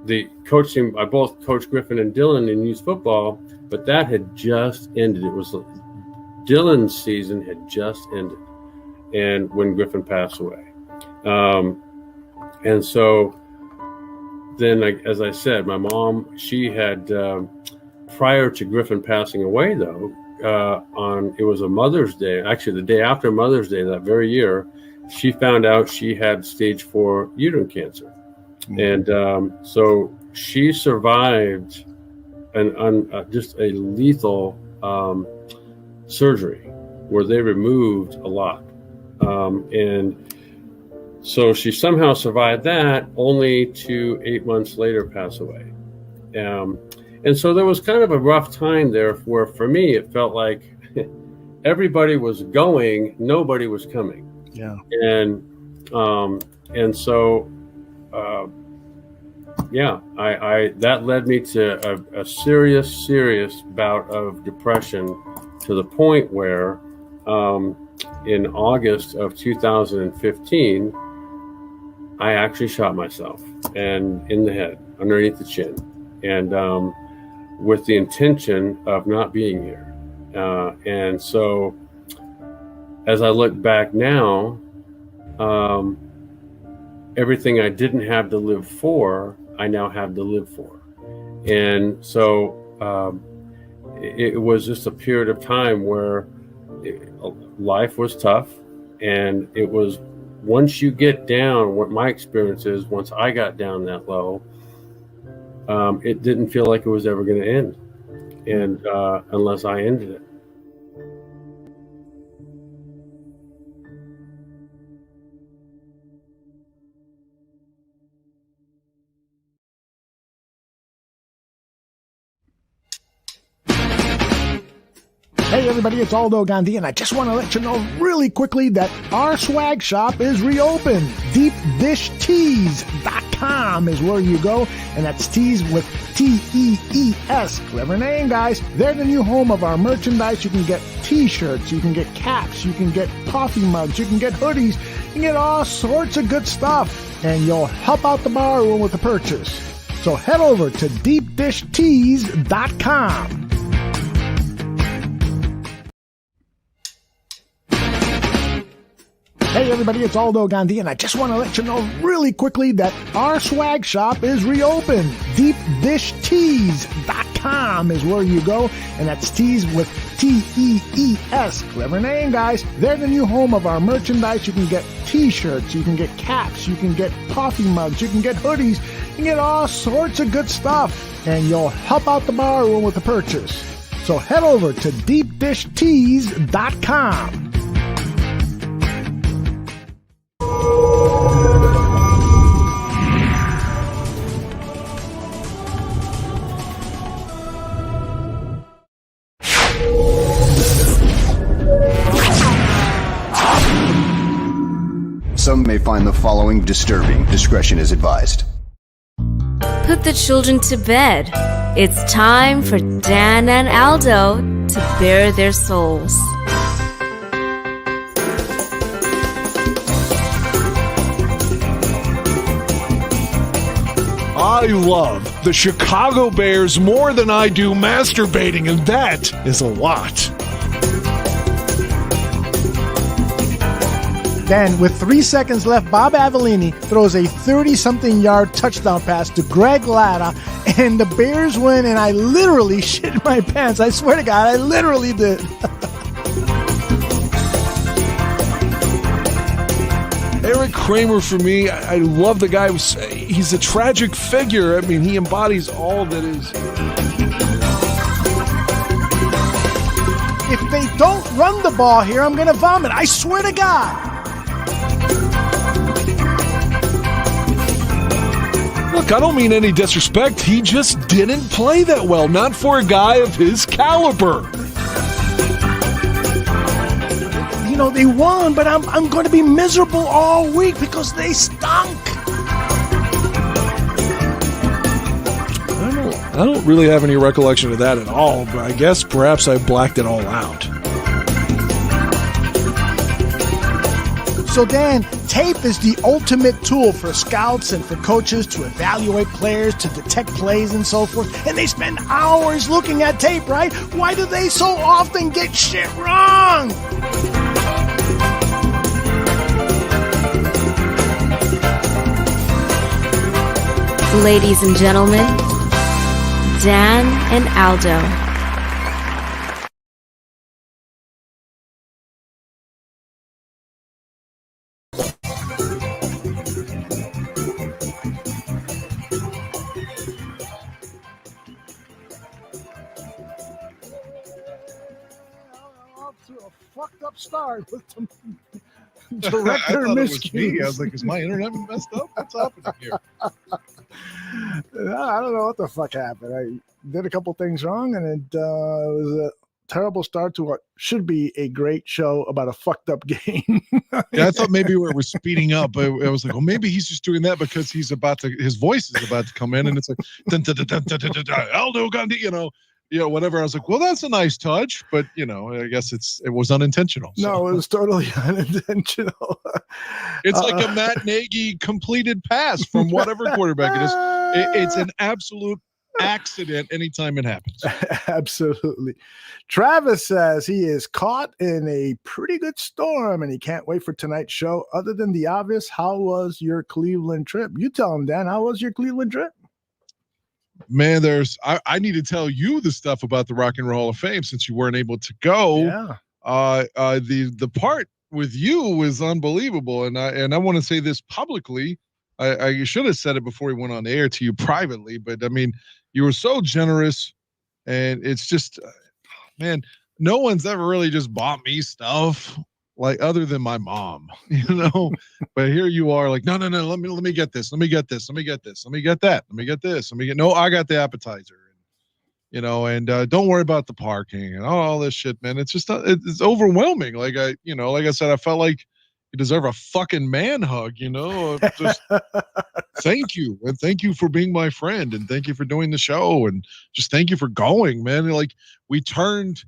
the coaching, I both coached Griffin and Dylan in youth football, but that had just ended. It was Dylan's season had just ended, and when Griffin passed away, and so then, as I said, my mom, she had prior to Griffin passing away, though, it was a Mother's Day, actually the day after Mother's Day that very year, she found out she had stage 4 uterine cancer. And so she survived just a lethal surgery where they removed a lot. And so she somehow survived that, only to 8 months later pass away. And so there was kind of a rough time there where, for me, it felt like everybody was going, nobody was coming. Yeah. And so, I that led me to a serious bout of depression, to the point where in August of 2015, I actually shot myself and in the head, underneath the chin, and with the intention of not being here. And so as I look back now, everything I didn't have to live for, I now have to live for. And so it was just a period of time where life was tough. And it was, once you get down, what my experience is, once I got down that low, it didn't feel like it was ever going to end, and unless I ended it. Hey everybody, it's Aldo Gandhi, and I just want to let you know really quickly that our swag shop is reopened. DeepDishTees.com is where you go, and that's tees with T-E-E-S. Clever name, guys. They're the new home of our merchandise. You can get t-shirts, you can get caps, you can get coffee mugs, you can get hoodies, you can get all sorts of good stuff, and you'll help out the bar room with the purchase. So head over to DeepDishTees.com. Hey everybody, it's Aldo Gandhi, and I just want to let you know really quickly that our swag shop is reopened. DeepDishTees.com is where you go, and that's tees with T-E-E-S. Clever name, guys. They're the new home of our merchandise. You can get t-shirts, you can get caps, you can get coffee mugs, you can get hoodies, you can get all sorts of good stuff, and you'll help out the bar room with the purchase. So head over to DeepDishTees.com. Some may find the following disturbing. Discretion is advised. Put the children to bed. It's time for Dan and Aldo to bare their souls. I love the Chicago Bears more than I do masturbating, and that is a lot. Then, with 3 seconds left, Bob Avellini throws a 30-something yard touchdown pass to Greg Latta, and the Bears win, and I literally shit my pants. I swear to God, I literally did. Eric Kramer, for me, I love the guy. He's a tragic figure. I mean, he embodies all that is. If they don't run the ball here, I'm going to vomit. I swear to God. Look, I don't mean any disrespect. He just didn't play that well. Not for a guy of his caliber. You know, they won, but I'm going to be miserable all week because they stunk. I don't really have any recollection of that at all, but I guess perhaps I blacked it all out. So Dan, tape is the ultimate tool for scouts and for coaches to evaluate players, to detect plays and so forth. And they spend hours looking at tape, right? Why do they so often get shit wrong? Ladies and gentlemen, Dan and Aldo. Off to a fucked up start with some I director thought it was me. miscues. I was like, is my internet messed up? What's happening here? I don't know what the fuck happened. I did a couple things wrong, and it was a terrible start to what should be a great show about a fucked up game. Yeah, I thought maybe we were speeding up. I was like, well, maybe he's just doing that because his voice is about to come in, and it's like, dun, dun, dun, dun, dun, dun, dun, dun, Aldo Gandhi, whatever. I was like, well, that's a nice touch, but I guess it was unintentional. So. No, it was totally unintentional. It's like a Matt Nagy completed pass from whatever quarterback it is. It's an absolute accident anytime it happens. Absolutely. Travis says he is caught in a pretty good storm and he can't wait for tonight's show. Other than the obvious, how was your Cleveland trip? You tell him, Dan, how was your Cleveland trip? Man, I need to tell you the stuff about the Rock and Roll Hall of Fame since you weren't able to go. Yeah. The part with you was unbelievable, and I want to say this publicly. I should have said it before he went on air to you privately, but I mean, you were so generous, and it's just, man, no one's ever really just bought me stuff like other than my mom, but here you are like, no, let me get this. Let me get this. Let me get this. Let me get that. Let me get this. No, I got the appetizer, and don't worry about the parking and all this shit, man. It's just, it's overwhelming. Like I said, I felt like you deserve a fucking man hug, just thank you. And thank you for being my friend. And thank you for doing the show. And just thank you for going, man. Like we turned,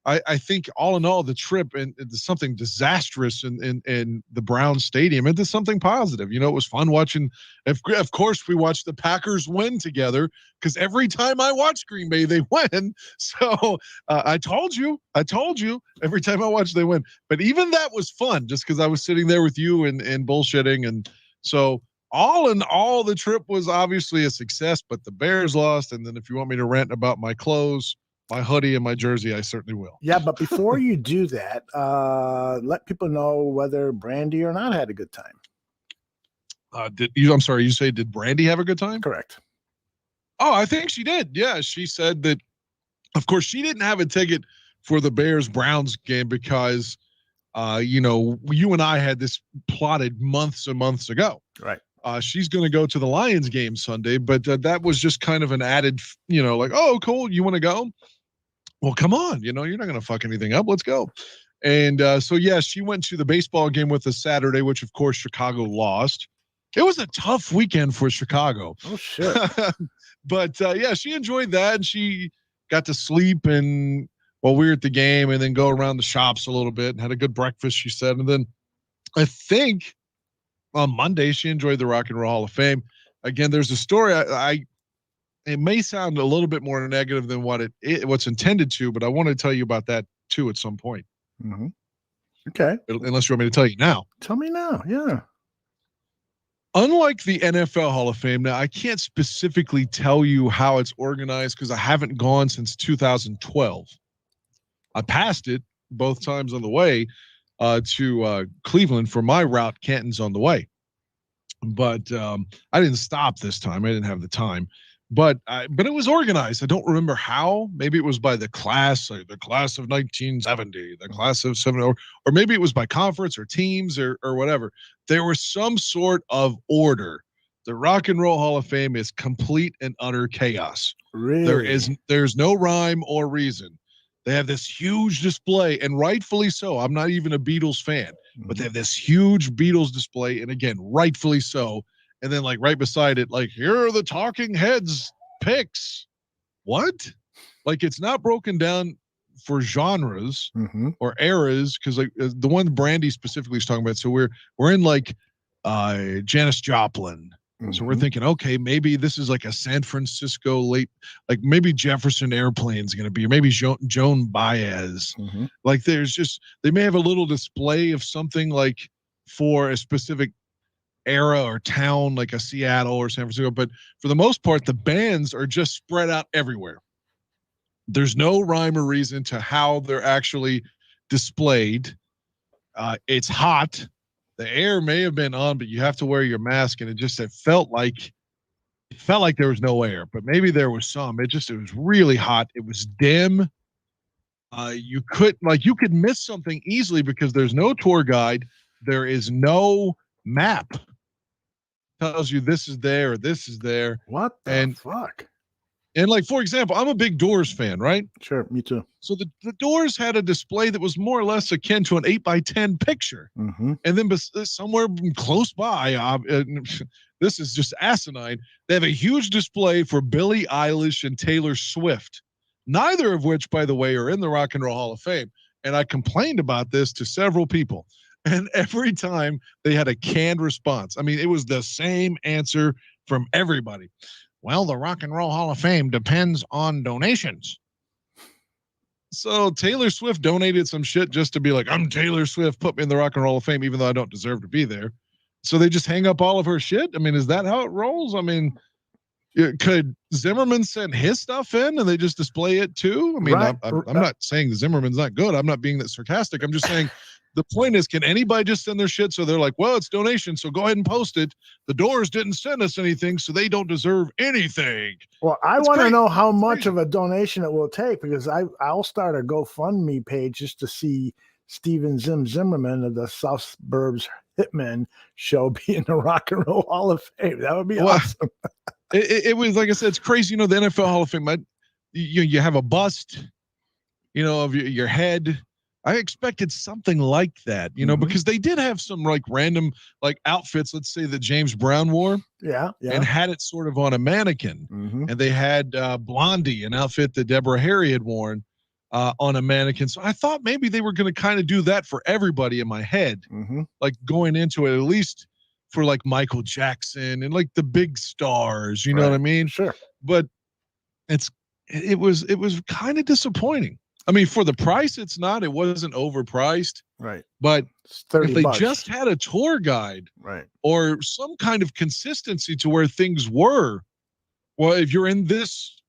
I think all in all, the trip into something disastrous in the Brown Stadium into something positive. It was fun watching. Of course, we watched the Packers win together because every time I watch Green Bay, they win. So I told you, every time I watch, they win. But even that was fun just because I was sitting there with you and bullshitting. And so all in all, the trip was obviously a success, but the Bears lost. And then if you want me to rant about my clothes, my hoodie and my jersey, I certainly will. Yeah, but before you do that, let people know whether Brandy or not had a good time. I'm sorry, you say, did Brandy have a good time? Correct. Oh, I think she did. Yeah, she said that, of course, she didn't have a ticket for the Bears-Browns game because, you and I had this plotted months and months ago. Right. She's going to go to the Lions game Sunday, but that was just kind of an added, like, oh, cool, you want to go? Well, come on, you're not going to fuck anything up. Let's go. And so, yeah, she went to the baseball game with us Saturday, which, of course, Chicago lost. It was a tough weekend for Chicago. Oh, shit. But, yeah, she enjoyed that. And she got to sleep while we were at the game and then go around the shops a little bit and had a good breakfast, she said. And then I think on Monday, she enjoyed the Rock and Roll Hall of Fame. Again, there's a story it may sound a little bit more negative than what's intended to, but I want to tell you about that too at some point. Mm-hmm. Okay. Unless you want me to tell you now. Tell me now. Yeah. Unlike the NFL Hall of Fame, now I can't specifically tell you how it's organized because I haven't gone since 2012. I passed it both times on the way to Cleveland for my route. Canton's on the way. But I didn't stop this time. I didn't have the time. But it was organized. I don't remember how. Maybe it was by the class, like the class of 1970, the class of 70, or maybe it was by conference or teams or whatever. There was some sort of order. The Rock and Roll Hall of Fame is complete and utter chaos. Really? There's no rhyme or reason. They have this huge display, and rightfully so. I'm not even a Beatles fan, but they have this huge Beatles display, and again, rightfully so. And then, like, right beside it, like, here are the Talking Heads picks. What? Like, it's not broken down for genres Mm-hmm. or eras, because like the one Brandy specifically is talking about. So we're in like Janis Joplin. So we're Mhm. thinking, okay, maybe this is like a San Francisco late, like maybe Jefferson Airplane's going to be, or maybe Joan Baez. Mhm. Like there's just, they may have a little display of something like for a specific era or town, like a Seattle or San Francisco. But for the most part, the bands are just spread out everywhere. There's no rhyme or reason to how they're actually displayed. It's hot. The air may have been on, but you have to wear your mask, and it felt like there was no air, but maybe there was some. It was really hot. It was dim. You could miss something easily because there's no tour guide. There is no map. Tells you this is there or this is there. What the fuck? And like, for example, I'm a big Doors fan, right? Sure, me too. So the Doors had a display that was more or less akin to an 8x10 picture. Mm-hmm. And then somewhere close by, this is just asinine. They have a huge display for Billie Eilish and Taylor Swift, neither of which, by the way, are in the Rock and Roll Hall of Fame. And I complained about this to several people. And every time they had a canned response. I mean, it was the same answer from everybody. Well, the Rock and Roll Hall of Fame depends on donations. So Taylor Swift donated some shit just to be like, I'm Taylor Swift, put me in the Rock and Roll of Fame, even though I don't deserve to be there. So they just hang up all of her shit. I mean, is that how it rolls? I mean, could Zimmerman send his stuff in and they just display it too? I mean, right. I'm not saying Zimmerman's not good. I'm not being that sarcastic. I'm just saying the point is, can anybody just send their shit? So they're like, well, it's donation, so go ahead and post it. The Doors didn't send us anything, so they don't deserve anything. Well, I want to know how much of a donation it will take, because I'll start a GoFundMe page just to see Steven Zimmerman of the South Suburbs Hitmen show be in the Rock and Roll Hall of Fame. That would be awesome. It was, like I said, it's crazy. You know, the NFL Hall of Fame, you have a bust, you know, of your head. I expected something like that, you know, because they did have some like random like outfits. Let's say that James Brown wore, and had it sort of on a mannequin, and they had Blondie, an outfit that Deborah Harry had worn on a mannequin. So I thought maybe they were going to kind of do that for everybody in my head, like going into it, at least for like Michael Jackson and like the big stars, you know what I mean? Sure. But it was kind of disappointing. I mean, for the price, it wasn't overpriced. Right. But if they $30. just had a tour guide, right, or some kind of consistency to where things were, well, if you're in this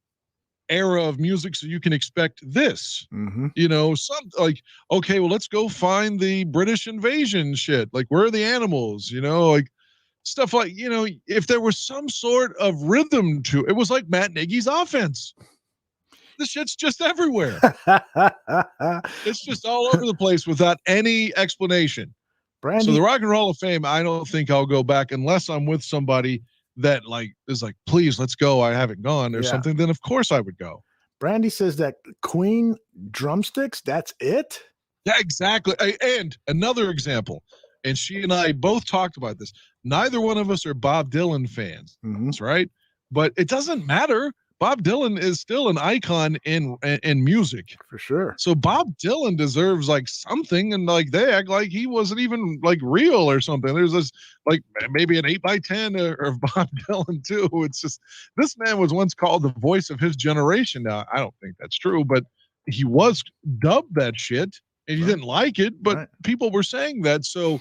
era of music, so you can expect this, you know, some like, okay, well, let's go find the British invasion shit. Like, where are the animals? You know, like stuff like, you know, if there was some sort of rhythm to it, was like Matt Nagy's offense. This shit's just everywhere. It's just all over the place without any explanation. Brandy. So the Rock and Roll Hall of Fame, I don't think I'll go back unless I'm with somebody that like is like, please, let's go. I haven't gone or something. Then of course I would go. Brandy says that Queen drumsticks, that's it? Yeah, exactly. And another example, and she and I both talked about this. Neither one of us are Bob Dylan fans, right? But it doesn't matter. Bob Dylan is still an icon in music, for sure. So Bob Dylan deserves like something, and like they act like he wasn't even like real or something. There's this like maybe an 8x10 of Bob Dylan too. It's just, this man was once called the voice of his generation. Now I don't think that's true, but he was dubbed that shit, and he didn't like it, but people were saying that. So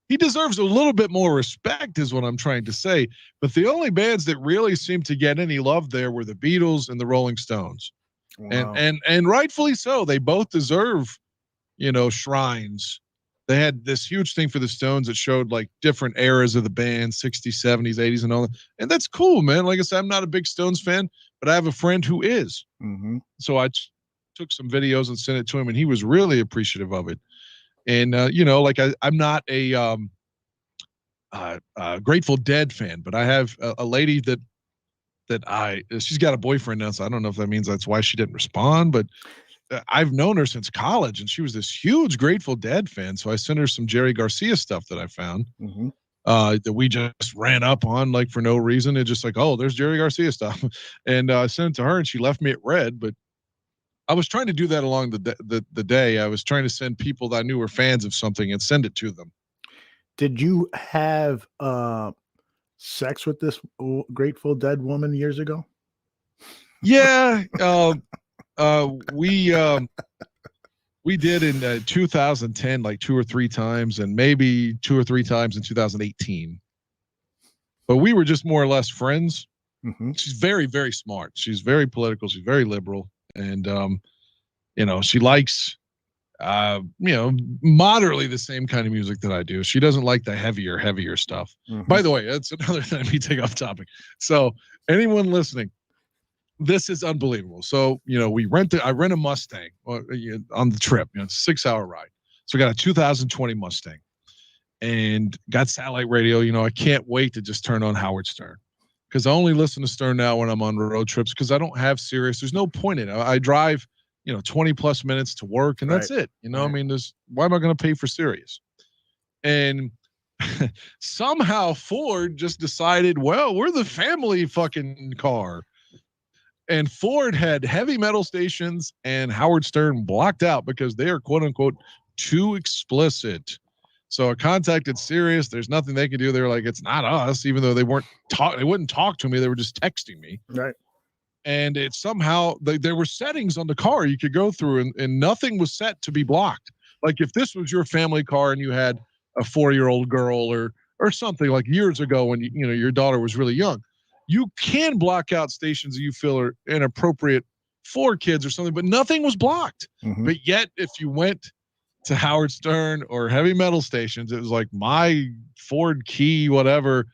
he deserves a little bit more respect is what I'm trying to say. But the only bands that really seemed to get any love there were the Beatles and the Rolling Stones. Wow. And rightfully so. They both deserve, you know, shrines. They had this huge thing for the Stones that showed like different eras of the band, 60s, 70s, 80s, and all that. And that's cool, man. Like I said, I'm not a big Stones fan, but I have a friend who is. So I took some videos and sent it to him, and he was really appreciative of it. And, you know, like I'm not a Grateful Dead fan, but I have a lady that she's got a boyfriend now. So I don't know if that means that's why she didn't respond, but I've known her since college, and she was this huge Grateful Dead fan. So I sent her some Jerry Garcia stuff that I found that we just ran up on like for no reason. It's just like, oh, there's Jerry Garcia stuff. And I sent it to her, and she left me at red, but I was trying to do that along the day. I was trying to send people that I knew were fans of something and send it to them. Did you have sex with this Grateful Dead woman years ago? Yeah, we did in 2010, like 2 or 3 times, and maybe 2 or 3 times in 2018. But we were just more or less friends. Mm-hmm. She's very, very smart. She's very political. She's very liberal, and she likes moderately the same kind of music that I do. She doesn't like the heavier stuff. Mm-hmm. By the way, that's another thing we take off topic. So anyone listening, this is unbelievable. So, I rent a Mustang on the trip, it's a 6-hour ride. So I got a 2020 Mustang and got satellite radio. I can't wait to just turn on Howard Stern, because I only listen to Stern now when I'm on road trips, because I don't have Sirius. There's no point in it. I drive, 20 plus minutes to work, and that's it. Right. I mean, why am I going to pay for Sirius? And somehow Ford just decided, well, we're the family fucking car. And Ford had heavy metal stations and Howard Stern blocked out because they are quote unquote too explicit. So I contacted Sirius. There's nothing they can do. They're like, it's not us, even though they wouldn't talk to me. They were just texting me. Right. And it somehow there were settings on the car you could go through, and nothing was set to be blocked. Like if this was your family car and you had a 4-year-old girl or something, like years ago when your daughter was really young, you can block out stations that you feel are inappropriate for kids or something, but nothing was blocked. Mm-hmm. But yet, if you went to Howard Stern or heavy metal stations, it was like my Ford Key, whatever,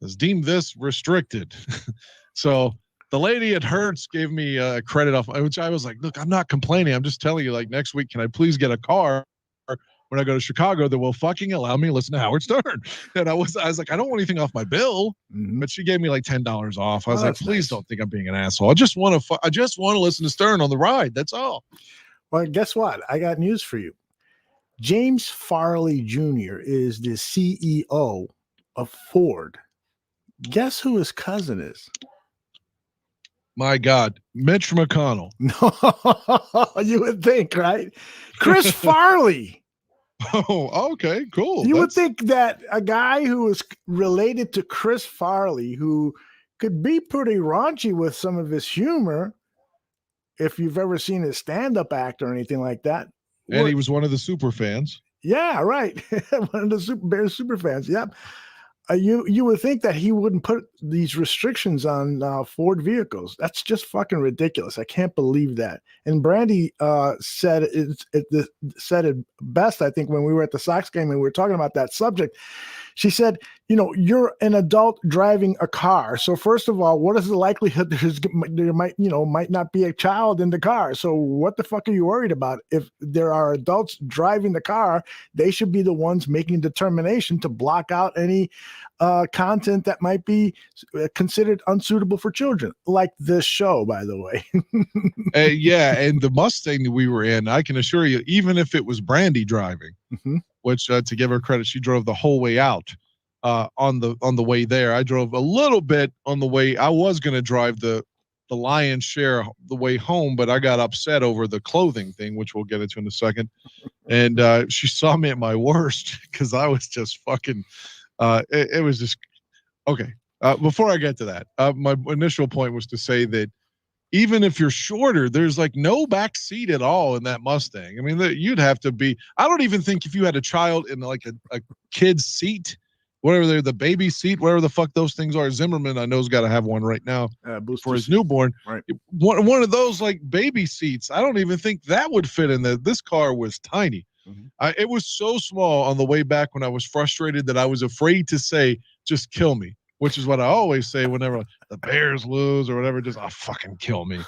is deemed this restricted. So the lady at Hertz gave me a credit off, which I was like, look, I'm not complaining. I'm just telling you, like, next week, can I please get a car when I go to Chicago that will fucking allow me to listen to Howard Stern? And I was like, I don't want anything off my bill, but she gave me like $10 off. I was like, please don't think I'm being an asshole. I just want to listen to Stern on the ride. That's all. Well, guess what? I got news for you. James Farley Jr. is the CEO of Ford. Guess who his cousin is? My God, Mitch McConnell. No, you would think, right? Chris Farley. Oh, okay, cool. You would think that a guy who is related to Chris Farley, who could be pretty raunchy with some of his humor, if you've ever seen his stand-up act or anything like that. And he was one of the super fans. Yeah, right. One of the Bears super fans. Yep. You would think that he wouldn't put these restrictions on Ford vehicles. That's just fucking ridiculous. I can't believe that. And Brandy said it best, I think, when we were at the Sox game and we were talking about that subject. She said, you're an adult driving a car. So first of all, what is the likelihood there might not be a child in the car? So what the fuck are you worried about? If there are adults driving the car, they should be the ones making a determination to block out any content that might be considered unsuitable for children, like this show, by the way. Yeah, and the Mustang that we were in, I can assure you, even if it was Brandy driving, which to give her credit, she drove the whole way out. On the way there, I drove a little bit on the way. I was going to drive the lion's share the way home, but I got upset over the clothing thing, which we'll get into in a second. And she saw me at my worst because I was just fucking. It was just okay. Before I get to that, my initial point was to say that even if you're shorter, there's like no back seat at all in that Mustang. I mean, you'd have to be. I don't even think if you had a child in like a kid's seat, whatever they're, the baby seat, whatever the fuck those things are. Zimmerman, I know, has got to have one right now for his newborn. Right. One of those like baby seats. I don't even think that would fit in there. This car was tiny. It was so small on the way back when I was frustrated that I was afraid to say, just kill me, which is what I always say whenever the Bears lose or whatever, just fucking kill me.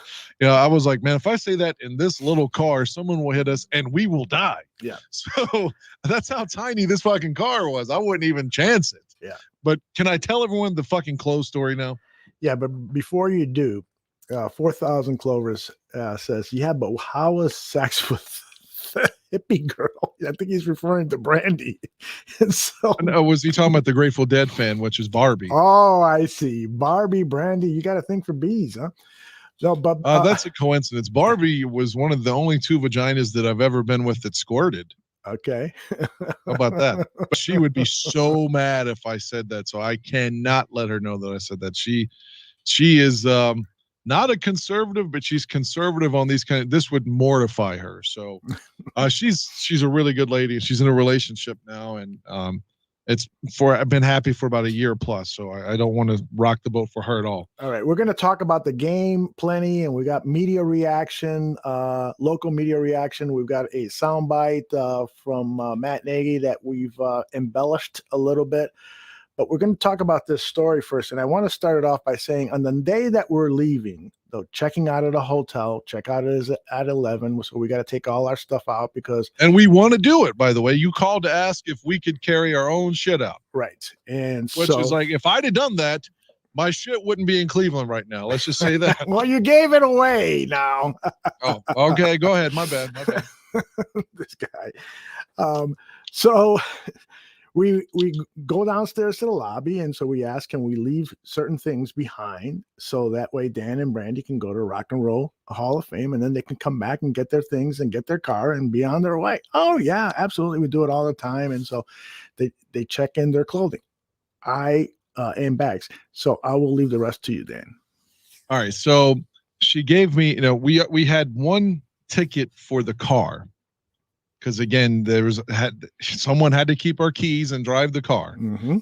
I was like, man, if I say that in this little car, someone will hit us and we will die. Yeah. So that's how tiny this fucking car was. I wouldn't even chance it. Yeah. But can I tell everyone the fucking clothes story now? Yeah, but before you do, 4,000 Clovers says, yeah, but how was sex with hippie girl? I think he's referring to Brandy. And so, no, was he talking about the Grateful Dead fan, which is Barbie? Oh, I see. Barbie, Brandy, you got to think for bees, huh? So, but That's a coincidence. Barbie was one of the only 2 vaginas that I've ever been with that squirted. okay. How about that? But she would be so mad if I said that. So I cannot let her know that I said that. She is not a conservative, but she's conservative on these this would mortify her. So she's a really good lady. She's in a relationship now, and I've been happy for about a year plus. So I don't want to rock the boat for her at all. All right, we're going to talk about the game plenty, and we got media reaction, local media reaction. We've got a soundbite from Matt Nagy that we've embellished a little bit. But we're going to talk about this story first. And I want to start it off by saying on the day that we're leaving, though, checking out of the hotel, checkout is at 11. So we got to take all our stuff out because. And we want to do it, by the way. You called to ask if we could carry our own shit out. Right. And which is like, if I'd have done that, my shit wouldn't be in Cleveland right now. Let's just say that. Well, you gave it away now. Oh, okay. Go ahead. My bad. This guy. So we go downstairs to the lobby, and so we ask, can we leave certain things behind so that way Dan and Brandy can go to Rock and Roll Hall of Fame, and then they can come back and get their things and get their car and be on their way. Oh yeah, absolutely. We do it all the time. And so they check in their clothing, and bags. So I will leave the rest to you, Dan. All right. So she gave me, we had one ticket for the car. Because again, someone had to keep our keys and drive the car,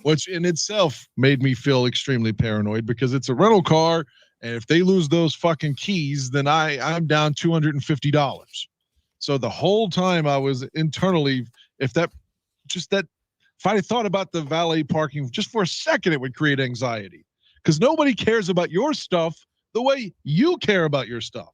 which in itself made me feel extremely paranoid because it's a rental car, and if they lose those fucking keys, then I'm down $250. So the whole time I was internally, if I thought about the valet parking just for a second, it would create anxiety because nobody cares about your stuff the way you care about your stuff.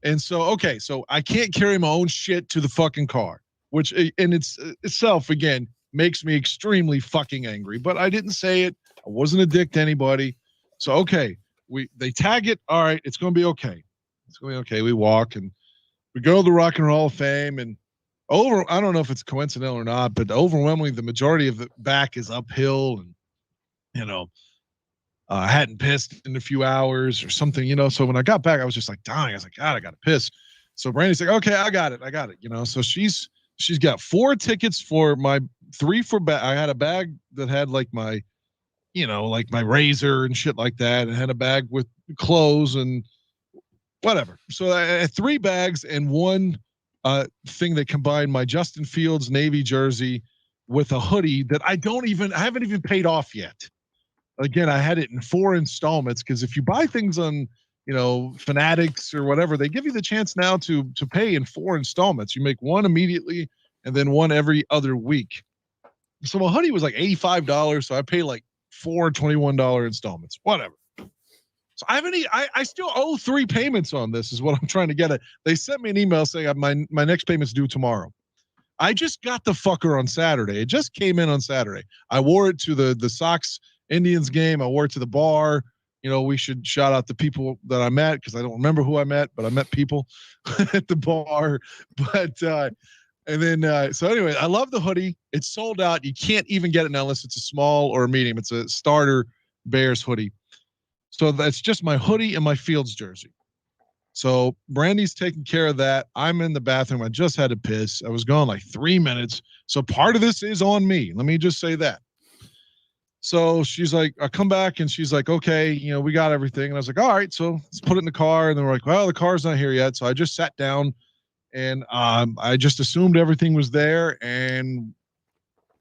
And so, okay, so I can't carry my own shit to the fucking car, which in itself, again, makes me extremely fucking angry. But I didn't say it. I wasn't a dick to anybody. So, okay, they tag it. All right, it's going to be okay. It's going to be okay. We walk and we go to the Rock and Roll Hall of Fame. And I don't know if it's coincidental or not, but overwhelmingly, the majority of the back is uphill. And, I hadn't pissed in a few hours or something, so when I got back, I was just like dying. I was like, God, I got to piss. So Brandy's like, okay, I got it. So she's got 4 tickets for my 3 for bag. I had a bag that had like my, like my razor and shit like that. And had a bag with clothes and whatever. So I had 3 bags and 1 thing that combined my Justin Fields Navy jersey with a hoodie that I haven't even paid off yet. Again, I had it in 4 installments because if you buy things on, Fanatics or whatever, they give you the chance now to pay in 4 installments. You make 1 immediately and then 1 every other week. So my hoodie was like $85, so I paid like 4 $21 installments, whatever. So I still owe 3 payments on this is what I'm trying to get at. They sent me an email saying my next payment's due tomorrow. I just got the fucker on Saturday. It just came in on Saturday. I wore it to the Sox Indians game. I wore it to the bar. We should shout out the people that I met because I don't remember who I met, but I met people at the bar. But and then so anyway, I love the hoodie. It's sold out. You can't even get it now unless it's a small or a medium. It's a starter Bears hoodie. So that's just my hoodie and my Fields jersey. So Brandy's taking care of that. I'm in the bathroom. I just had to piss. I was gone like 3 minutes. So part of this is on me. Let me just say that. So she's like, I come back and she's like, okay, we got everything. And I was like, all right, so let's put it in the car. And then we're like, well, the car's not here yet. So I just sat down and I just assumed everything was there. And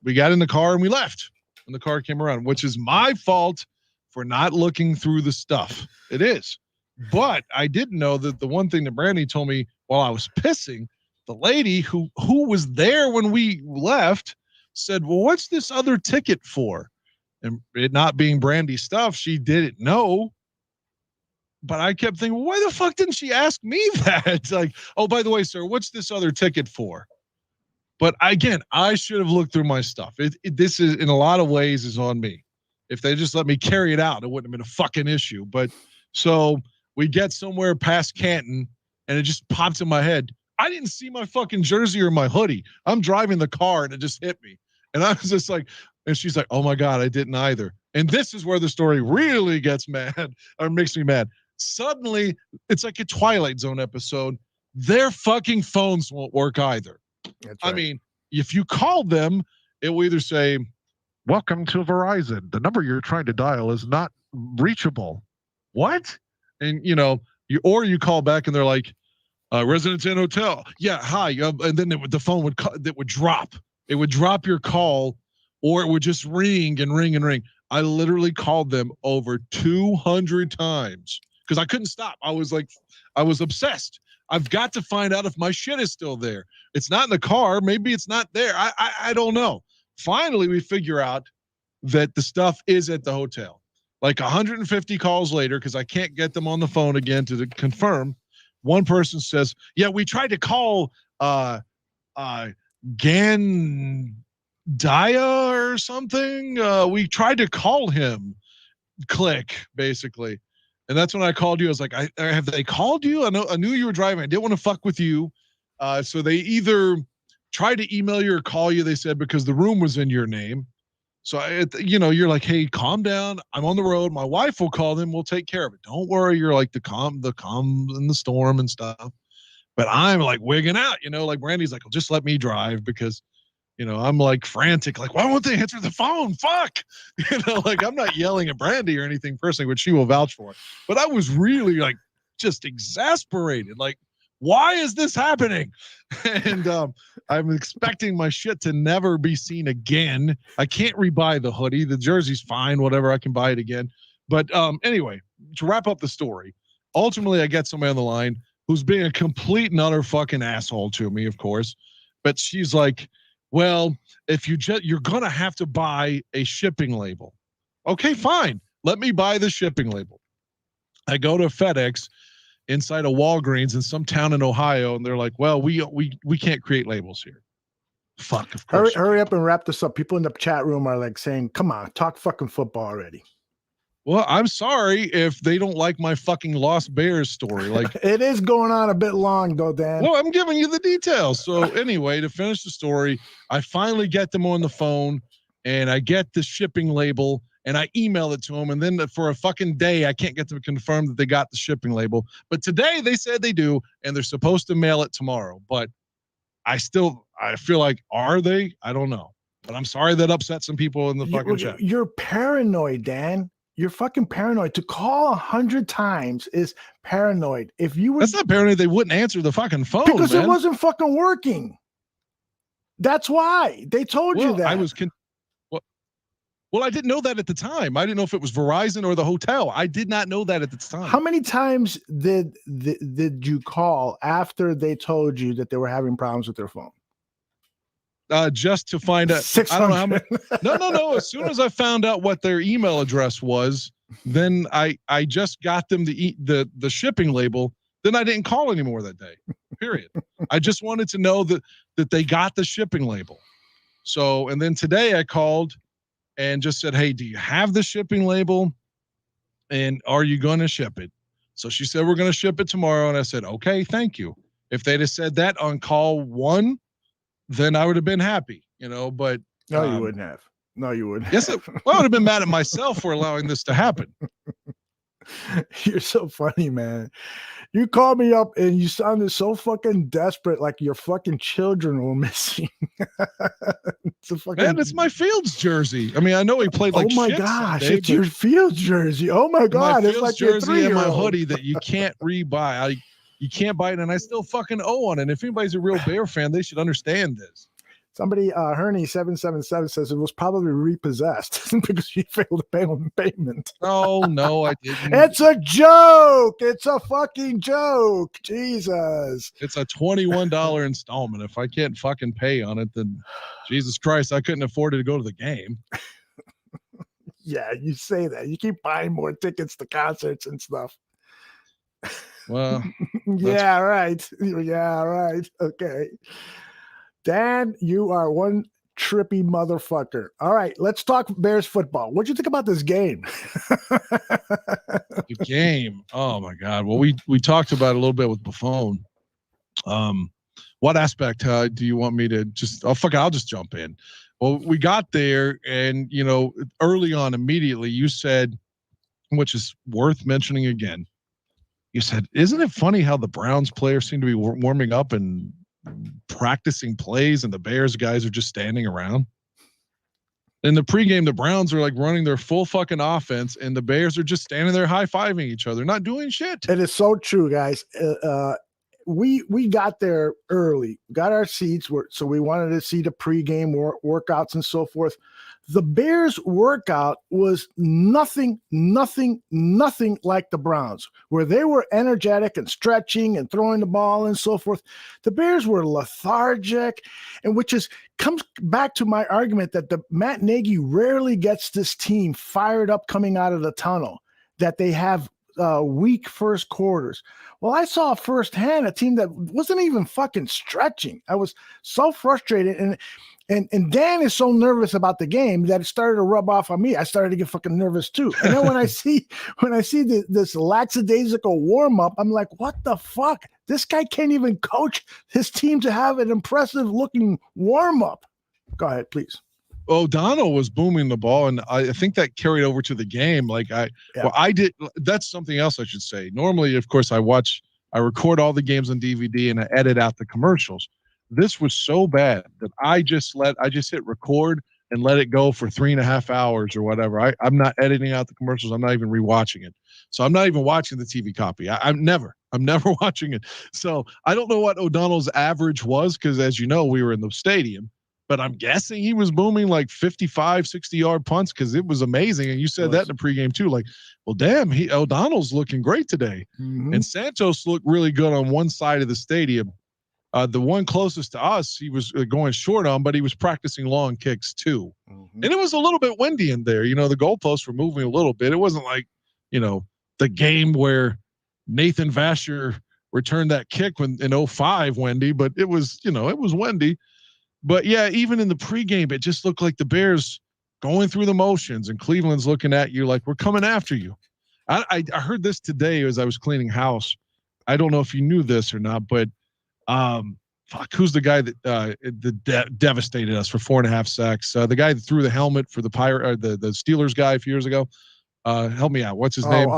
we got in the car and we left. And the car came around, which is my fault for not looking through the stuff. It is. But I didn't know that the one thing that Brandy told me while I was pissing, the lady who was there when we left said, well, what's this other ticket for? And it not being Brandy's stuff, she didn't know. But I kept thinking, well, why the fuck didn't she ask me that? It's like, oh, by the way, sir, what's this other ticket for? But again, I should have looked through my stuff. This is in a lot of ways is on me. If they just let me carry it out, it wouldn't have been a fucking issue. But so we get somewhere past Canton and it just pops in my head. I didn't see my fucking jersey or my hoodie. I'm driving the car and it just hit me. And I was just like, and she's like, oh my God, I didn't either. And this is where the story really gets mad or makes me mad. Suddenly, it's like a Twilight Zone episode. Their fucking phones won't work either. That's right. I mean, if you call them, it will either say, "Welcome to Verizon. The number you're trying to dial is not reachable." What? And you call back and they're like, "Residence Inn Hotel. Yeah, hi." And then the phone would drop. It would drop your call, or it would just ring and ring and ring. I literally called them over 200 times because I couldn't stop. I was obsessed. I've got to find out if my shit is still there. It's not in the car. Maybe it's not there. I don't know. Finally, we figure out that the stuff is at the hotel. Like 150 calls later, because I can't get them on the phone again to confirm. One person says, "Yeah, we tried to call Gandaya or something. We tried to call him." Click, basically. And that's when I called you. I was like, have they called you? I knew you were driving. I didn't want to fuck with you. So they either tried to email you or call you, they said, because the room was in your name. So, you're like, "Hey, calm down. I'm on the road. My wife will call them. We'll take care of it. Don't worry." You're like the calm in the storm and stuff. But I'm like wigging out, like Brandy's like, "Well, just let me drive," because I'm like frantic, like, why won't they answer the phone? Fuck. Like I'm not yelling at Brandy or anything personally, which she will vouch for. But I was really like just exasperated. Like, why is this happening? And I'm expecting my shit to never be seen again. I can't rebuy the hoodie. The jersey's fine, whatever. I can buy it again. But anyway, to wrap up the story, ultimately I get somebody on the line who's being a complete and utter fucking asshole to me, of course. But she's like, "Well, if you're going to have to buy a shipping label." Okay, fine. Let me buy the shipping label. I go to FedEx inside a Walgreens in some town in Ohio, and they're like, "Well, we can't create labels here." Fuck, of course. Hurry up and wrap this up. People in the chat room are like saying, "Come on, talk fucking football already." Well, I'm sorry if they don't like my fucking Lost Bears story. Like It is going on a bit long though, Dan. Well, I'm giving you the details. So anyway, to finish the story, I finally get them on the phone and I get the shipping label and I email it to them. And then for a fucking day, I can't get them to confirm that they got the shipping label. But today they said they do, and they're supposed to mail it tomorrow. But I feel like, are they? I don't know. But I'm sorry that upset some people in the fucking chat. You're paranoid, Dan. You're fucking paranoid. To call 100 times is paranoid. If you were, That's not paranoid. They wouldn't answer the fucking phone because man. It wasn't fucking working. That's why they told you that. I was well, I didn't know that at the time. I didn't know if it was Verizon or the hotel. I did not know that at the time. How many times did you call after they told you that they were having problems with their phone? Just to find out. 600. I don't know how many. No. As soon as I found out what their email address was, then I just got them the shipping label. Then I didn't call anymore that day. Period. I just wanted to know that they got the shipping label. So, and then today I called and just said, "Hey, do you have the shipping label? And are you going to ship it?" So she said, "We're going to ship it tomorrow." And I said, "Okay, thank you." If they'd have said that on call 1, then I would have been happy, but no, you wouldn't have. No, you wouldn't. Yes, I would have been mad at myself for allowing this to happen. You're so funny, man. You called me up and you sounded so fucking desperate, like your fucking children were missing. Man, it's my Fields jersey. I mean, I know he played like. Oh my gosh, Sunday, it's your Fields jersey. Oh my god, it's like your jersey and my hoodie that you can't rebuy. You can't buy it, and I still fucking owe on it. If anybody's a real Bear fan, they should understand this. Somebody, Herney777 says it was probably repossessed because you failed to pay on payment. Oh, no, I didn't. It's a joke. It's a fucking joke. Jesus. It's a $21 installment. If I can't fucking pay on it, then Jesus Christ, I couldn't afford to go to the game. Yeah, you say that. You keep buying more tickets to concerts and stuff. Well, yeah, right. Yeah, right. Okay. Dan, you are one trippy motherfucker. All right, let's talk Bears football. What'd you think about this game? The game. Oh my God. Well, we talked about it a little bit with Buffon. What aspect do you want me to just? Oh fuck it, I'll just jump in. Well, we got there, and early on, immediately, you said, which is worth mentioning again, you said, isn't it funny how the Browns players seem to be warming up and practicing plays and the Bears guys are just standing around? In the pregame, the Browns are like running their full fucking offense and the Bears are just standing there high-fiving each other, not doing shit. It is so true, guys. We got there early, got our seats, so we wanted to see the pregame workouts and so forth. The Bears workout was nothing like the Browns, where they were energetic and stretching and throwing the ball and so forth. The Bears were lethargic, and which comes back to my argument that Matt Nagy rarely gets this team fired up coming out of the tunnel, that they have weak first quarters. Well, I saw firsthand a team that wasn't even fucking stretching. I was so frustrated, and Dan is so nervous about the game that it started to rub off on me. I started to get fucking nervous too. And then when I see this lackadaisical warm up, I'm like, what the fuck? This guy can't even coach his team to have an impressive looking warm up. Go ahead, please. O'Donnell was booming the ball, and I think that carried over to the game. I did. That's something else I should say. Normally, of course, I record all the games on DVD and I edit out the commercials. This was so bad that I just hit record and let it go for 3.5 hours or whatever. I'm not editing out the commercials. I'm not even rewatching it. So I'm not even watching the TV copy. I'm never watching it. So I don't know what O'Donnell's average was, because as you know, we were in the stadium. But I'm guessing he was booming like 55, 60-yard punts, because it was amazing. And you said that in the pregame too. Like, well, damn, O'Donnell's looking great today. Mm-hmm. And Santos looked really good on one side of the stadium. The one closest to us, he was going short on, but he was practicing long kicks too. Mm-hmm. And it was a little bit windy in there. The goalposts were moving a little bit. It wasn't like, the game where Nathan Vasher returned that kick in 2005 windy, but it was, it was windy. But yeah, even in the pregame, it just looked like the Bears going through the motions, and Cleveland's looking at you like, we're coming after you. I heard this today as I was cleaning house. I don't know if you knew this or not, but who's the guy that devastated us for 4.5 sacks? The guy that threw the helmet for the Steelers guy a few years ago. Help me out. What's his name?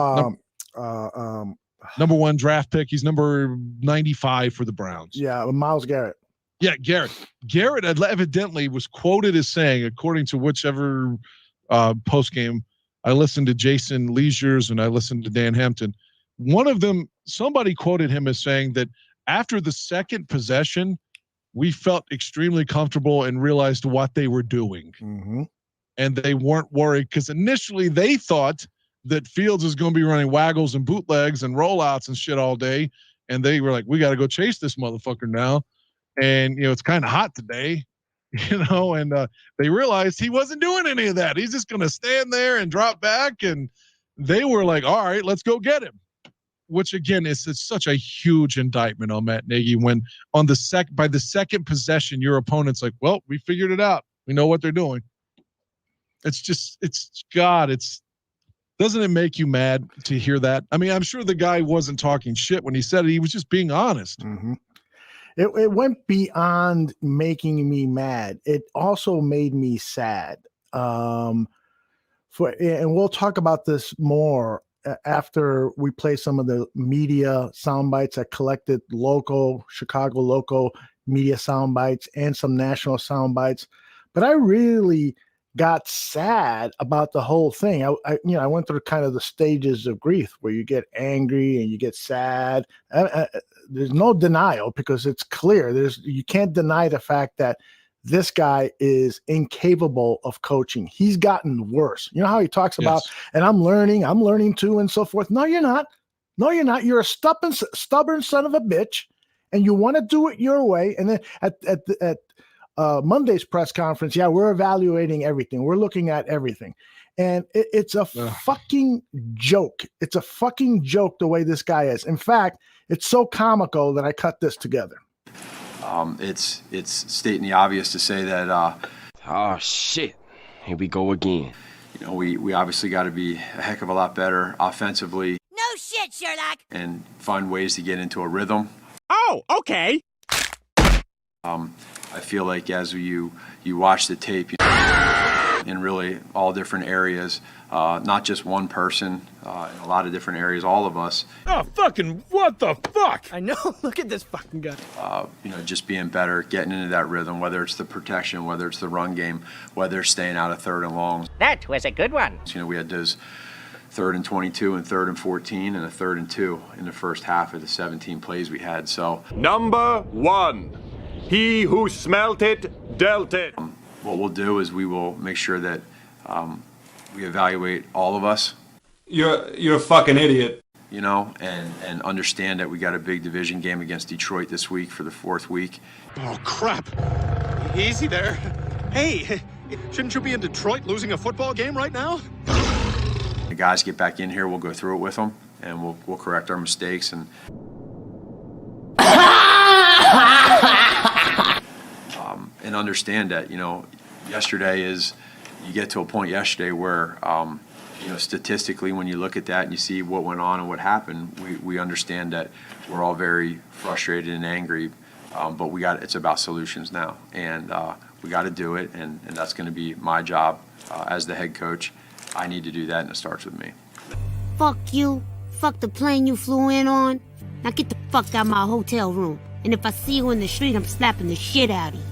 Number 1 draft pick. He's number 95 for the Browns. Yeah, Myles Garrett. Yeah, Garrett. Garrett evidently was quoted as saying, according to whichever post game, I listened to Jason Leisures and I listened to Dan Hampton. One of them, somebody quoted him as saying that after the second possession, we felt extremely comfortable and realized what they were doing. Mm-hmm. And they weren't worried, because initially they thought that Fields is going to be running waggles and bootlegs and rollouts and shit all day. And they were like, we got to go chase this motherfucker now. And, it's kind of hot today, and they realized he wasn't doing any of that. He's just going to stand there and drop back. And they were like, all right, let's go get him. Which again, it's such a huge indictment on Matt Nagy when by the second possession, your opponent's like, well, we figured it out. We know what they're doing. Doesn't it make you mad to hear that? I mean, I'm sure the guy wasn't talking shit when he said it. He was just being honest. Mm-hmm. It went beyond making me mad. It also made me sad. And we'll talk about this more after we play some of the media sound bites. I collected Chicago local media sound bites and some national sound bites. But I really got sad about the whole thing. I went through kind of the stages of grief where you get angry and you get sad. There's no denial, because it's clear. You can't deny the fact that this guy is incapable of coaching. He's gotten worse. You know how he talks about, and I'm learning too, and so forth. No, you're not. You're a stubborn son of a bitch, and you want to do it your way. And then at Monday's press conference, we're evaluating everything. We're looking at everything. And it's a fucking joke. It's a fucking joke the way this guy is. In fact, it's so comical that I cut this together. It's stating the obvious to say that oh shit, here we go again. We obviously got to be a heck of a lot better offensively. No shit, Sherlock. And find ways to get into a rhythm. Oh, okay. I feel like as you watch the tape and really really all different areas, not just one person, in a lot of different areas, all of us. Oh, fucking what the fuck? I know. Look at this fucking guy. Just being better, getting into that rhythm, whether it's the protection, whether it's the run game, whether it's staying out of 3rd and long. That was a good one. We had those 3rd and 22 and 3rd and 14 and a 3rd and 2 in the first half of the 17 plays we had. So Number 1. He who smelt it, dealt it. what we'll do is we will make sure that we evaluate all of us. You're a fucking idiot. And understand that we got a big division game against Detroit this week for the 4th week. Oh, crap. Easy there. Hey, shouldn't you be in Detroit losing a football game right now? The guys get back in here, we'll go through it with them, and we'll correct our mistakes. And understand that, yesterday is, you get to a point yesterday where, statistically, when you look at that and you see what went on and what happened, we understand that we're all very frustrated and angry, but it's about solutions now, and we got to do it, and that's going to be my job as the head coach. I need to do that, and it starts with me. Fuck you. Fuck the plane you flew in on. Now get the fuck out of my hotel room. And if I see you in the street, I'm slapping the shit out of you.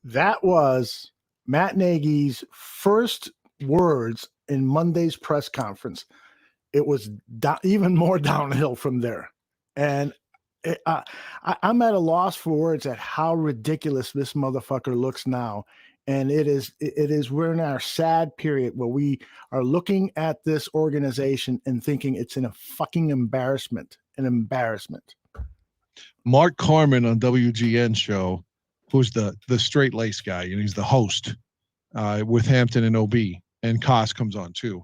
That was Matt Nagy's first words in Monday's press conference. It was even more downhill from there. And I'm at a loss for words at how ridiculous this motherfucker looks now. And we're in our sad period where we are looking at this organization and thinking it's a fucking embarrassment, an embarrassment. Mark Carmen on WGN show, who's the straight lace guy, and he's the host with Hampton and OB, and Koss comes on too.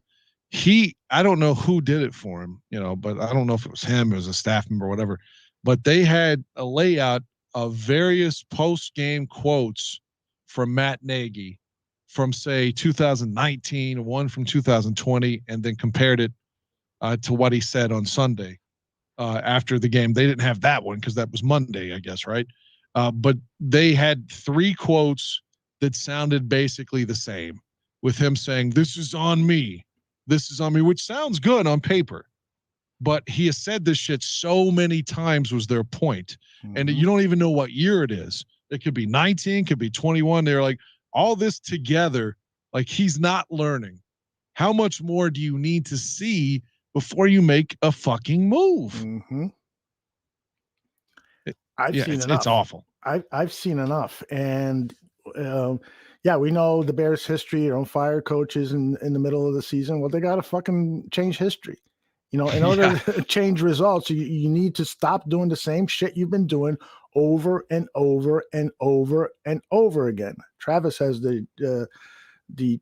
I don't know who did it for him, but I don't know if it was him, it was a staff member or whatever, but they had a layout of various post-game quotes from Matt Nagy from, say, 2019, one from 2020, and then compared it to what he said on Sunday after the game. They didn't have that one because that was Monday, I guess, right? But they had 3 quotes that sounded basically the same, with him saying, "This is on me. This is on me," which sounds good on paper. But he has said this shit so many times, was their point. Mm-hmm. And you don't even know what year it is. It could be 19, could be 21. They're like, all this together, like, he's not learning. How much more do you need to see before you make a fucking move? Mm-hmm. It's awful. I've seen enough. And we know the Bears' history, on fire coaches in the middle of the season. Well, they got to fucking change history. In order to change results, you need to stop doing the same shit you've been doing over and over and over and over again. Travis has the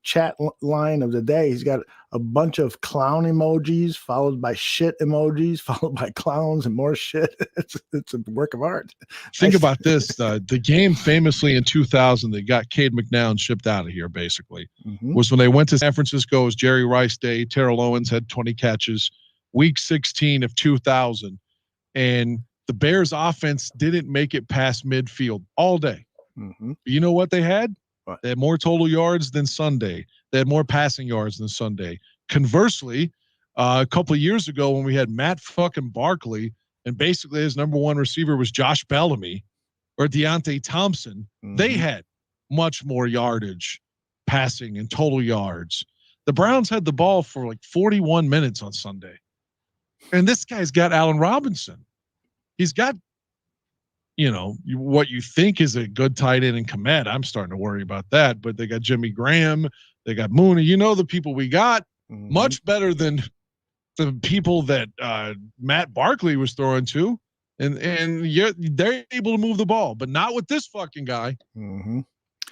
chat line of the day. He's got a bunch of clown emojis followed by shit emojis followed by clowns and more shit. It's a work of art. Think about this. The game famously in 2000 that got Cade McNown shipped out of here, basically, was when they went to San Francisco. It was Jerry Rice Day. Terrell Owens had 20 catches. Week 16 of 2000. And the Bears offense didn't make it past midfield all day. Mm-hmm. You know what they had? What? They had more total yards than Sunday. They had more passing yards than Sunday. Conversely, a couple of years ago when we had Matt fucking Barkley, and basically his number 1 receiver was Josh Bellamy or Deontay Thompson, they had much more yardage, passing and total yards. The Browns had the ball for like 41 minutes on Sunday. And this guy's got Allen Robinson. He's got, what you think is a good tight end in Komet. I'm starting to worry about that. But they got Jimmy Graham. They got Mooney. The people we got. Much better than the people that Matt Barkley was throwing to. And they're able to move the ball. But not with this fucking guy. Mm-hmm.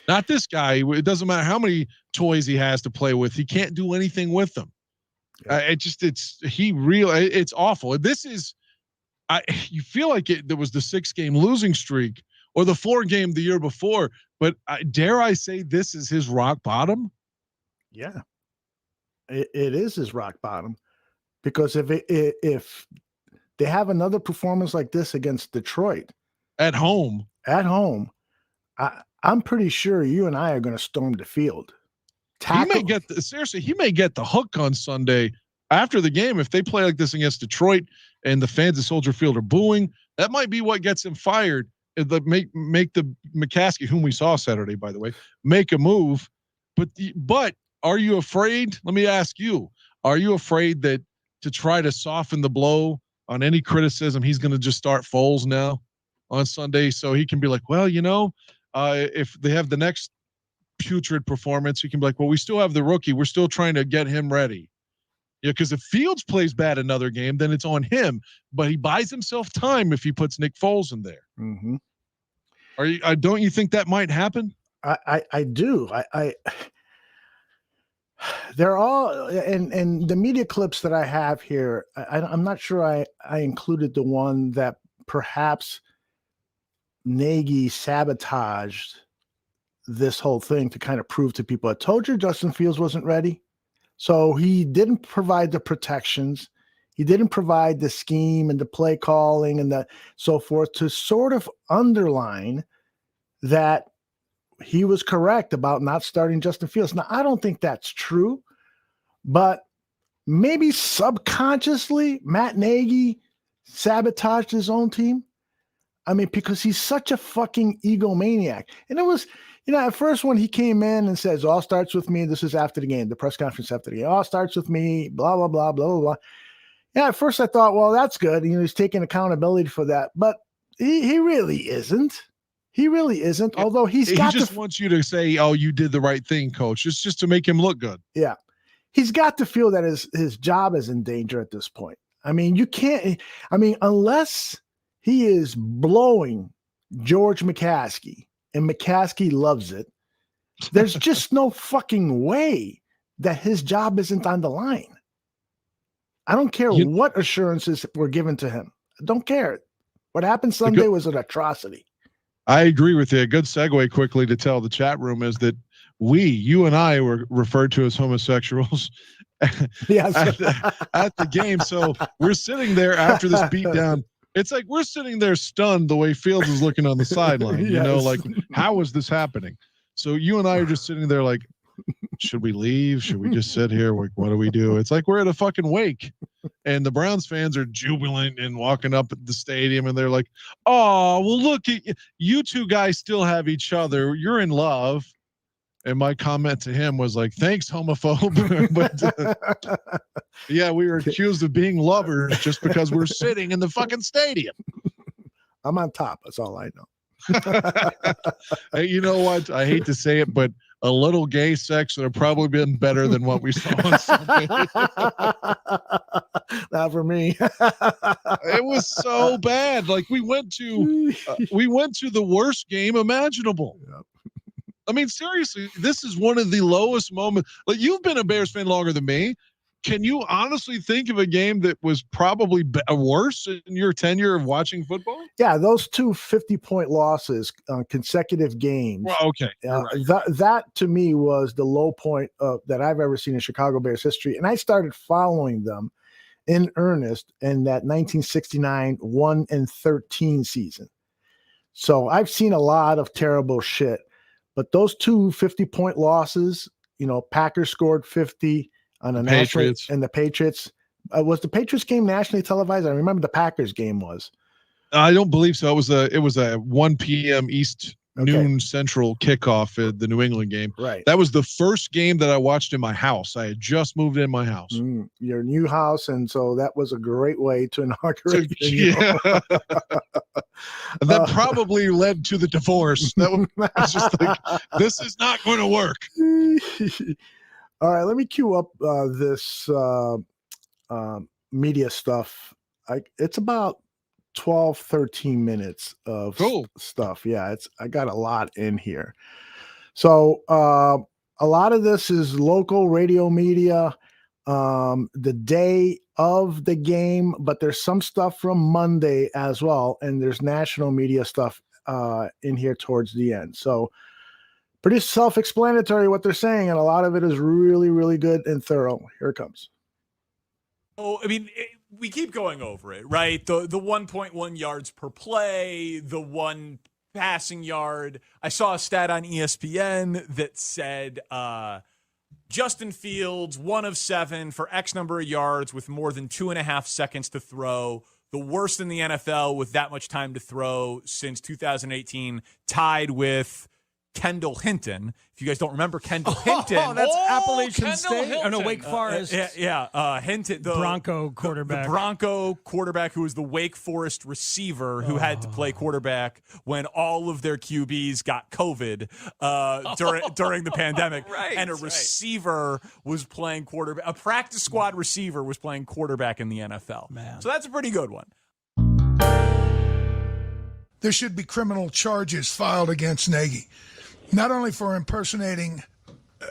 Not this guy. It doesn't matter how many toys he has to play with. He can't do anything with them. It's awful. This is, you feel like there was the 6-game losing streak or the 4-game the year before, but dare I say this is his rock bottom? Yeah, it is his rock bottom, because if they have another performance like this against Detroit at home, I'm pretty sure you and I are going to storm the field. He may get the hook on Sunday after the game. If they play like this against Detroit and the fans at Soldier Field are booing, that might be what gets him fired. Make the McCaskey, whom we saw Saturday, by the way, make a move. But are you afraid? Let me ask you, are you afraid that to try to soften the blow on any criticism, he's going to just start Foles now on Sunday so he can be like, well, if they have the next putrid performance, you can be like, well, we still have the rookie. We're still trying to get him ready. Yeah, because if Fields plays bad another game, then it's on him. But he buys himself time if he puts Nick Foles in there. Mm-hmm. Don't you think that might happen? I do. They're all and the media clips that I have here. I'm not sure I included the one that perhaps Nagy sabotaged this whole thing to kind of prove to people. I told you Justin Fields wasn't ready. So he didn't provide the protections. He didn't provide the scheme and the play calling and the so forth to sort of underline that he was correct about not starting Justin Fields. Now, I don't think that's true, but maybe subconsciously Matt Nagy sabotaged his own team. I mean, because he's such a fucking egomaniac. And it was, at first when he came in and says, all starts with me, this is after the game, the press conference after the game, all starts with me, blah, blah, blah, blah, blah, blah. Yeah, at first I thought, well, that's good. He's taking accountability for that. But he really isn't. He really isn't. Although he just wants you to say, oh, you did the right thing, coach. It's just to make him look good. Yeah. He's got to feel that his job is in danger at this point. I mean, unless he is blowing George McCaskey and McCaskey loves it, there's just no fucking way that his job isn't on the line. I don't care what assurances were given to him. I don't care. What happened Sunday was an atrocity. I agree with you. A good segue quickly to tell the chat room is that you and I were referred to as homosexuals yes. at the game. So we're sitting there after this beatdown. It's like we're sitting there stunned the way Fields is looking on the sideline. Yes. Like, how is this happening? So you and I are just sitting there like, should we leave? Should we just sit here? Like, what do we do? It's like we're at a fucking wake. And the Browns fans are jubilant and walking up at the stadium. And they're like, oh, well, look, you two guys still have each other. You're in love. And my comment to him was like, thanks, homophobe. But yeah, we were accused of being lovers just because we're sitting in the fucking stadium. I'm on top. That's all I know. Hey, you know what? I hate to say it, but a little gay sex would have probably been better than what we saw on Sunday. Not for me. It was so bad. Like we went to the worst game imaginable. Yep. I mean, seriously, this is one of the lowest moments. Like you've been a Bears fan longer than me. Can you honestly think of a game that was probably worse in your tenure of watching football? Yeah, those two 50-point losses on consecutive games. Well, okay. Right. That to me was the low point that I've ever seen in Chicago Bears history. And I started following them in earnest in that 1969 1-13 season. So I've seen a lot of terrible shit. But those two 50-point losses, Packers scored 50 on the Patriots and the Patriots. Was the Patriots game nationally televised? I remember the Packers game was. I don't believe so. It was a 1 p.m. East noon Central kickoff at the New England game. Right. That was the first game that I watched in my house. I had just moved in my house. Your new house, and so that was a great way to inaugurate. Yeah. And that probably led to the divorce. That was just like, this is not going to work. All right, let me cue up this media stuff. It's about 12, 13 minutes of stuff. Yeah, I got a lot in here. So a lot of this is local radio media, the day of the game, but there's some stuff from Monday as well, and there's national media stuff in here towards the end. So pretty self-explanatory what they're saying, and a lot of it is really, really good and thorough. Here it comes. Oh, I mean, we keep going over it, right? The 1.1 yards per play, the 1 passing yard. I saw a stat on ESPN that said Justin Fields, 1 of 7 for X number of yards with more than 2.5 seconds to throw. The worst in the NFL with that much time to throw since 2018, tied with Kendall Hinton. If you guys don't remember Kendall Hinton. Oh, that's Appalachian Kendall State. Hinton. Oh, no, Wake Forest. Hinton. The Bronco quarterback. The Bronco quarterback who was the Wake Forest receiver who had to play quarterback when all of their QBs got COVID during the pandemic. Right, and a receiver was playing quarterback. A practice squad receiver was playing quarterback in the NFL. Man. So that's a pretty good one. There should be criminal charges filed against Nagy, not only for impersonating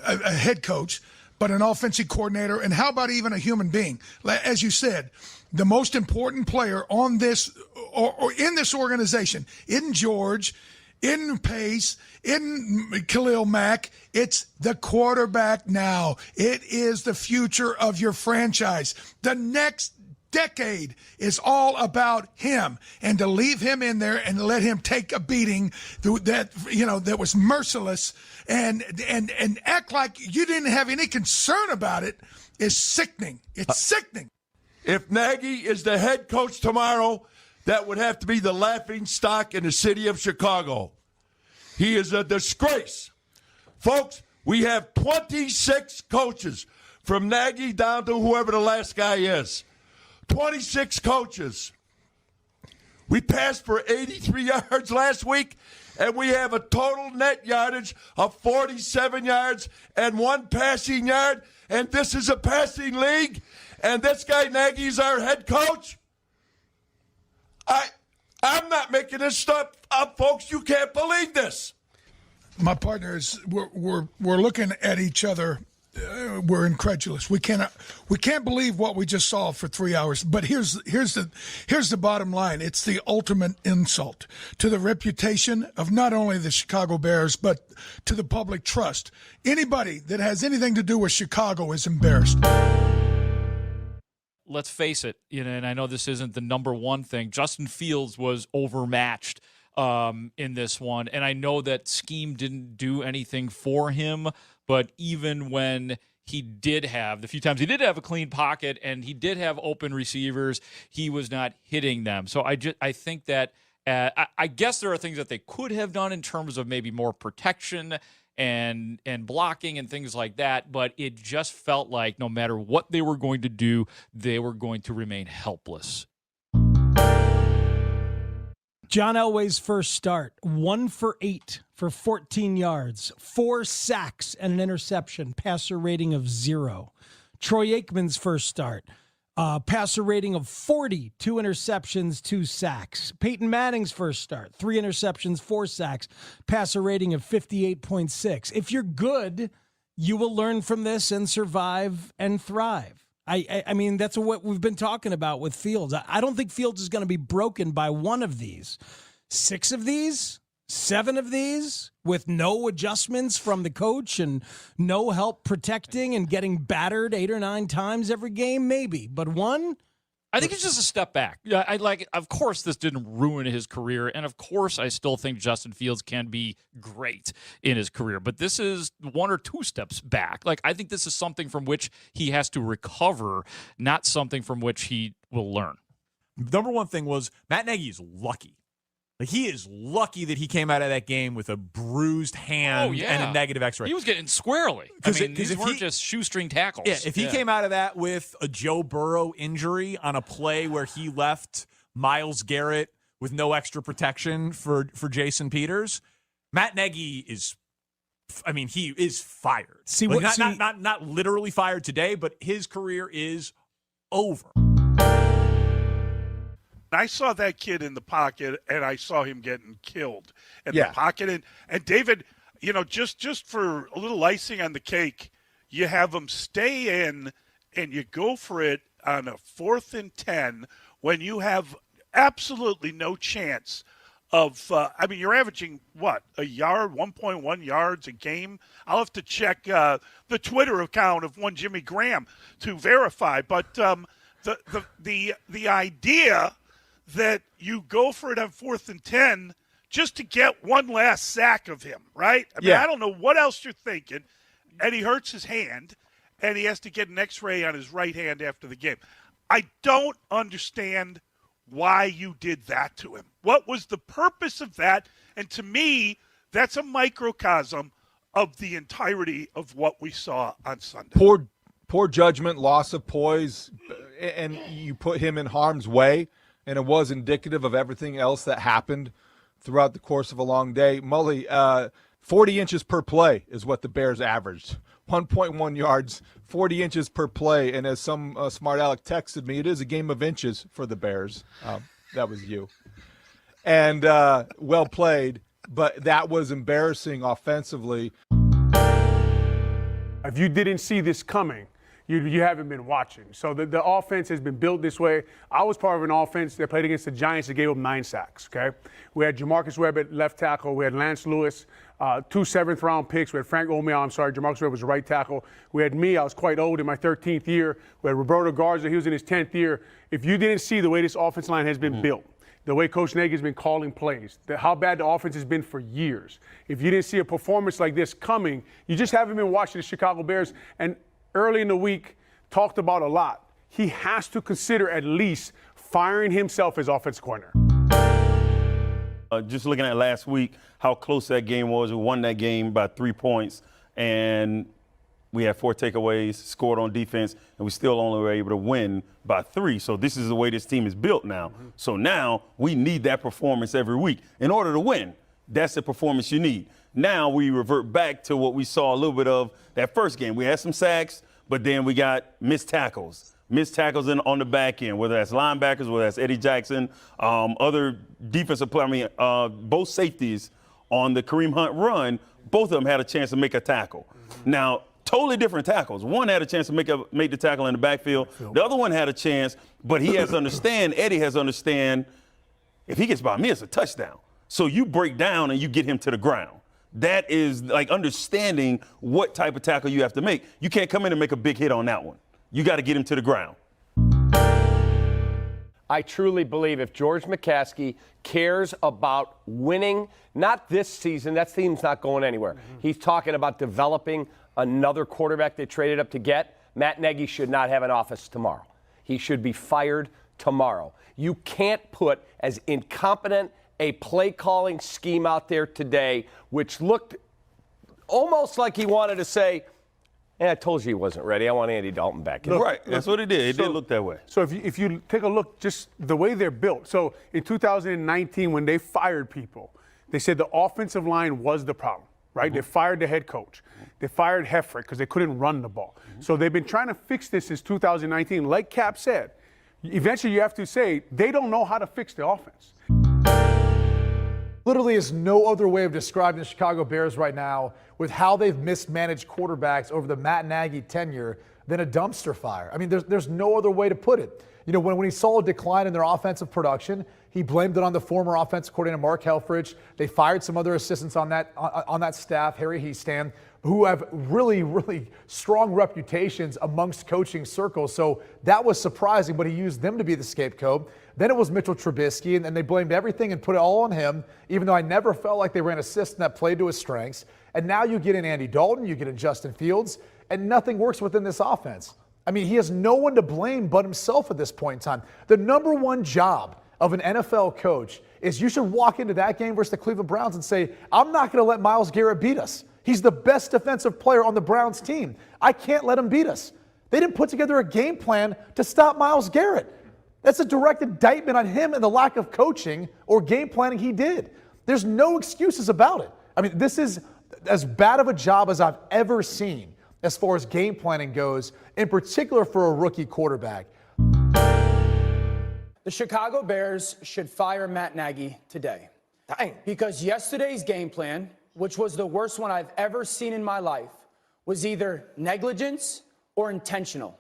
a head coach, but an offensive coordinator, and how about even a human being? As you said, the most important player on this or in this organization isn't George, isn't Pace, isn't Khalil Mack. It's the quarterback now. It is the future of your franchise. The next decade is all about him, and to leave him in there and let him take a beating that was merciless and act like you didn't have any concern about it is sickening. It's sickening. If Nagy is the head coach tomorrow, that would have to be the laughing stock in the city of Chicago. He is a disgrace. Folks, we have 26 coaches from Nagy down to whoever the last guy is. 26 coaches. We passed for 83 yards last week, and we have a total net yardage of 47 yards and 1 passing yard, and this is a passing league, and this guy Nagy's our head coach. I'm not making this stuff up, folks. You can't believe this. My partners, we're looking at each other. We're incredulous. We can't believe what we just saw for 3 hours. But here's the bottom line. It's the ultimate insult to the reputation of not only the Chicago Bears, but to the public trust. Anybody that has anything to do with Chicago is embarrassed. Let's face it, and I know this isn't the number one thing. Justin Fields was overmatched in this one, and I know that scheme didn't do anything for him. But even when he did have, the few times he did have a clean pocket and he did have open receivers, he was not hitting them. So I think that I guess there are things that they could have done in terms of maybe more protection and blocking and things like that. But it just felt like no matter what they were going to do, they were going to remain helpless. John Elway's first start, 1 for 8 for 14 yards, 4 sacks and an interception, passer rating of 0. Troy Aikman's first start, passer rating of 40, 2 interceptions, 2 sacks. Peyton Manning's first start, 3 interceptions, 4 sacks, passer rating of 58.6. If you're good, you will learn from this and survive and thrive. I mean, that's what we've been talking about with Fields. I don't think Fields is going to be broken by one of these. 6 of these, 7 of these, with no adjustments from the coach and no help protecting and getting battered 8 or 9 times every game, maybe. But one? I think it's just a step back. I like it. Of course, this didn't ruin his career, and of course, I still think Justin Fields can be great in his career. But this is 1 or 2 steps back. Like, I think this is something from which he has to recover, not something from which he will learn. Number one thing was Matt Nagy is lucky. Like, he is lucky that he came out of that game with a bruised hand and a negative X-ray. He was getting squarely. I mean, these weren't just shoestring tackles. Yeah, if he came out of that with a Joe Burrow injury on a play where he left Myles Garrett with no extra protection for Jason Peters, Matt Nagy is, he is fired. See, not literally fired today, but his career is over. I saw that kid in the pocket, and I saw him getting killed in the pocket. And David, just for a little icing on the cake, you have him stay in, and you go for it on a 4th and 10 when you have absolutely no chance of you're averaging, a yard, 1.1 yards a game? I'll have to check the Twitter account of one Jimmy Graham to verify. But the idea that you go for it on 4th and 10 just to get one last sack of him, right? I mean, I don't know what else you're thinking. And he hurts his hand, and he has to get an X-ray on his right hand after the game. I don't understand why you did that to him. What was the purpose of that? And to me, that's a microcosm of the entirety of what we saw on Sunday. Poor judgment, loss of poise, and you put him in harm's way, and it was indicative of everything else that happened throughout the course of a long day. Mully, 40 inches per play is what the Bears averaged. 1.1 yards, 40 inches per play. And as some smart aleck texted me, it is a game of inches for the Bears. That was you. And well played, but that was embarrassing offensively. If you didn't see this coming, you haven't been watching. So the offense has been built this way. I was part of an offense that played against the Giants that gave up 9 sacks, okay? We had Jamarcus Webb at left tackle. We had Lance Lewis, 2 seventh-round picks. We had Frank Omeal, Jamarcus Webb was the right tackle. We had me, I was quite old in my 13th year. We had Roberto Garza, he was in his 10th year. If you didn't see the way this offense line has been built, the way Coach Nagy has been calling plays, how bad the offense has been for years, if you didn't see a performance like this coming, you just haven't been watching the Chicago Bears. And early in the week, talked about a lot. He has to consider at least firing himself as offensive coordinator. Just looking at last week, how close that game was. We won that game by 3 points, and we had 4 takeaways, scored on defense, and we still only were able to win by 3. So this is the way this team is built now. So now we need that performance every week. In order to win, that's the performance you need. Now we revert back to what we saw a little bit of that first game. We had some sacks, but then we got missed tackles on the back end, whether that's linebackers, whether that's Eddie Jackson, other defensive players. Both safeties on the Kareem Hunt run, both of them had a chance to make a tackle. Now, totally different tackles. One had a chance to make the tackle in the backfield. The other one had a chance, but he has to understand, Eddie has to understand, if he gets by me, it's a touchdown. So you break down and you get him to the ground. That is like understanding what type of tackle you have to make. You can't come in and make a big hit on that one. You got to get him to the ground. I truly believe if George McCaskey cares about winning, not this season, that team's not going anywhere. He's talking about developing another quarterback they traded up to get. Matt Nagy should not have an office tomorrow. He should be fired tomorrow. You can't put as incompetent a play-calling scheme out there today, which looked almost like he wanted to say, I told you he wasn't ready. I want Andy Dalton back in. Right, that's what it did. It did look that way. So if you take a look, just the way they're built. So in 2019, when they fired people, they said the offensive line was the problem, right? They fired the head coach. They fired Heffrick because they couldn't run the ball. So they've been trying to fix this since 2019. Like Cap said, eventually you have to say they don't know how to fix the offense. Literally is no other way of describing the Chicago Bears right now with how they've mismanaged quarterbacks over the Matt Nagy tenure than a dumpster fire. I mean, there's no other way to put it. You know, when he saw a decline in their offensive production, he blamed it on the former offensive coordinator, Mark Helfrich. They fired some other assistants on that staff, Harry Heastan, who have really, really strong reputations amongst coaching circles. So that was surprising, but he used them to be the scapegoat. Then it was Mitchell Trubisky, and they blamed everything and put it all on him, even though I never felt like they ran a system that played to his strengths. And now you get in Andy Dalton, you get in Justin Fields, and nothing works within this offense. I mean, he has no one to blame but himself at this point in time. The number one job of an NFL coach is you should walk into that game versus the Cleveland Browns and say, I'm not going to let Myles Garrett beat us. He's the best defensive player on the Browns team. I can't let him beat us. They didn't put together a game plan to stop Myles Garrett. That's a direct indictment on him and the lack of coaching or game planning he did. There's no excuses about it. I mean, this is as bad of a job as I've ever seen as far as game planning goes, in particular for a rookie quarterback. The Chicago Bears should fire Matt Nagy today. Dang. Because yesterday's game plan, which was the worst one I've ever seen in my life, was either negligence or intentional.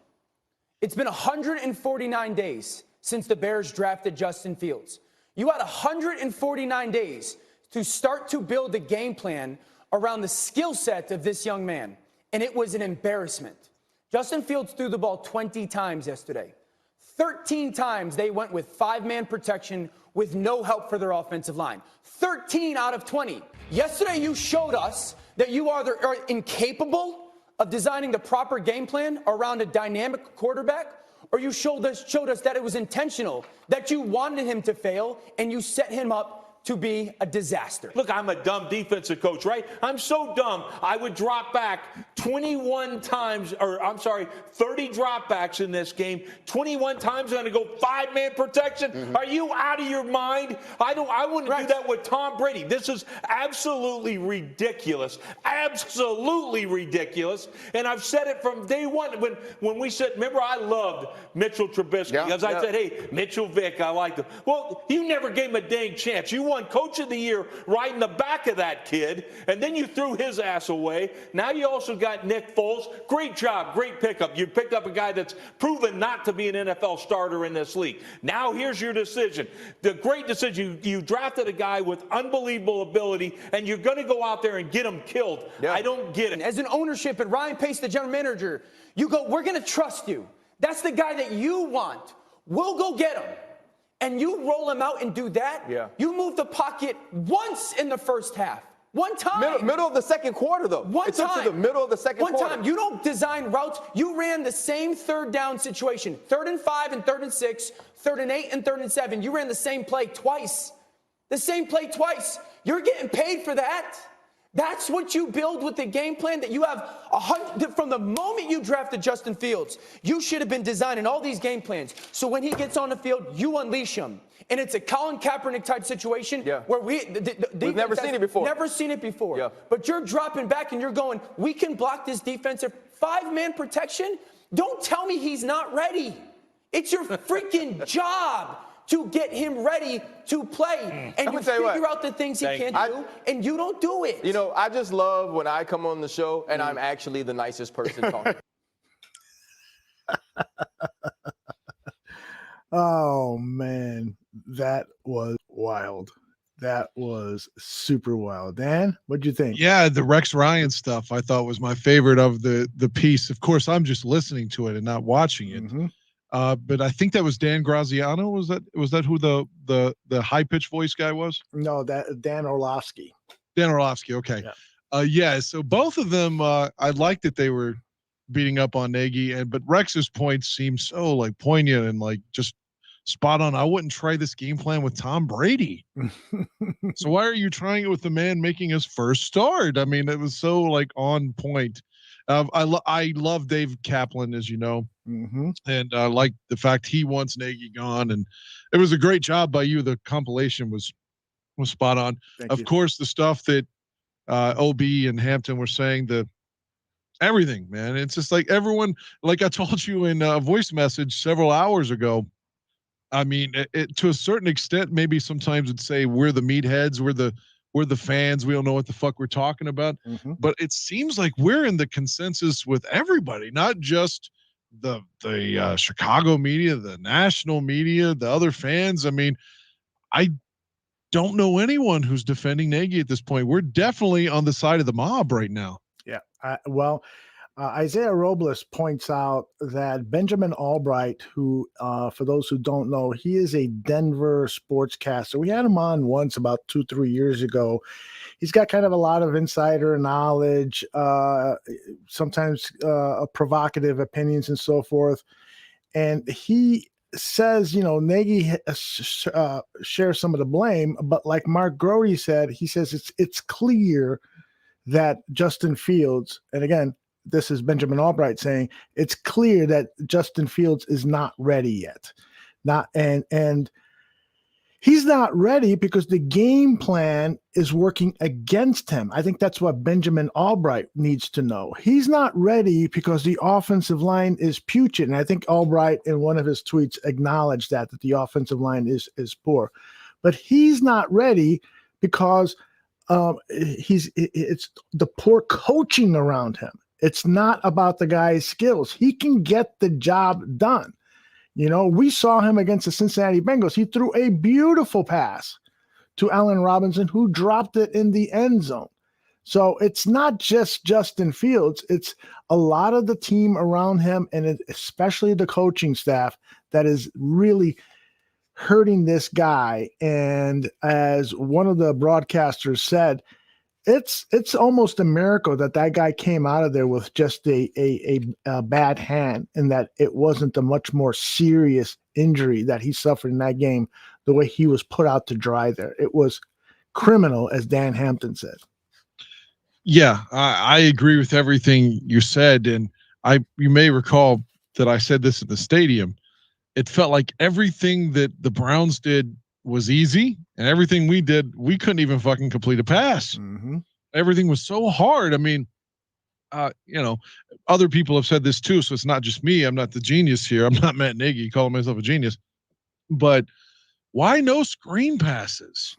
It's been 149 days since the Bears drafted Justin Fields. You had 149 days to start to build a game plan around the skill set of this young man, and it was an embarrassment. Justin Fields threw the ball 20 times yesterday. 13 times they went with 5-man protection with no help for their offensive line. 13 out of 20. Yesterday, you showed us that you are incapable of designing the proper game plan around a dynamic quarterback, or you showed us that it was intentional, that you wanted him to fail, and you set him up to be a disaster. Look, I'm a dumb defensive coach, right? I'm so dumb, I would drop back 21 times, 30 dropbacks in this game. 21 times I'm going to go 5-man protection. Are you out of your mind? I wouldn't do that with Tom Brady. This is absolutely ridiculous. Absolutely ridiculous. And I've said it from day one. When we said, remember, I loved Mitchell Trubisky. Because I said, hey, Mitchell Vick, I liked him. Well, you never gave him a dang chance. You won Coach of the Year right in the back of that kid, and then you threw his ass away. Now you also got Nick Foles. Great job, great pickup. You picked up a guy that's proven not to be an NFL starter in this league. Now here's your decision. The great decision. You drafted a guy with unbelievable ability, and you're going to go out there and get him killed. I don't get it. As an ownership and Ryan Pace, the general manager, you go, we're going to trust you. That's the guy that you want. We'll go get him. And you roll him out and do that, you move the pocket once in the first half. One time. Middle of the second quarter, though. One time. Took to the middle of the second quarter. One time. You don't design routes. You ran the same third down situation. 3rd and 5 and 3rd and 6, 3rd and 8 and 3rd and 7. You ran the same play twice. The same play twice. You're getting paid for that. That's what you build with the game plan that you have from the moment you drafted Justin Fields. You should have been designing all these game plans. So when he gets on the field, you unleash him. And it's a Colin Kaepernick type situation where we've never seen it before. Never seen it before. But you're dropping back and you're going, we can block this defensive 5-man protection. Don't tell me he's not ready. It's your freaking job to get him ready to play. And you figure out the things he can't do, and you don't do it. You know, I just love when I come on the show and I'm actually the nicest person talking. Oh, man. That was wild. That was super wild. Dan, what'd you think? Yeah, the Rex Ryan stuff I thought was my favorite of the piece. Of course, I'm just listening to it and not watching it. But I think that was Dan Graziano. Was that who the high pitched voice guy was? No, that Dan Orlovsky. Dan Orlovsky. Okay. Yeah. So both of them, I liked that they were beating up on Nagy, but Rex's points seemed so like poignant and like just spot on. I wouldn't try this game plan with Tom Brady. So why are you trying it with the man making his first start? I mean, it was so like on point. I love Dave Kaplan, as you know, and I like the fact he wants Nagy gone, and it was a great job by you. The compilation was spot on. Of course, the stuff that OB and Hampton were saying, everything, man. It's just like everyone, like I told you in a voice message several hours ago. I mean, it to a certain extent, maybe sometimes it'd say we're the meatheads, we're the fans. We don't know what the fuck we're talking about. But it seems like we're in the consensus with everybody, not just the Chicago media, the national media, the other fans. I mean, I don't know anyone who's defending Nagy at this point. We're definitely on the side of the mob right now. Yeah. Isaiah Robles points out that Benjamin Albright, who, for those who don't know, he is a Denver sportscaster. We had him on once about 2-3 years ago. He's got kind of a lot of insider knowledge, sometimes provocative opinions and so forth. And he says, Nagy shares some of the blame, but like Mark Grody said, he says it's clear that Justin Fields, and again, this is Benjamin Albright saying, it's clear that Justin Fields is not ready yet. And he's not ready because the game plan is working against him. I think that's what Benjamin Albright needs to know. He's not ready because the offensive line is putrid. And I think Albright in one of his tweets acknowledged that the offensive line is poor. But he's not ready because it's the poor coaching around him. It's not about the guy's skills. He can get the job done. We saw him against the Cincinnati Bengals. He threw a beautiful pass to Allen Robinson, who dropped it in the end zone. So it's not just Justin Fields. It's a lot of the team around him, and especially the coaching staff that is really hurting this guy. And as one of the broadcasters said, it's almost a miracle that guy came out of there with just a bad hand, and that it wasn't a much more serious injury that he suffered in that game. The way he was put out to dry there, it was criminal, as Dan Hampton said. Yeah, I agree with everything you said, and you may recall that I said this at the stadium. It felt like everything that the Browns did was easy, and everything we did, we couldn't even fucking complete a pass. Mm-hmm. Everything was so hard. I mean, other people have said this too, so it's not just me. I'm not the genius here. I'm not Matt Nagy calling myself a genius, but why no screen passes?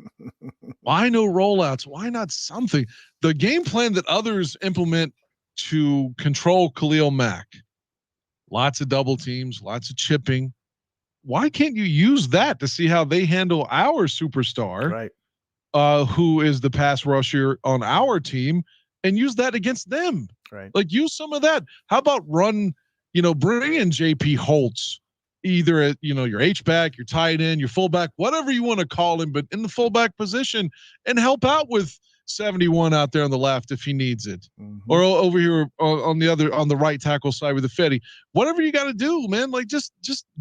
Why no rollouts? Why not something? The game plan that others implement to control Khalil Mack, lots of double teams, lots of chipping. Why can't you use that to see how they handle our superstar, right? Who is the pass rusher on our team, and use that against them? Right. Like, use some of that. How about bring in JP Holtz, either at, your H-back, your tight end, your fullback, whatever you want to call him, but in the fullback position, and help out with 71 out there on the left if he needs it, or over here on the right tackle side with the Fetty. Whatever you got to do, man. Like, just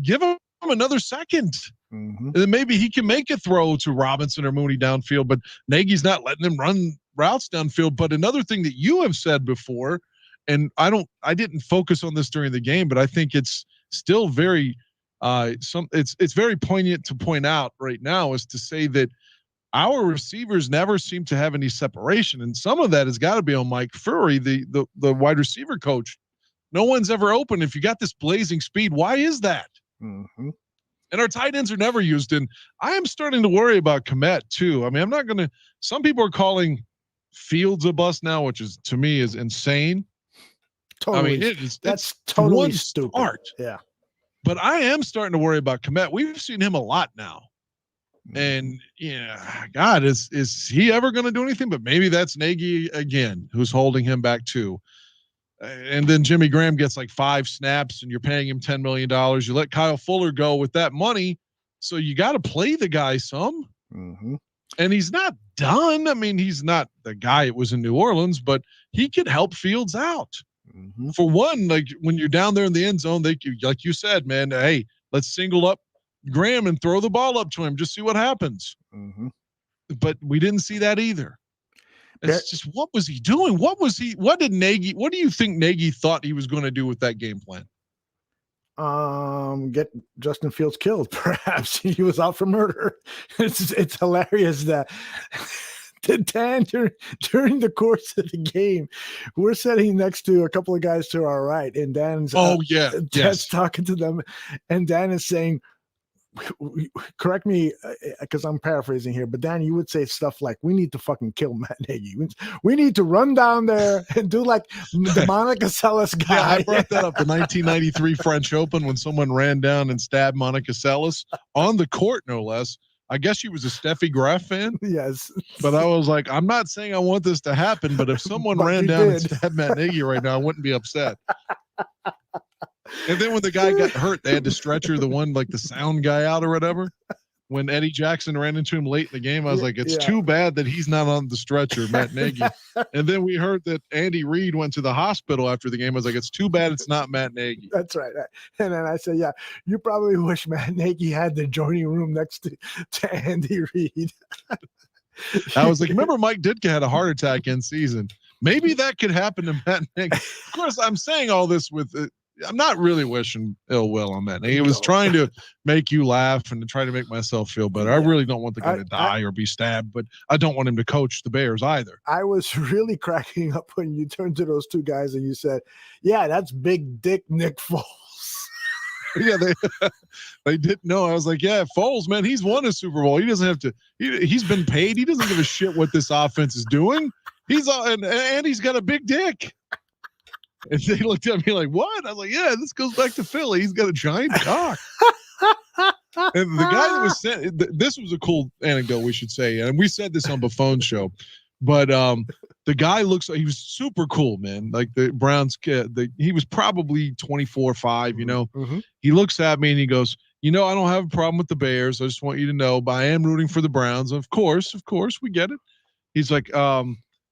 give him another second, and then maybe he can make a throw to Robinson or Mooney downfield. But Nagy's not letting them run routes downfield. But another thing that you have said before, and I didn't focus on this during the game, but I think it's still very it's very poignant to point out right now, is to say that our receivers never seem to have any separation, and some of that has got to be on Mike Furry, the wide receiver coach. No one's ever open. If you got this blazing speed, why is that? Mm-hmm. And our tight ends are never used. And I am starting to worry about Kmet too. I mean, I'm not going to. Some people are calling Fields a bust now, which is, to me, is insane. Totally, I mean, that's totally one stupid. Start. Yeah. But I am starting to worry about Kmet. We've seen him a lot now. And God, is he ever going to do anything? But maybe that's Nagy again, who's holding him back too. And then Jimmy Graham gets like 5 snaps, and you're paying him $10 million. You let Kyle Fuller go with that money, so you got to play the guy some. Mm-hmm. And he's not done. I mean, he's not the guy it was in New Orleans, but he could help Fields out. Mm-hmm. For one, like when you're down there in the end zone, like you said, man, hey, let's single up Graham and throw the ball up to him. Just see what happens. Mm-hmm. But we didn't see that either. It's just, what was he doing? What do you think Nagy thought he was going to do with that game plan? Get Justin Fields killed. Perhaps he was out for murder. It's hilarious that Dan, during the course of the game, we're sitting next to a couple of guys to our right, and Dan's Dan's talking to them, and Dan is saying, correct me because I'm paraphrasing here, but Dan, you would say stuff like, we need to fucking kill Matt Nagy. We need to run down there and do like the Monica Seles guy. Yeah, I brought that up, the 1993 French Open, when someone ran down and stabbed Monica Seles on the court, no less. I guess she was a Steffi Graf fan. Yes. But I was like, I'm not saying I want this to happen, but if someone ran down and stabbed Matt Nagy right now, I wouldn't be upset. And then when the guy got hurt, they had to stretcher the sound guy out or whatever. When Eddie Jackson ran into him late in the game, I was like, it's too bad that he's not on the stretcher, Matt Nagy. And then we heard that Andy Reid went to the hospital after the game. I was like, it's too bad it's not Matt Nagy. That's right. And then I said, yeah, you probably wish Matt Nagy had the joining room next to Andy Reid. I was like, remember Mike Ditka had a heart attack in season. Maybe that could happen to Matt Nagy. Of course, I'm saying all this with I'm not really wishing ill will on Matt. He was trying to make you laugh and to try to make myself feel better. I really don't want the guy to die or be stabbed, but I don't want him to coach the Bears either. I was really cracking up when you turned to those two guys and you said, yeah, that's big dick Nick Foles. Yeah, they didn't know. I was like, yeah, Foles, man, he's won a Super Bowl. He doesn't have to. He's been paid. He doesn't give a shit what this offense is doing. And he's got a big dick. And they looked at me like, what? I was like, yeah, this goes back to Philly. He's got a giant cock. And the guy that was sent, this was a cool anecdote, we should say. And we said this on Buffone's show. But the guy looks like he was super cool, man. Like the Browns kid, he was probably 24-5, you know. Mm-hmm. He looks at me and he goes, I don't have a problem with the Bears. I just want you to know, but I am rooting for the Browns. Of course, we get it. He's like,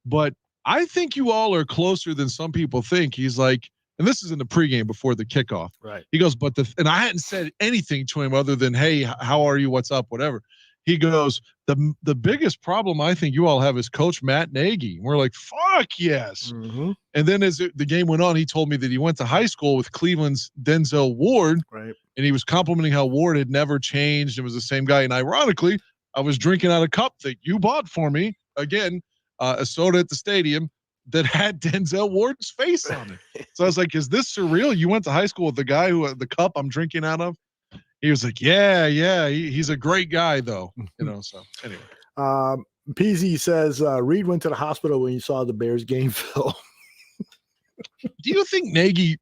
but I think you all are closer than some people think. He's like, and this is in the pregame before the kickoff. Right. He goes, and I hadn't said anything to him other than, hey, how are you? What's up? Whatever. He goes, the biggest problem I think you all have is Coach Matt Nagy. We're like, fuck yes. Mm-hmm. And then as the game went on, he told me that he went to high school with Cleveland's Denzel Ward. Right. And he was complimenting how Ward had never changed and was the same guy. And ironically, I was drinking out a cup that you bought for me, again, a soda at the stadium that had Denzel Ward's face on it. So I was like, is this surreal? You went to high school with the guy who the cup I'm drinking out of? He was like, yeah, he's a great guy though. So anyway. PZ says Reed went to the hospital when he saw the Bears game film. Do you think Nagy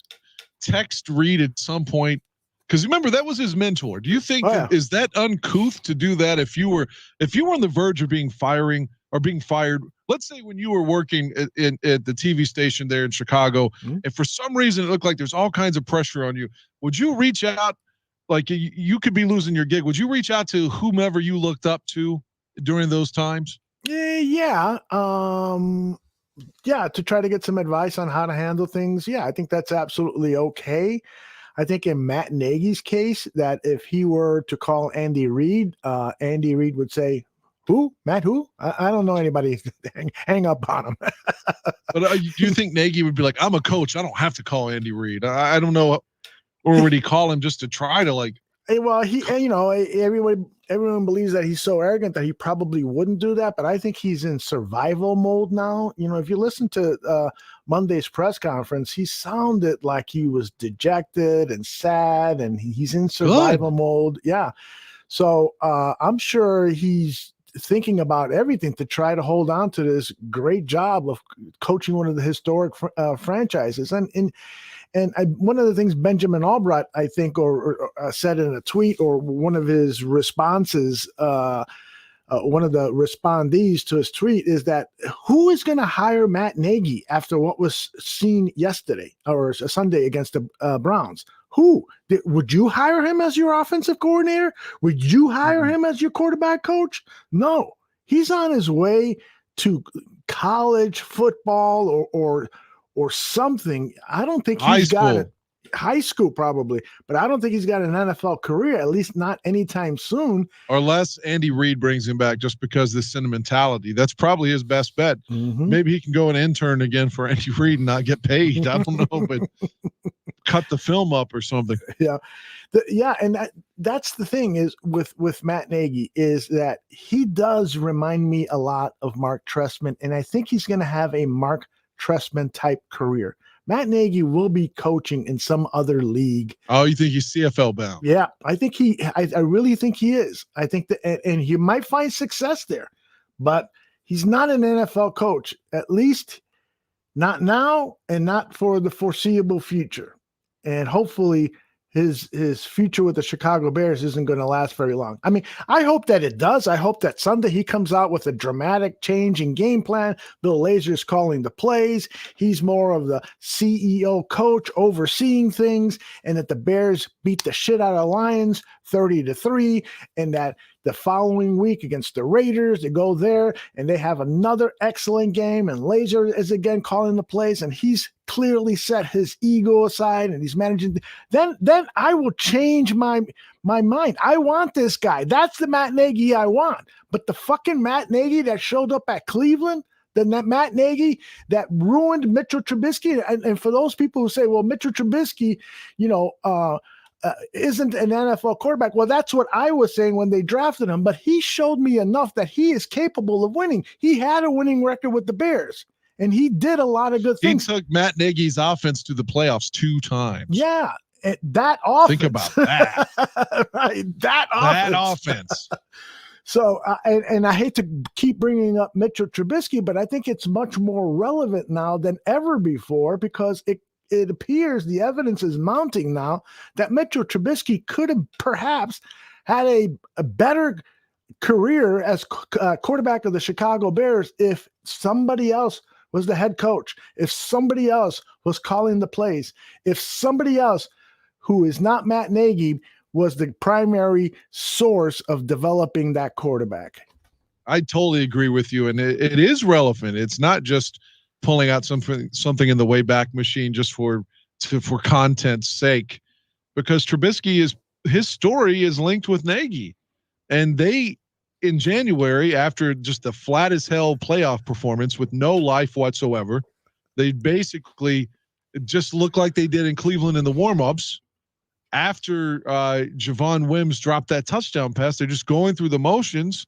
texted Reed at some point? Because remember, that was his mentor. Do you think is that uncouth to do that if you were on the verge of being fired? Let's say when you were working at the TV station there in Chicago, and for some reason it looked like there's all kinds of pressure on you, would you reach out? Like you could be losing your gig. Would you reach out to whomever you looked up to during those times? Yeah. To try to get some advice on how to handle things. Yeah, I think that's absolutely okay. I think in Matt Nagy's case, that if he were to call Andy Reid would say, who? Matt who? I don't know anybody. Hang up on him. But do you think Nagy would be like, I'm a coach, I don't have to call Andy Reid? I don't know. Or would he call him just to try to like? Well, everyone believes that he's so arrogant that he probably wouldn't do that. But I think he's in survival mode now. If you listen to Monday's press conference, he sounded like he was dejected and sad, and he's in survival mode. Yeah. So I'm sure he's thinking about everything to try to hold on to this great job of coaching one of the historic franchises. And one of the things Benjamin Albright, I think, or said in a tweet, or one of his responses, one of the respondees to his tweet, is that who is going to hire Matt Nagy after what was seen yesterday or Sunday against the Browns? Who? Would you hire him as your offensive coordinator? Would you hire him as your quarterback coach? No. He's on his way to college football or something. I don't think he's got it. High school probably, but I don't think he's got an NFL career, at least not anytime soon. Or unless Andy Reid brings him back just because of the sentimentality. That's probably his best bet. Mm-hmm. Maybe he can go and intern again for Andy Reid and not get paid. I don't know, but cut the film up or something. Yeah. And that's the thing is with Matt Nagy, is that he does remind me a lot of Mark Trestman, and I think he's going to have a Mark Trestman type career. Matt Nagy will be coaching in some other league. Oh, you think he's CFL bound? Yeah, I think I really think he is. I think that, and he might find success there, but he's not an NFL coach, at least not now and not for the foreseeable future. And hopefully his future with the Chicago Bears isn't going to last very long. I mean, I hope that it does. I hope that Sunday he comes out with a dramatic change in game plan. Bill Lazor's calling the plays. He's more of the CEO coach overseeing things, and that the Bears beat the shit out of the Lions 30-3, and that the following week against the Raiders, they go there and they have another excellent game, and Lazor is again calling the plays, and he's clearly set his ego aside and he's managing. Then I will change my mind. I want this guy. That's the Matt Nagy I want. But the fucking Matt Nagy that showed up at Cleveland, then that Matt Nagy that ruined Mitchell Trubisky, and for those people who say, well, Mitchell Trubisky, isn't an NFL quarterback. Well, that's what I was saying when they drafted him, but he showed me enough that he is capable of winning. He had a winning record with the Bears, and he did a lot of good things. He took Matt Nagy's offense to the playoffs 2 times. Yeah, that offense. Think about that. Right, that offense. So, and I hate to keep bringing up Mitchell Trubisky, but I think it's much more relevant now than ever before, because it appears the evidence is mounting now that Mitchell Trubisky could have perhaps had a better career as quarterback of the Chicago Bears if somebody else was the head coach, if somebody else was calling the plays, if somebody else who is not Matt Nagy was the primary source of developing that quarterback. I totally agree with you, and it is relevant. It's not just pulling out something in the Wayback Machine just for content's sake, because his story is linked with Nagy, and they in January, after just the flat as hell playoff performance with no life whatsoever, they basically just looked like they did in Cleveland in the warmups. After Javon Wims dropped that touchdown pass, they're just going through the motions.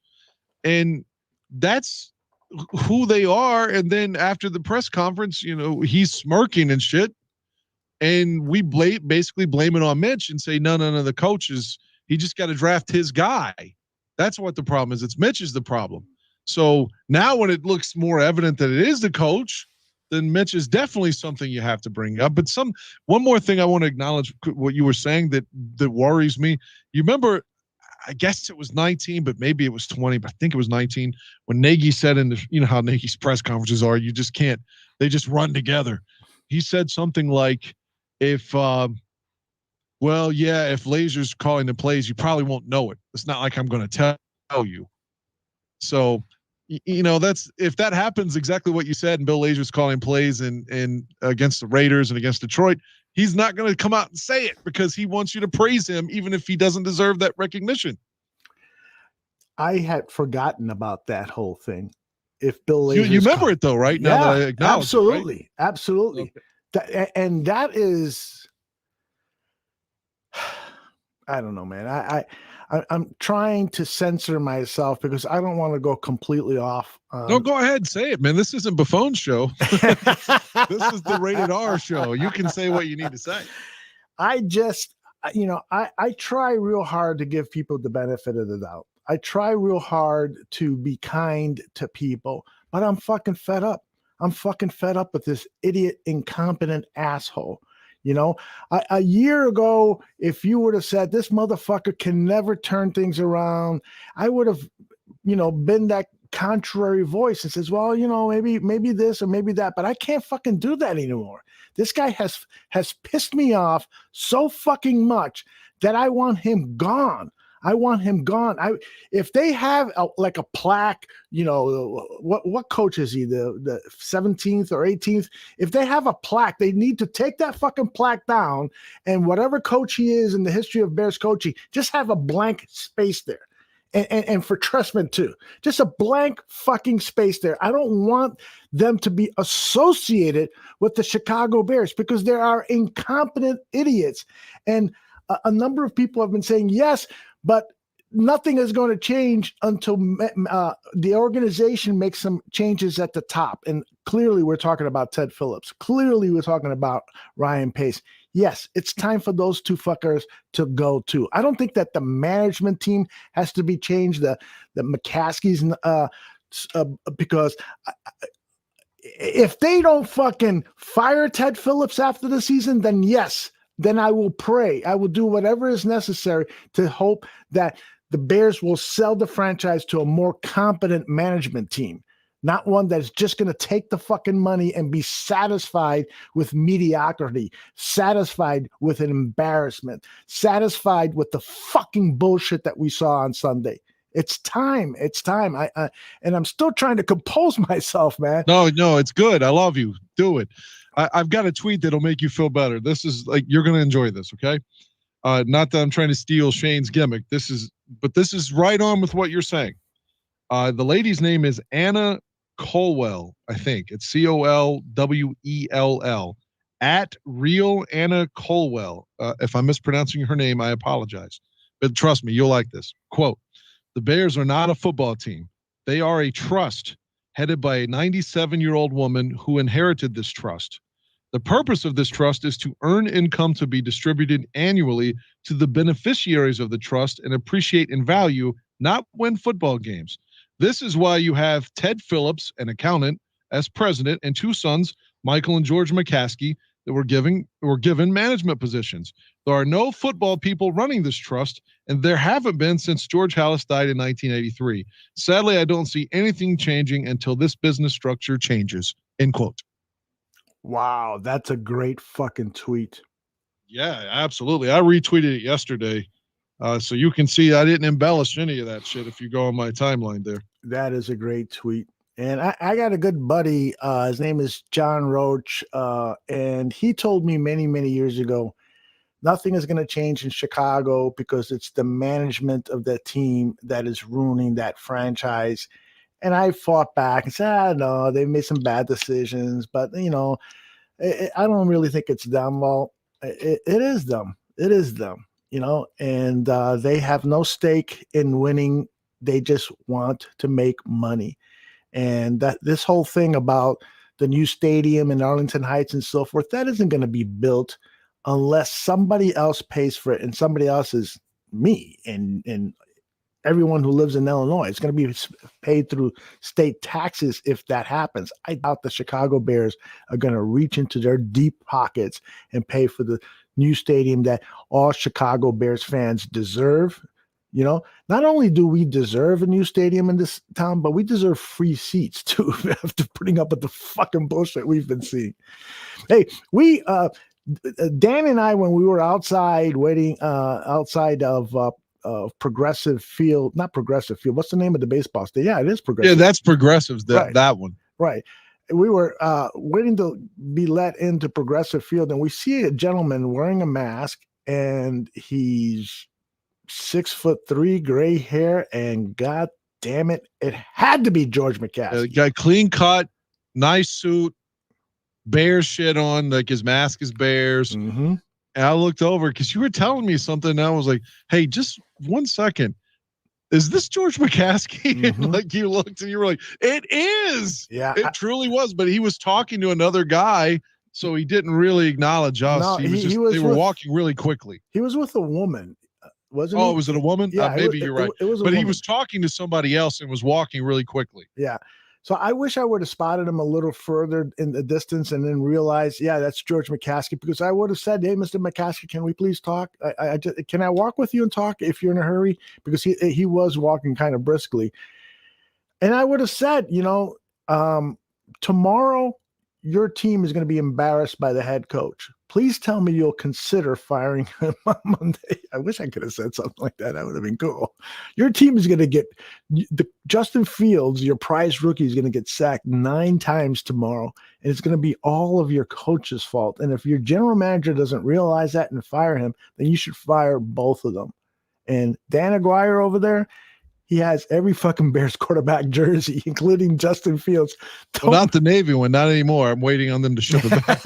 And that's who they are. And then after the press conference, he's smirking and shit. And we basically blame it on Mitch and say, no, the coach he just got to draft his guy. That's what the problem is. It's Mitch is the problem. So now when it looks more evident that it is the coach, then Mitch is definitely something you have to bring up. But one more thing I want to acknowledge what you were saying that worries me. You remember, I guess it was 19, but maybe it was 20, but I think it was 19 when Nagy said how Nagy's press conferences are, you just can't, they just run together. He said something like, if Lazer's calling the plays, you probably won't know it. It's not like I'm going to tell you. So, that's, if that happens exactly what you said, and Bill Lazer's calling plays and against the Raiders and against Detroit, he's not going to come out and say it because he wants you to praise him, even if he doesn't deserve that recognition. I had forgotten about that whole thing. If Bill Lazer's you remember it though, right? Yeah, now that I acknowledge absolutely, it, right? Absolutely. Okay. And that is, I don't know, man. I'm trying to censor myself because I don't want to go completely off. No, go ahead, say it, man. This isn't Buffoon's show. This is the Rated R show. You can say what you need to say. I try real hard to give people the benefit of the doubt. I try real hard to be kind to people, but I'm fucking fed up. I'm fucking fed up with this idiot, incompetent asshole. A year ago, if you would have said this motherfucker can never turn things around, I would have, been that contrary voice and says, well, maybe this or maybe that, but I can't fucking do that anymore. This guy has pissed me off so fucking much that I want him gone. I want him gone. If they have a plaque, what coach is he, the 17th or 18th? If they have a plaque, they need to take that fucking plaque down, and whatever coach he is in the history of Bears coaching, just have a blank space there. And for Trestman too, just a blank fucking space there. I don't want them to be associated with the Chicago Bears because there are incompetent idiots. And a number of people have been saying, yes, but nothing is going to change until the organization makes some changes at the top. And clearly we're talking about Ted Phillips. Clearly we're talking about Ryan Pace. Yes, it's time for those two fuckers to go too. I don't think that the management team has to be changed, the McCaskies, because if they don't fucking fire Ted Phillips after the season, then yes, then I will pray. I will do whatever is necessary to hope that the Bears will sell the franchise to a more competent management team, not one that's just going to take the fucking money and be satisfied with mediocrity, satisfied with an embarrassment, satisfied with the fucking bullshit that we saw on Sunday. It's time. It's time. And I'm still trying to compose myself, man. No, it's good. I love you. Do it. I've got a tweet that'll make you feel better. This is you're going to enjoy this. Okay. Not that I'm trying to steal Shane's gimmick. This is right on with what you're saying. The lady's name is Anna Colwell. I think it's Colwell at Real Anna Colwell. If I'm mispronouncing her name, I apologize, but trust me, you'll like this quote. The Bears are not a football team. They are a trust headed by a 97-year-old woman who inherited this trust. The purpose of this trust is to earn income to be distributed annually to the beneficiaries of the trust and appreciate and value, not win football games. This is why you have Ted Phillips, an accountant, as president, and two sons, Michael and George McCaskey, that were given management positions. There are no football people running this trust, and there haven't been since George Halas died in 1983. Sadly, I don't see anything changing until this business structure changes. End quote. Wow, that's a great fucking tweet. Yeah, absolutely. I retweeted it yesterday. So you can see I didn't embellish any of that shit if you go on my timeline there. That is a great tweet. And I got a good buddy. His name is John Roach. And he told me many, many years ago, nothing is going to change in Chicago because it's the management of that team that is ruining that franchise. And I fought back and said, no, they made some bad decisions, but I don't really think it's them. Well, it is them. It is them, and they have no stake in winning. They just want to make money. And that this whole thing about the new stadium in Arlington Heights and so forth, that isn't going to be built unless somebody else pays for it, and somebody else is me and everyone who lives in Illinois. It's going to be paid through state taxes if that happens. I doubt the Chicago Bears are going to reach into their deep pockets and pay for the new stadium that all Chicago Bears fans deserve. Not only do we deserve a new stadium in this town, but we deserve free seats too after putting up with the fucking bullshit we've been seeing. Hey, Dan and I, when we were outside waiting outside of Progressive Field, not Progressive Field. What's the name of the baseball stadium? Yeah, it is Progressive. Yeah, that's Progressives. Right. That one. Right. We were waiting to be let into Progressive Field, and we see a gentleman wearing a mask, and he's 6'3", gray hair, and God damn it, it had to be George McCaskey. Got clean cut, nice suit, Bears shit on, like his mask is Bears. Mm-hmm. And I looked over because you were telling me something, and I was like, "Hey, just 1 second, is this George McCaskey?" Mm-hmm. Like you looked and you were like, "It is." Yeah, it truly was. But he was talking to another guy, so he didn't really acknowledge us. No, they were walking really quickly. He was with a woman. Wasn't he? Was it a woman? Yeah, maybe you're right. It was a but woman. he was talking to somebody else and was walking really quickly. Yeah. So I wish I would have spotted him a little further in the distance and then realized, yeah, that's George McCaskey, because I would have said, "Hey, Mr. McCaskey, can we please talk? Can I walk with you and talk if you're in a hurry?" Because he was walking kind of briskly. And I would have said, tomorrow your team is going to be embarrassed by the head coach. Please tell me you'll consider firing him on Monday. I wish I could have said something like that. That would have been cool. Your team is going to get Justin Fields, your prize rookie, is going to get sacked 9 times tomorrow, and it's going to be all of your coach's fault. And if your general manager doesn't realize that and fire him, then you should fire both of them. And Dan Aguirre over there, he has every fucking Bears quarterback jersey, including Justin Fields. Well, not the Navy one, not anymore. I'm waiting on them to ship it back.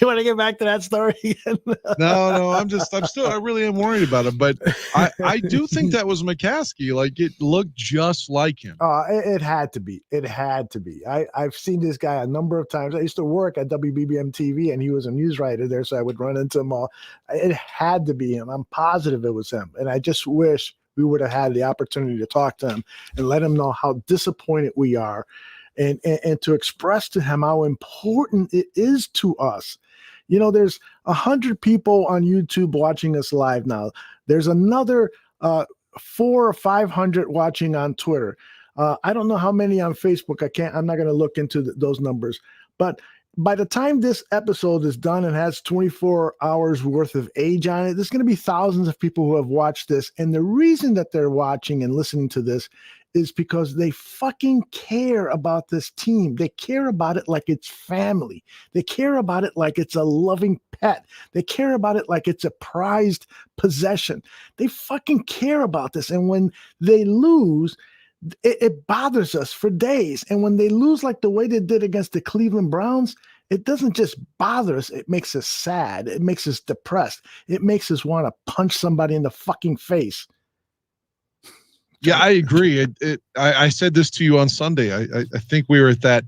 You want to get back to that story again? No, I really am worried about it. But I do think that was McCaskey. Like, it looked just like him. It had to be. It had to be. I've seen this guy a number of times. I used to work at WBBM TV, and he was a news writer there, so I would run into him all. It had to be him. I'm positive it was him. And I just wish we would have had the opportunity to talk to him and let him know how disappointed we are. And to express to him how important it is to us. There's 100 people on YouTube watching us live now. There's another 400 or 500 watching on Twitter. I don't know how many on Facebook. I'm not going to look into those numbers. But by the time this episode is done and has 24 hours worth of age on it, there's going to be thousands of people who have watched this. And the reason that they're watching and listening to this is because they fucking care about this team. They care about it like it's family. They care about it like it's a loving pet. They care about it like it's a prized possession. They fucking care about this. And when they lose, it bothers us for days. And when they lose like the way they did against the Cleveland Browns, it doesn't just bother us. It makes us sad. It makes us depressed. It makes us want to punch somebody in the fucking face. Yeah, I agree. I said this to you on Sunday. I think we were at that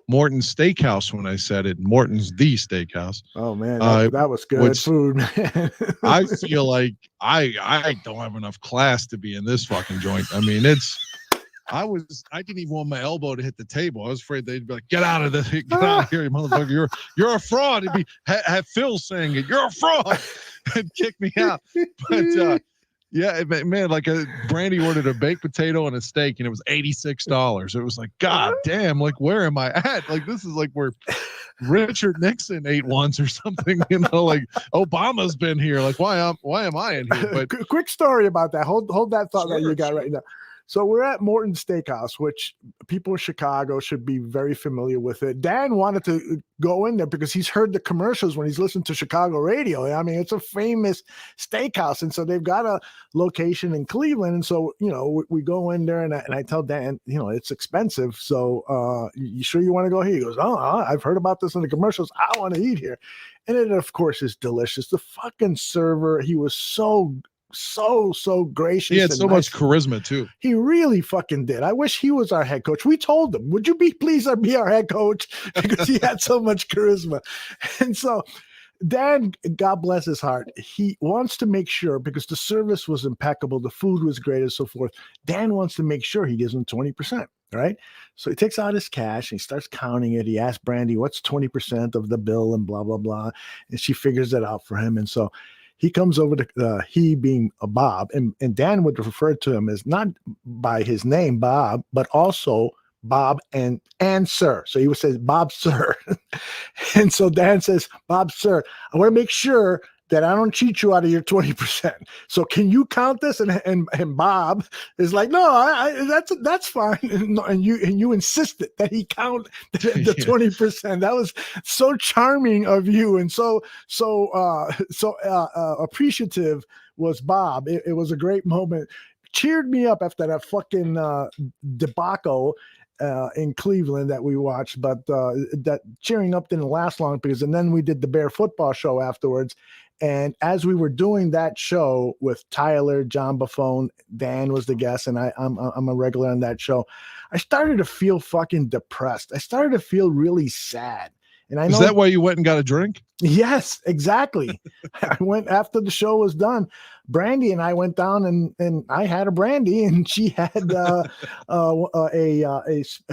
Morton's Steakhouse when I said it. Morton's the Steakhouse. Oh man, that was good food, man. I feel like I don't have enough class to be in this fucking joint. I mean, I didn't even want my elbow to hit the table. I was afraid they'd be like, "Get out of this! Get out of here, you motherfucker! You're a fraud!" It'd be have Phil saying it. "You're a fraud!" and kick me out. But yeah, man, like Brandy ordered a baked potato and a steak, and it was $86. It was like, God damn, like, where am I at? Like, this is like where Richard Nixon ate once or something, you know, like Obama's been here. Like, why am I in here? But quick story about that. Hold that thought that Sure, you got right now. So we're at Morton's Steakhouse, which people in Chicago should be very familiar with it. Dan wanted to go in there because he's heard the commercials when he's listened to Chicago radio. I mean, it's a famous steakhouse. And so they've got a location in Cleveland. And so, you know, we go in there and I tell Dan, you know, it's expensive. So you sure you want to go here? He goes, oh, I've heard about this in the commercials. I want to eat here. And it, of course, is delicious. The fucking server, he was so gracious. he had and so nice. much charisma too. He really fucking did. I wish he was our head coach. We told him, would you please be our head coach? Because he had so much charisma. And so Dan, God bless his heart, he wants to make sure, because the service was impeccable, the food was great and so forth. Dan wants to make sure he gives him 20%. Right. So he takes out his cash and he starts counting it. He asks Brandy, what's 20% of the bill and blah, blah, blah. And she figures it out for him. And so he comes over to he being a Bob, and Dan would refer to him as not by his name, Bob, but also Bob and sir. So he would say, Bob, sir. And so Dan says, Bob, sir, I want to make sure that I don't cheat you out of your 20%. So can you count this? And Bob is like, no, that's fine. And you insisted that he count the 20%. That was so charming of you. And so appreciative was Bob. It was a great moment. Cheered me up after that fucking debacle in Cleveland that we watched, but that cheering up didn't last long and then we did the Bear football show afterwards. And as we were doing that show with Tyler, John Buffone, Dan was the guest, and I'm a regular on that show, I started to feel fucking depressed. I started to feel really sad. And I know, is that why you went and got a drink? Yes, exactly. I went after the show was done. Brandy and I went down and I had a brandy and she had a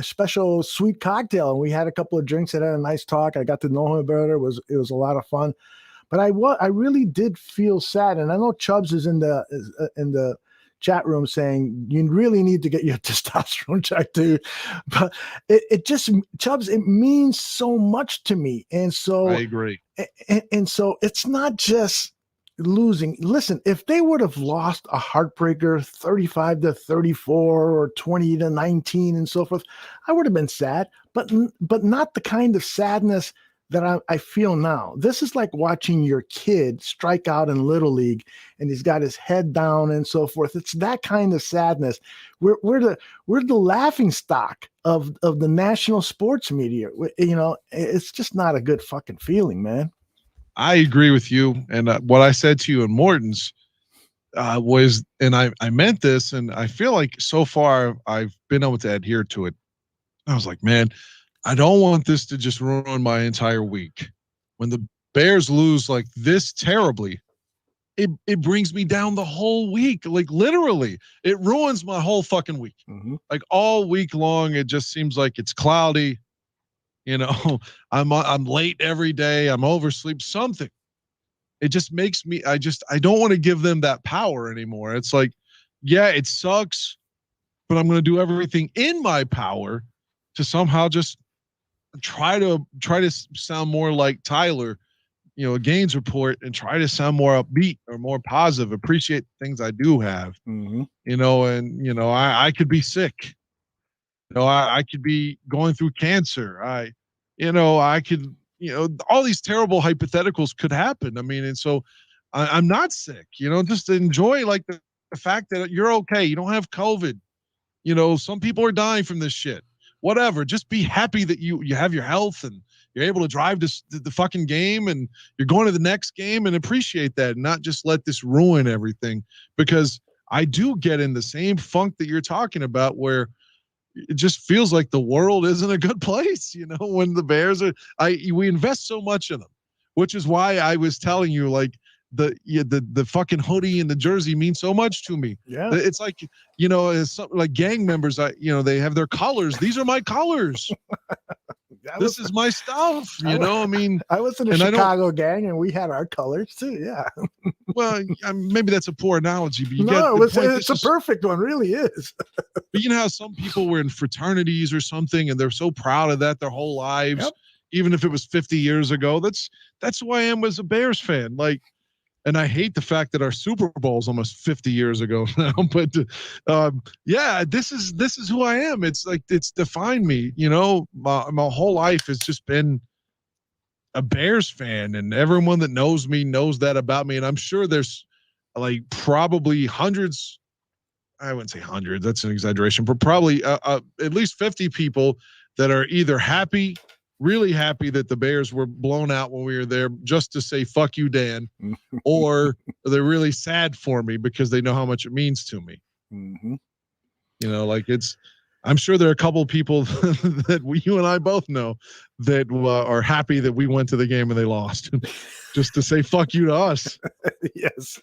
special sweet cocktail, and we had a couple of drinks and had a nice talk. I got to know him better. It was a lot of fun. But I really did feel sad, and I know Chubbs is in the chat room saying you really need to get your testosterone checked too. But it just, Chubbs, it means so much to me, and so I agree. And so it's not just losing. Listen, if they would have lost a heartbreaker, 35-34 or 20-19 and so forth, I would have been sad. But not the kind of sadness that I feel now. This is like watching your kid strike out in Little League and he's got his head down and so forth. It's that kind of sadness. We're the laughing stock of the national sports media. You know, it's just not a good fucking feeling, man. I agree with you. And what I said to you in Morton's was, and I meant this, and I feel like so far I've been able to adhere to it. I was like, man, I don't want this to just ruin my entire week. When the Bears lose like this terribly, it brings me down the whole week. Like literally, it ruins my whole fucking week. Mm-hmm. Like all week long, it just seems like it's cloudy. You know, I'm late every day. I'm oversleep. Something. It just makes me. I don't want to give them that power anymore. It's like, yeah, it sucks, but I'm going to do everything in my power to somehow just try to sound more like Tyler, you know, a Gaines report, and try to sound more upbeat or more positive, appreciate things I do have, mm-hmm. You know, and, you know, I could be sick, you know, I could be going through cancer. I could, you know, all these terrible hypotheticals could happen. I mean, and so I'm not sick, you know, just enjoy like the fact that you're okay. You don't have COVID. You know, some people are dying from this shit. Whatever, just be happy that you have your health and you're able to drive to the fucking game and you're going to the next game, and appreciate that, and not just let this ruin everything. Because I do get in the same funk that you're talking about, where it just feels like the world isn't a good place, you know, when the Bears are, we invest so much in them, which is why I was telling you, like, the fucking hoodie and the jersey mean so much to me. Yeah, it's like, you know, it's like gang members. You know, they have their colors. These are my colors. This is my stuff. You know, I mean, I was in a Chicago gang, and we had our colors too. Yeah. Well, maybe that's a poor analogy, but it's a perfect one. Really is. But you know how some people were in fraternities or something, and they're so proud of that their whole lives. Yep. even if it was 50 years ago. That's who I am as a Bears fan. Like, and I hate the fact that our Super Bowl is almost 50 years ago now. But yeah, this is who I am. It's like it's defined me. You know, my whole life has just been a Bears fan, and everyone that knows me knows that about me. And I'm sure there's like probably hundreds. I wouldn't say hundreds. That's an exaggeration, but probably at least 50 people that are either happy, really happy that the Bears were blown out when we were there just to say, fuck you, Dan, or they're really sad for me because they know how much it means to me. Mm-hmm. You know, like I'm sure there are a couple of people that you and I both know that are happy that we went to the game and they lost just to say, fuck you to us. Yes.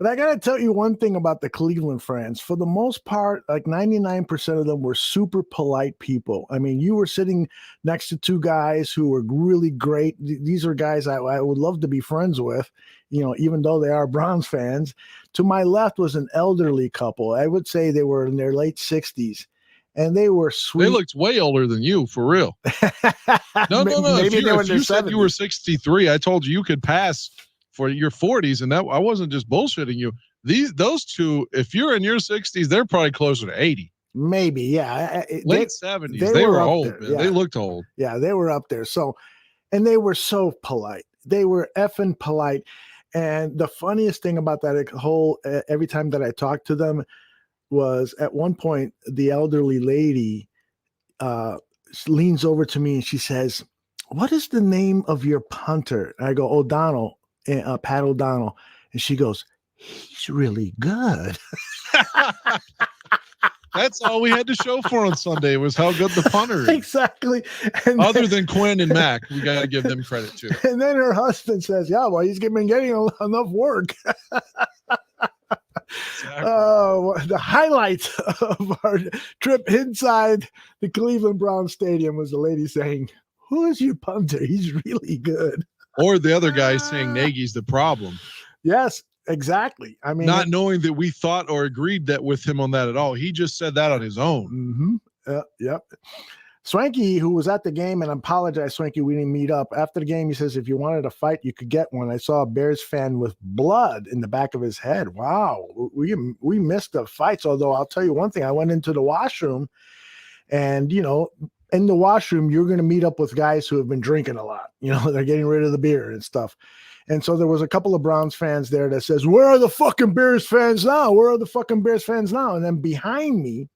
But I got to tell you one thing about the Cleveland fans. For the most part, like 99% of them were super polite people. I mean, you were sitting next to two guys who were really great. These are guys I would love to be friends with, you know, even though they are Browns fans. To my left was an elderly couple. I would say they were in their late 60s. And they were sweet. They looked way older than you, for real. No. Maybe they were in their you said 70s. you were 63, I told you could pass for your 40s, and that I wasn't just bullshitting you. Those two, if you're in your 60s, they're probably closer to 80. Maybe, yeah. Late 70s. They were old, there, man. yeah. They looked old. Yeah, they were up there. So, and they were so polite. They were effing polite. And the funniest thing about that whole, every time that I talked to them, was at one point the elderly lady leans over to me and she says, "What is the name of your punter?" And I go, "O'Donnell, Pat O'Donnell." And she goes, "He's really good." That's all we had to show for on Sunday was how good the punter is. Exactly. And other than Quinn and Mac, we got to give them credit too. And then her husband says, "Yeah, well, he's been getting enough work." Exactly. The highlight of our trip inside the Cleveland Browns stadium was the lady saying, "Who is your punter? He's really good." Or the other guy saying Nagy's the problem. Yes, exactly. I mean, not knowing that we thought or agreed that with him on that at all. He just said that on his own. Mm-hmm. Yep. Swanky, who was at the game, and I apologize, Swanky, we didn't meet up. After the game, he says, if you wanted a fight, you could get one. I saw a Bears fan with blood in the back of his head. Wow. We missed the fights, although I'll tell you one thing. I went into the washroom, and, you know, in the washroom, you're going to meet up with guys who have been drinking a lot. You know, they're getting rid of the beer and stuff. And so there was a couple of Browns fans there that says, "Where are the fucking Bears fans now? Where are the fucking Bears fans now?" And then behind me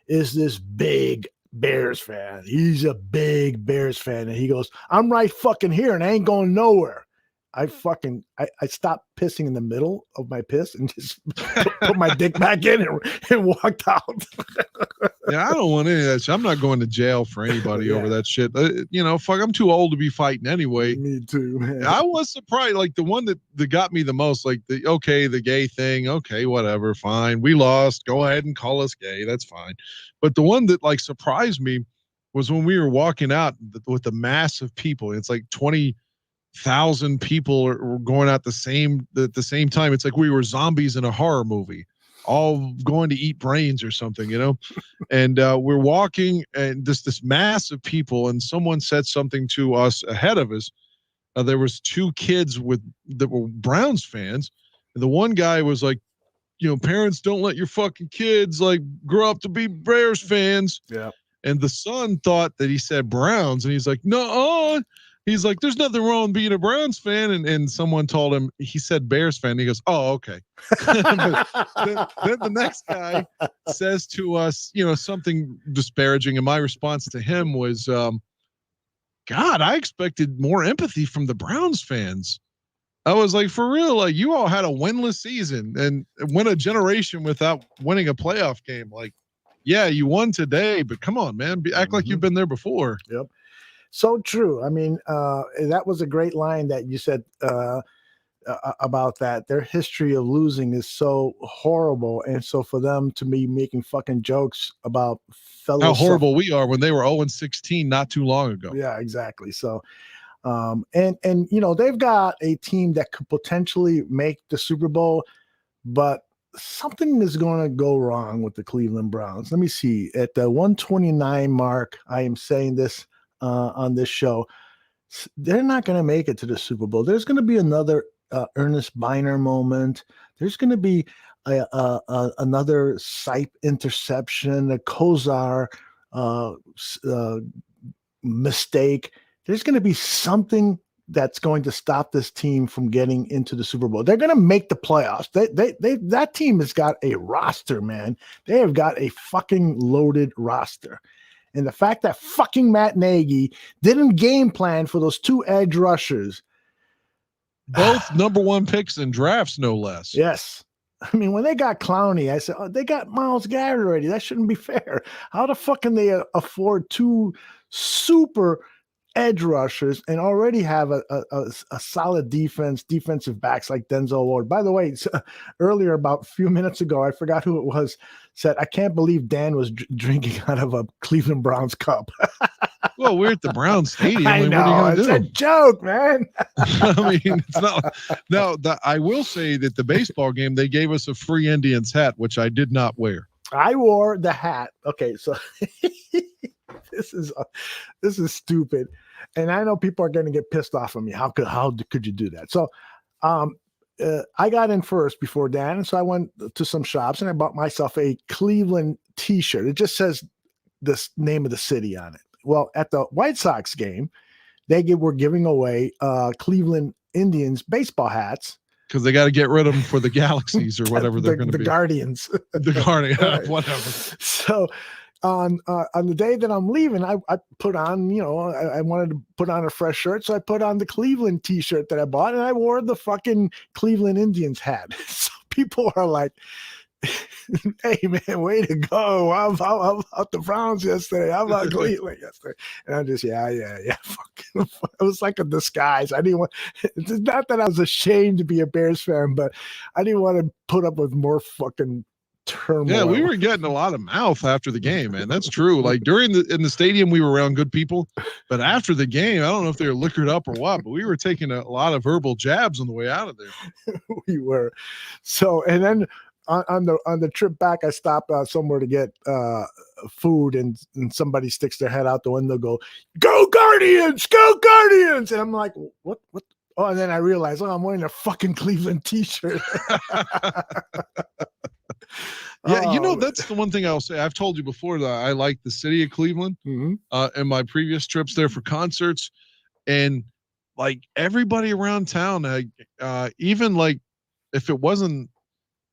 is this big Bears fan. He's a big Bears fan. And he goes, "I'm right fucking here and I ain't going nowhere." I stopped pissing in the middle of my piss and just put my dick back in and walked out. Yeah, I don't want any of that shit. I'm not going to jail for anybody over that shit. You know, fuck, I'm too old to be fighting anyway. Me too, man. I was surprised. Like the one that got me the most, like the gay thing. Okay, whatever, fine. We lost. Go ahead and call us gay. That's fine. But the one that like surprised me was when we were walking out with the mass of people. It's like 20,000 people are going out at the same time. It's like we were zombies in a horror movie, all going to eat brains or something, you know. And we're walking, and this mass of people, and someone said something to us ahead of us. There was two kids that were Browns fans, and the one guy was like, you know, "Parents, don't let your fucking kids like grow up to be Bears fans." Yeah. And the son thought that he said Browns, and he's like, "No." He's like, "There's nothing wrong being a Browns fan." And someone told him he said Bears fan. He goes, "Oh, okay." then the next guy says to us, you know, something disparaging. And my response to him was, "God, I expected more empathy from the Browns fans." I was like, for real, like you all had a winless season and went a generation without winning a playoff game. Like, yeah, you won today, but come on, man, act like you've been there before. Yep. So true. I mean, that was a great line that you said about that. Their history of losing is so horrible. And so for them to be making fucking jokes about fellow. How horrible we are when they were 0-16 not too long ago. Yeah, exactly. So, and you know, they've got a team that could potentially make the Super Bowl, but something is going to go wrong with the Cleveland Browns. Let me see. At the 129 mark, I am saying this on this show. They're not going to make it to the Super Bowl. There's going to be another Ernest Biner moment. There's going to be another Sipe interception, a Kozar mistake. There's going to be something that's going to stop this team from getting into the Super Bowl. They're going to make the playoffs. That team has got a roster, man. They have got a fucking loaded roster. And the fact that fucking Matt Nagy didn't game plan for those two edge rushers. Both number 1 picks in drafts, no less. Yes. I mean, when they got Clowney, I said, oh, they got Myles Garrett already. That shouldn't be fair. How the fuck can they afford two super edge rushers and already have a solid defensive backs like Denzel Ward? By the way, earlier, about a few minutes ago, I forgot who it was, said, I can't believe Dan was drinking out of a Cleveland Browns cup. Well, we're at the Browns Stadium. I know, what are you it's a joke, man. I mean, it's not. Now, I will say that the baseball game, they gave us a free Indians hat, which I did not wear. I wore the hat. Okay, so this is stupid, and I know people are going to get pissed off at me. How could you do that? So, I got in first before Dan, and so I went to some shops and I bought myself a Cleveland T-shirt. It just says the name of the city on it. Well, at the White Sox game, were giving away Cleveland Indians baseball hats. Because they got to get rid of them for the Galaxies or whatever they're going to be. The Guardians. The Guardians, Right. whatever. So on the day that I'm leaving, I put on, I wanted to put on a fresh shirt. So I put on the Cleveland T-shirt that I bought, and I wore the fucking Cleveland Indians hat. So people are like, hey, man, way to go. How about the Browns yesterday? How about Cleveland yesterday? And I'm just, yeah. Fucking, it was like a disguise. I didn't want, it's not that I was ashamed to be a Bears fan, but I didn't want to put up with more fucking turmoil. Yeah, we were getting a lot of mouth after the game, man. That's true. Like in the stadium, we were around good people, but after the game, I don't know if they were liquored up or what, but we were taking a lot of verbal jabs on the way out of there. We were. So, and then on the trip back, I stopped somewhere to get food, and somebody sticks their head out the window, go Guardians, go Guardians, and I'm like, what? Oh, and then I realized, I'm wearing a fucking Cleveland T-shirt. Yeah, that's the one thing I'll say. I've told you before that I like the city of Cleveland. In my previous trips there for concerts, and like everybody around town, even like if it wasn't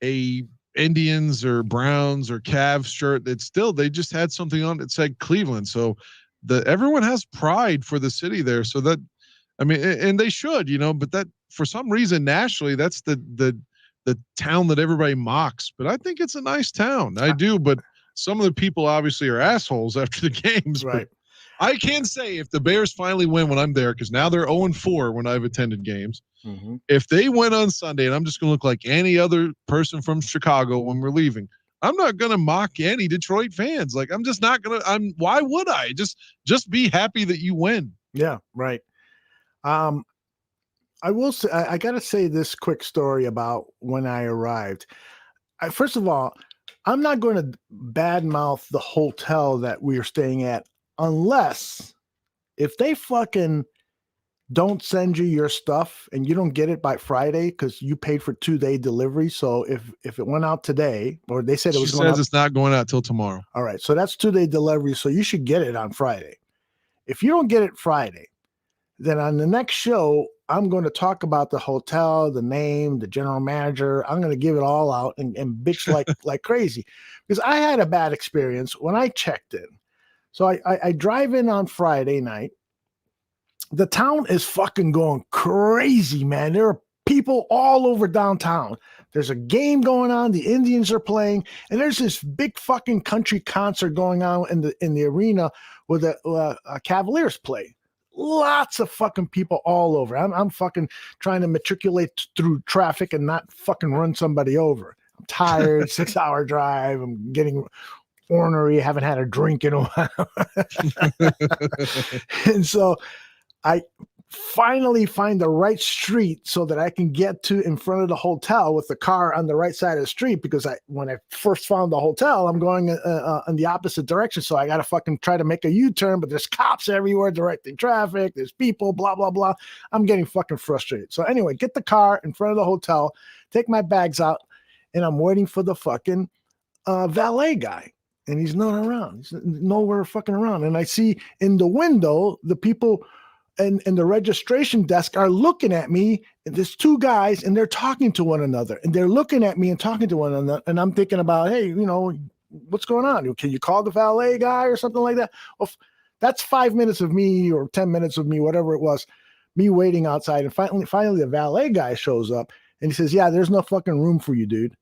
a Indians or Browns or Cavs shirt, they just had something on that said Cleveland. So everyone has pride for the city there. So that, I mean, and they should, but that for some reason nationally, that's the town that everybody mocks. But I think it's a nice town. I do, but some of the people obviously are assholes after the games. Right. But I can say if the Bears finally win when I'm there, because now they're 0-4 when I've attended games. If they win on Sunday, and I'm just going to look like any other person from Chicago when we're leaving, I'm not going to mock any Detroit fans. Like, I'm just not going to. Why would I? Just be happy that you win. Yeah, right. I will say, I got to say this quick story about when I arrived. First of all, I'm not going to badmouth the hotel that we were staying at unless if they fucking don't send you your stuff and you don't get it by Friday because you paid for 2-day delivery. So if it went out today, or they said it was She going says out, it's not going out till tomorrow. all right, so that's 2-day delivery. So you should get it on Friday. If you don't get it Friday, then on the next show, I'm going to talk about the hotel, the name, the general manager. I'm going to give it all out and bitch like crazy, because I had a bad experience when I checked in. So I drive in on Friday night. The town is fucking going crazy, man. There are people all over downtown. There's a game going on. The Indians are playing, and there's this big fucking country concert going on in the arena where the Cavaliers play. Lots of fucking people all over. I'm fucking trying to matriculate through traffic and not fucking run somebody over. I'm tired, 6-hour drive. I'm getting ornery. Haven't had a drink in a while. And so I finally find the right street so that I can get to in front of the hotel with the car on the right side of the street, because when I first found the hotel, I'm going in the opposite direction. So I got to fucking try to make a U-turn, but there's cops everywhere directing traffic. There's people, blah, blah, blah. I'm getting fucking frustrated. So anyway, get the car in front of the hotel, take my bags out, and I'm waiting for the fucking valet guy. And he's not around. He's nowhere fucking around. And I see in the window, the people and the registration desk are looking at me. There's two guys and they're talking to one another, and they're looking at me and talking to one another. And I'm thinking about, hey, what's going on? Can you call the valet guy or something like that? Well, that's 5 minutes of me or 10 minutes of me, whatever it was, me waiting outside. And finally the valet guy shows up and he says, yeah, there's no fucking room for you, dude.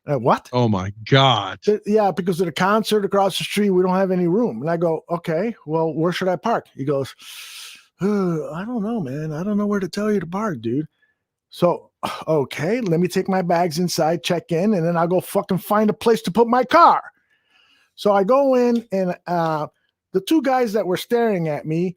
What? Oh my God. Yeah, because of the concert across the street, we don't have any room. And I go, okay, well, where should I park? He goes, I don't know, man. I don't know where to tell you to park, dude. So, okay, let me take my bags inside, check in, and then I'll go fucking find a place to put my car. So I go in, and the two guys that were staring at me,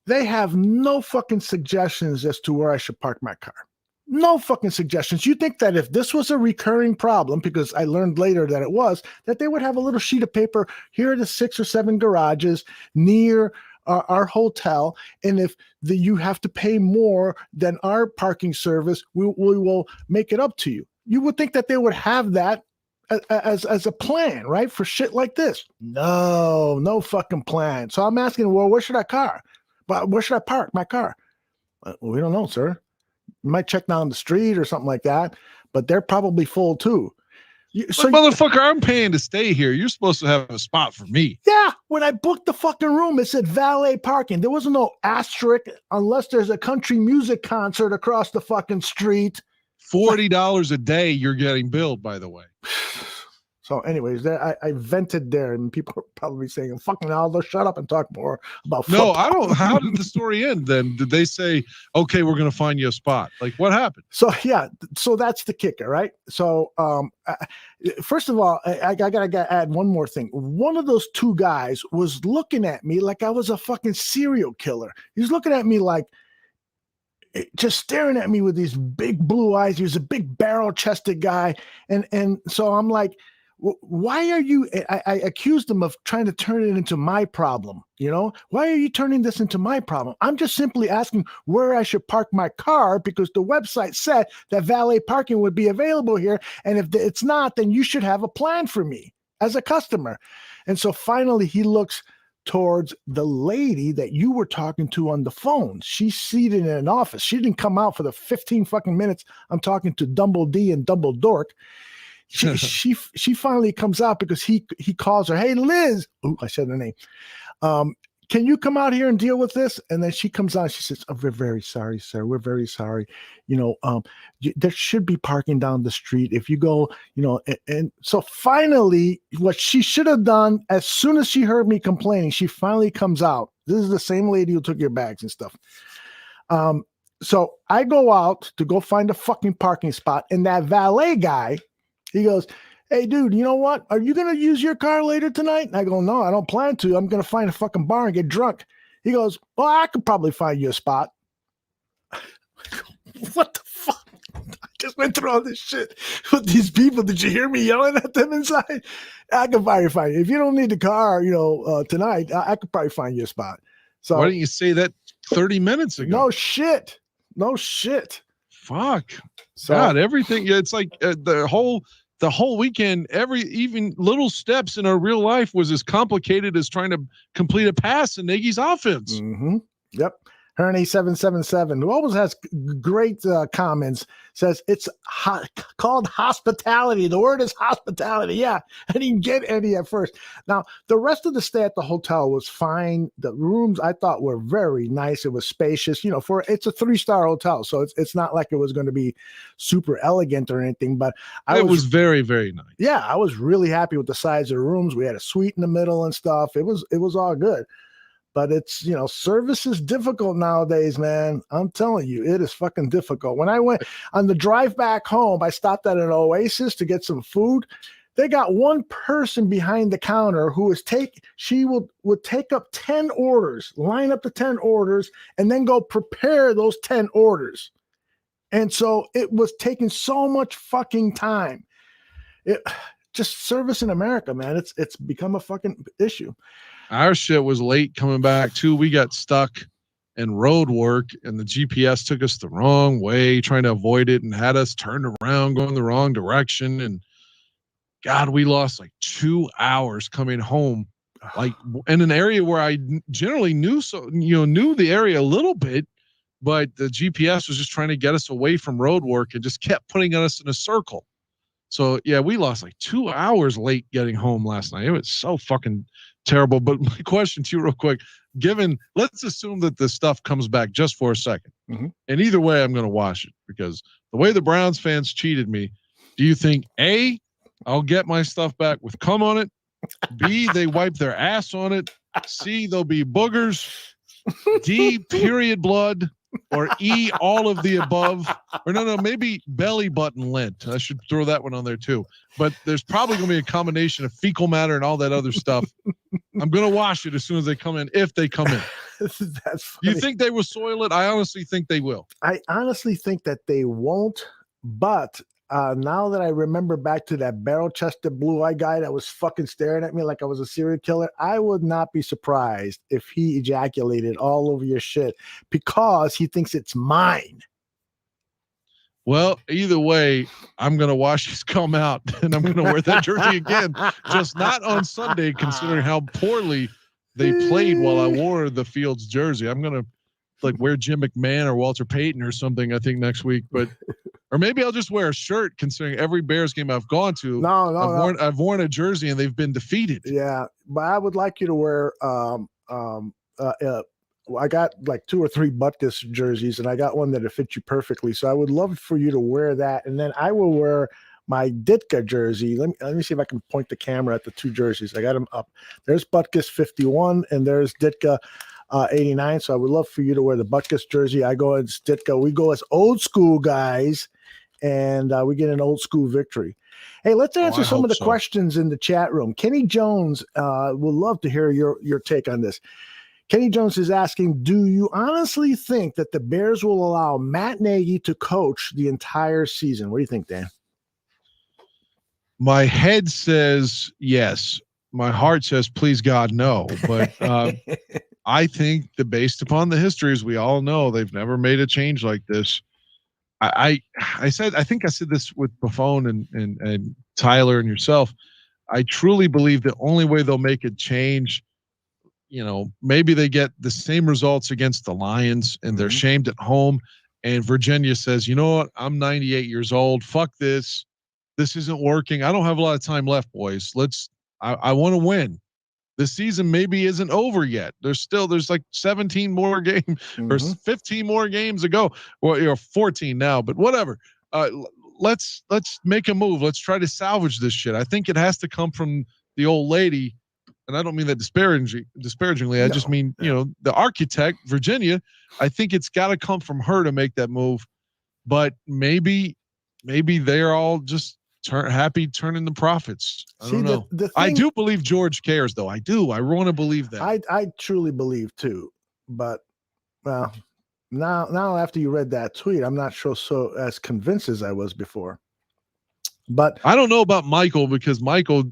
they have no fucking suggestions as to where I should park my car. No fucking suggestions. You think that if this was a recurring problem, because I learned later that it was, that they would have a little sheet of paper, here are the 6 or 7 garages near our hotel, and if you have to pay more than our parking service, we will make it up to you. You would think that they would have that as a plan, right? For shit like this. No fucking plan. So I'm asking, well, where should I park my car? We don't know, sir. You might check down the street or something like that, but they're probably full too. Motherfucker, I'm paying to stay here. You're supposed to have a spot for me. Yeah, when I booked the fucking room, it said valet parking. There wasn't no asterisk unless there's a country music concert across the fucking street. $40 a day you're getting billed, by the way. So anyways, I vented there, and people are probably saying, fucking Aldo, shut up and talk more about football. No, I don't. How did the story end then? Did they say, okay, we're going to find you a spot? Like, what happened? So, yeah, so that's the kicker, right? So, first of all, I got to add one more thing. One of those two guys was looking at me like I was a fucking serial killer. He was looking at me like, just staring at me with these big blue eyes. He was a big barrel-chested guy. And so I'm like, why are you, I accused him of trying to turn it into my problem. Why are you turning this into my problem? I'm just simply asking where I should park my car, because the website said that valet parking would be available here. And if it's not, then you should have a plan for me as a customer. And so finally he looks towards the lady that you were talking to on the phone. She's seated in an office. She didn't come out for the 15 fucking minutes I'm talking to Dumble D and Dumble Dork. She finally comes out because he calls her, hey, Liz. Ooh, I said her name. Can you come out here and deal with this? And then she comes out. She says, oh, we're very sorry, sir. We're very sorry. There should be parking down the street. If you go, and so finally, what she should have done, as soon as she heard me complaining, she finally comes out. This is the same lady who took your bags and stuff. So I go out to go find a fucking parking spot, and that valet guy, he goes, hey, dude, you know what? Are you going to use your car later tonight? And I go, no, I don't plan to. I'm going to find a fucking bar and get drunk. He goes, well, I could probably find you a spot. What the fuck? I just went through all this shit with these people. Did you hear me yelling at them inside? I could probably find you. If you don't need the car, tonight, I could probably find you a spot. So why didn't you say that 30 minutes ago? No shit. Fuck. So, God, everything. It's like the whole weekend, even little steps in our real life was as complicated as trying to complete a pass in Nagy's offense. Mm-hmm. Yep. Herney777, who always has great comments, says it's called hospitality. The word is hospitality. Yeah, I didn't get any at first. Now, the rest of the stay at the hotel was fine. The rooms I thought were very nice. It was spacious. It's a 3-star hotel, so it's not like it was going to be super elegant or anything. But it was very, very nice. Yeah, I was really happy with the size of the rooms. We had a suite in the middle and stuff. It was all good. But it's, service is difficult nowadays, man. I'm telling you, it is fucking difficult. When I went on the drive back home, I stopped at an Oasis to get some food. They got one person behind the counter who is would take up 10 orders, line up the 10 orders, and then go prepare those 10 orders. And so it was taking so much fucking time. Just service in America, man. It's become a fucking issue. Our shit was late coming back too. We got stuck in road work, and the GPS took us the wrong way, trying to avoid it, and had us turned around, going the wrong direction. And God, we lost like 2 hours coming home, like in an area where I generally knew the area a little bit, but the GPS was just trying to get us away from road work and just kept putting us in a circle. So yeah, we lost like 2 hours late getting home last night. It was so fucking terrible. But my question to you real quick, let's assume that the stuff comes back just for a second. Mm-hmm. And either way, I'm going to watch it, because the way the Browns fans cheated me, do you think A, I'll get my stuff back with cum on it, B, they wipe their ass on it, C, there'll be boogers, D, period blood, or E, all of the above? Or no, maybe belly button lint. I should throw that one on there too. But there's probably going to be a combination of fecal matter and all that other stuff. I'm going to wash it as soon as they come in, if they come in. That's funny. You think they will soil it? I honestly think they will. I honestly think that they won't, but now that I remember back to that barrel-chested blue-eyed guy that was fucking staring at me like I was a serial killer, I would not be surprised if he ejaculated all over your shit because he thinks it's mine. Well, either way, I'm going to watch his come out, and I'm going to wear that jersey again, just not on Sunday, considering how poorly they played while I wore the Fields jersey. I'm going to wear Jim McMahon or Walter Payton or something, I think, next week, or maybe I'll just wear a shirt, considering every Bears game I've gone to. I've worn a jersey and they've been defeated. Yeah, but I would like you to wear. I got like 2 or 3 Butkus jerseys, and I got one that fit you perfectly. So I would love for you to wear that, and then I will wear my Ditka jersey. Let me see if I can point the camera at the 2 jerseys. I got them up. There's Butkus 51, and there's Ditka 89. So I would love for you to wear the Butkus jersey. I go as Ditka. We go as old school guys. And we get an old school victory. Hey, let's answer some of the questions in the chat room. Kenny Jones would love to hear your take on this. Kenny Jones is asking, do you honestly think that the Bears will allow Matt Nagy to coach the entire season? What do you think, Dan? My head says yes. My heart says, please God, no. But I think that based upon the history, as we all know, they've never made a change like this. I think I said this with Buffon and Tyler and yourself. I truly believe the only way they'll make a change, maybe they get the same results against the Lions and they're shamed at home, and Virginia says, you know what, I'm 98 years old. Fuck this. This isn't working. I don't have a lot of time left, boys. I want to win. The season maybe isn't over yet. There's like 17 more games or 15 more games to go. Well, you're 14 now, but whatever. Let's make a move. Let's try to salvage this shit. I think it has to come from the old lady, and I don't mean that disparagingly. I just mean, the architect, Virginia. I think it's got to come from her to make that move. But maybe they're all just happy turning the profits. I don't know. I do believe George cares, though. I do. I want to believe that. I truly believe too. But now after you read that tweet, I'm not sure so as convinced as I was before. But I don't know about Michael, because Michael,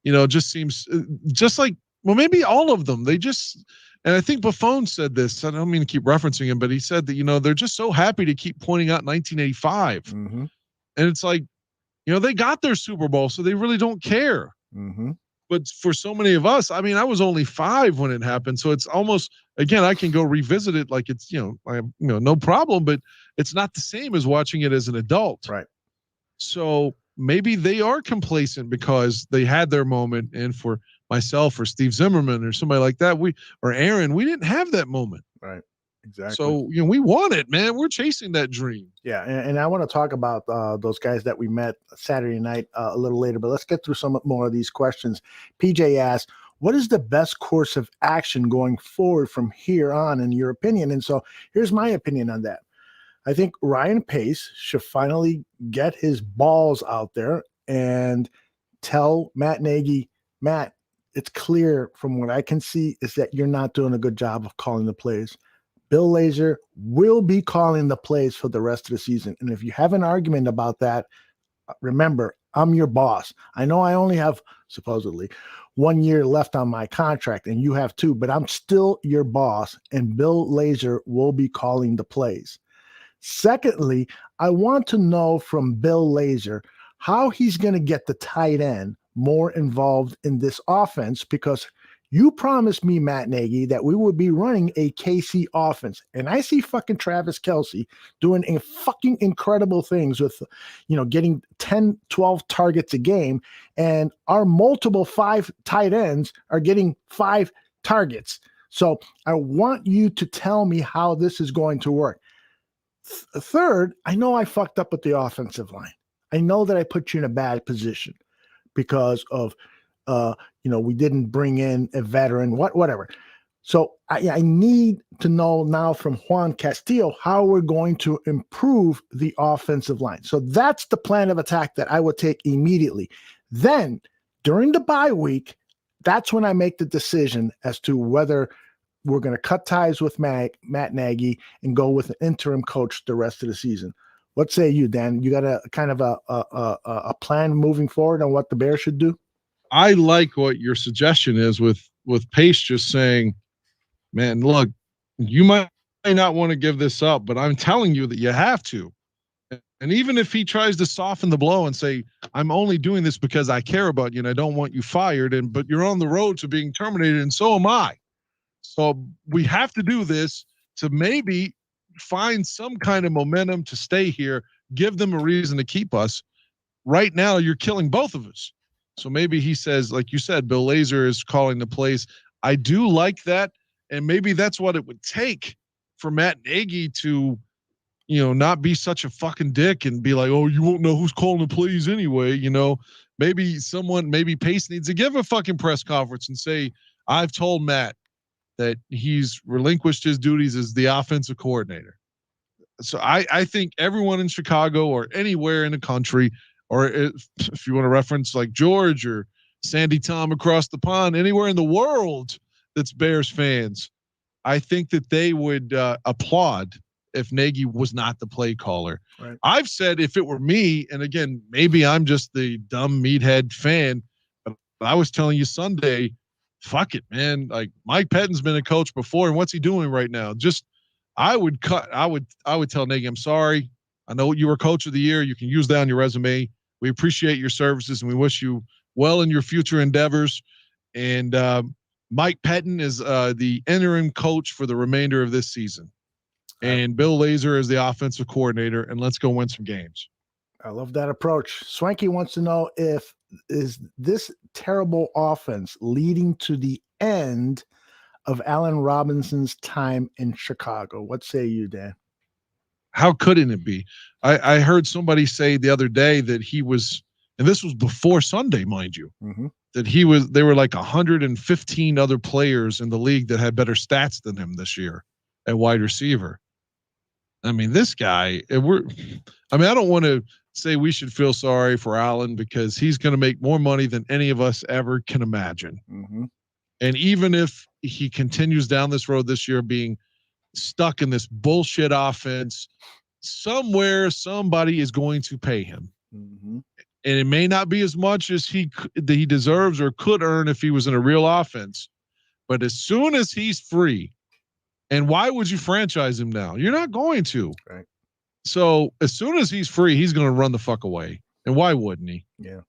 just seems just like, well, maybe all of them. And I think Buffon said this. I don't mean to keep referencing him, but he said that, they're just so happy to keep pointing out 1985. Mm-hmm. And it's like, they got their Super Bowl, so they really don't care. Mm-hmm. But for so many of us, I mean, I was only 5 when it happened. So it's almost, again, I can go revisit it like it's, no problem, but it's not the same as watching it as an adult. Right. So maybe they are complacent because they had their moment. And for myself or Steve Zimmerman or somebody like that, or Aaron, we didn't have that moment. Right. Exactly. So, we want it, man. We're chasing that dream. Yeah. And I want to talk about those guys that we met Saturday night a little later, but let's get through some more of these questions. PJ asked, what is the best course of action going forward from here on, in your opinion? And so here's my opinion on that. I think Ryan Pace should finally get his balls out there and tell Matt Nagy, Matt, it's clear from what I can see is that you're not doing a good job of calling the plays. Bill Lazor will be calling the plays for the rest of the season. And if you have an argument about that, remember, I'm your boss. I know I only have supposedly 1 year left on my contract and you have 2, but I'm still your boss and Bill Lazor will be calling the plays. Secondly, I want to know from Bill Lazor how he's going to get the tight end more involved in this offense, because you promised me, Matt Nagy, that we would be running a KC offense. And I see fucking Travis Kelce doing a fucking incredible things with, getting 10, 12 targets a game. And our multiple 5 tight ends are getting 5 targets. So I want you to tell me how this is going to work. Third, I know I fucked up with the offensive line. I know that I put you in a bad position because of, we didn't bring in a veteran, whatever. So I need to know now from Juan Castillo how we're going to improve the offensive line. So that's the plan of attack that I would take immediately. Then during the bye week, that's when I make the decision as to whether we're going to cut ties with Matt Nagy and go with an interim coach the rest of the season. What say you, Dan? You got a kind of a plan moving forward on what the Bears should do? I like what your suggestion is with Pace just saying, man, look, you might not want to give this up, but I'm telling you that you have to. And even if he tries to soften the blow and say, I'm only doing this because I care about you and I don't want you fired, but you're on the road to being terminated and so am I. So we have to do this to maybe find some kind of momentum to stay here, give them a reason to keep us. Right now, you're killing both of us. So maybe he says, like you said, Bill Lazor is calling the plays. I do like that. And maybe that's what it would take for Matt Nagy to, not be such a fucking dick and be like, oh, you won't know who's calling the plays anyway. Maybe Pace needs to give a fucking press conference and say, I've told Matt that he's relinquished his duties as the offensive coordinator. So I think everyone in Chicago or anywhere in the country, or if you want to reference like George or Sandy Tom across the pond, anywhere in the world that's Bears fans, I think that they would applaud if Nagy was not the play caller. Right. I've said if it were me, and again, maybe I'm just the dumb meathead fan, but I was telling you Sunday, fuck it, man. Like Mike Pettin's been a coach before, and what's he doing right now? I would tell Nagy, I'm sorry. I know you were coach of the year. You can use that on your resume. We appreciate your services and we wish you well in your future endeavors. And Mike Pettin is the interim coach for the remainder of this season. And Bill Lazor is the offensive coordinator, and let's go win some games. I love that approach. Swanky wants to know is this terrible offense leading to the end of Allen Robinson's time in Chicago? What say you, Dan? How couldn't it be? I heard somebody say the other day that he was, and this was before Sunday, mind you, that they were like 115 other players in the league that had better stats than him this year at wide receiver. I mean, this guy, I don't want to say we should feel sorry for Allen because he's going to make more money than any of us ever can imagine. And even if he continues down this road this year, being stuck in this bullshit offense, somewhere somebody is going to pay him. And it may not be as much as he deserves or could earn if he was in a real offense. But as soon as he's free, and why would you franchise him now? You're not going to. Right. So as soon as he's free, he's going to run the fuck away. And why wouldn't he? Yeah.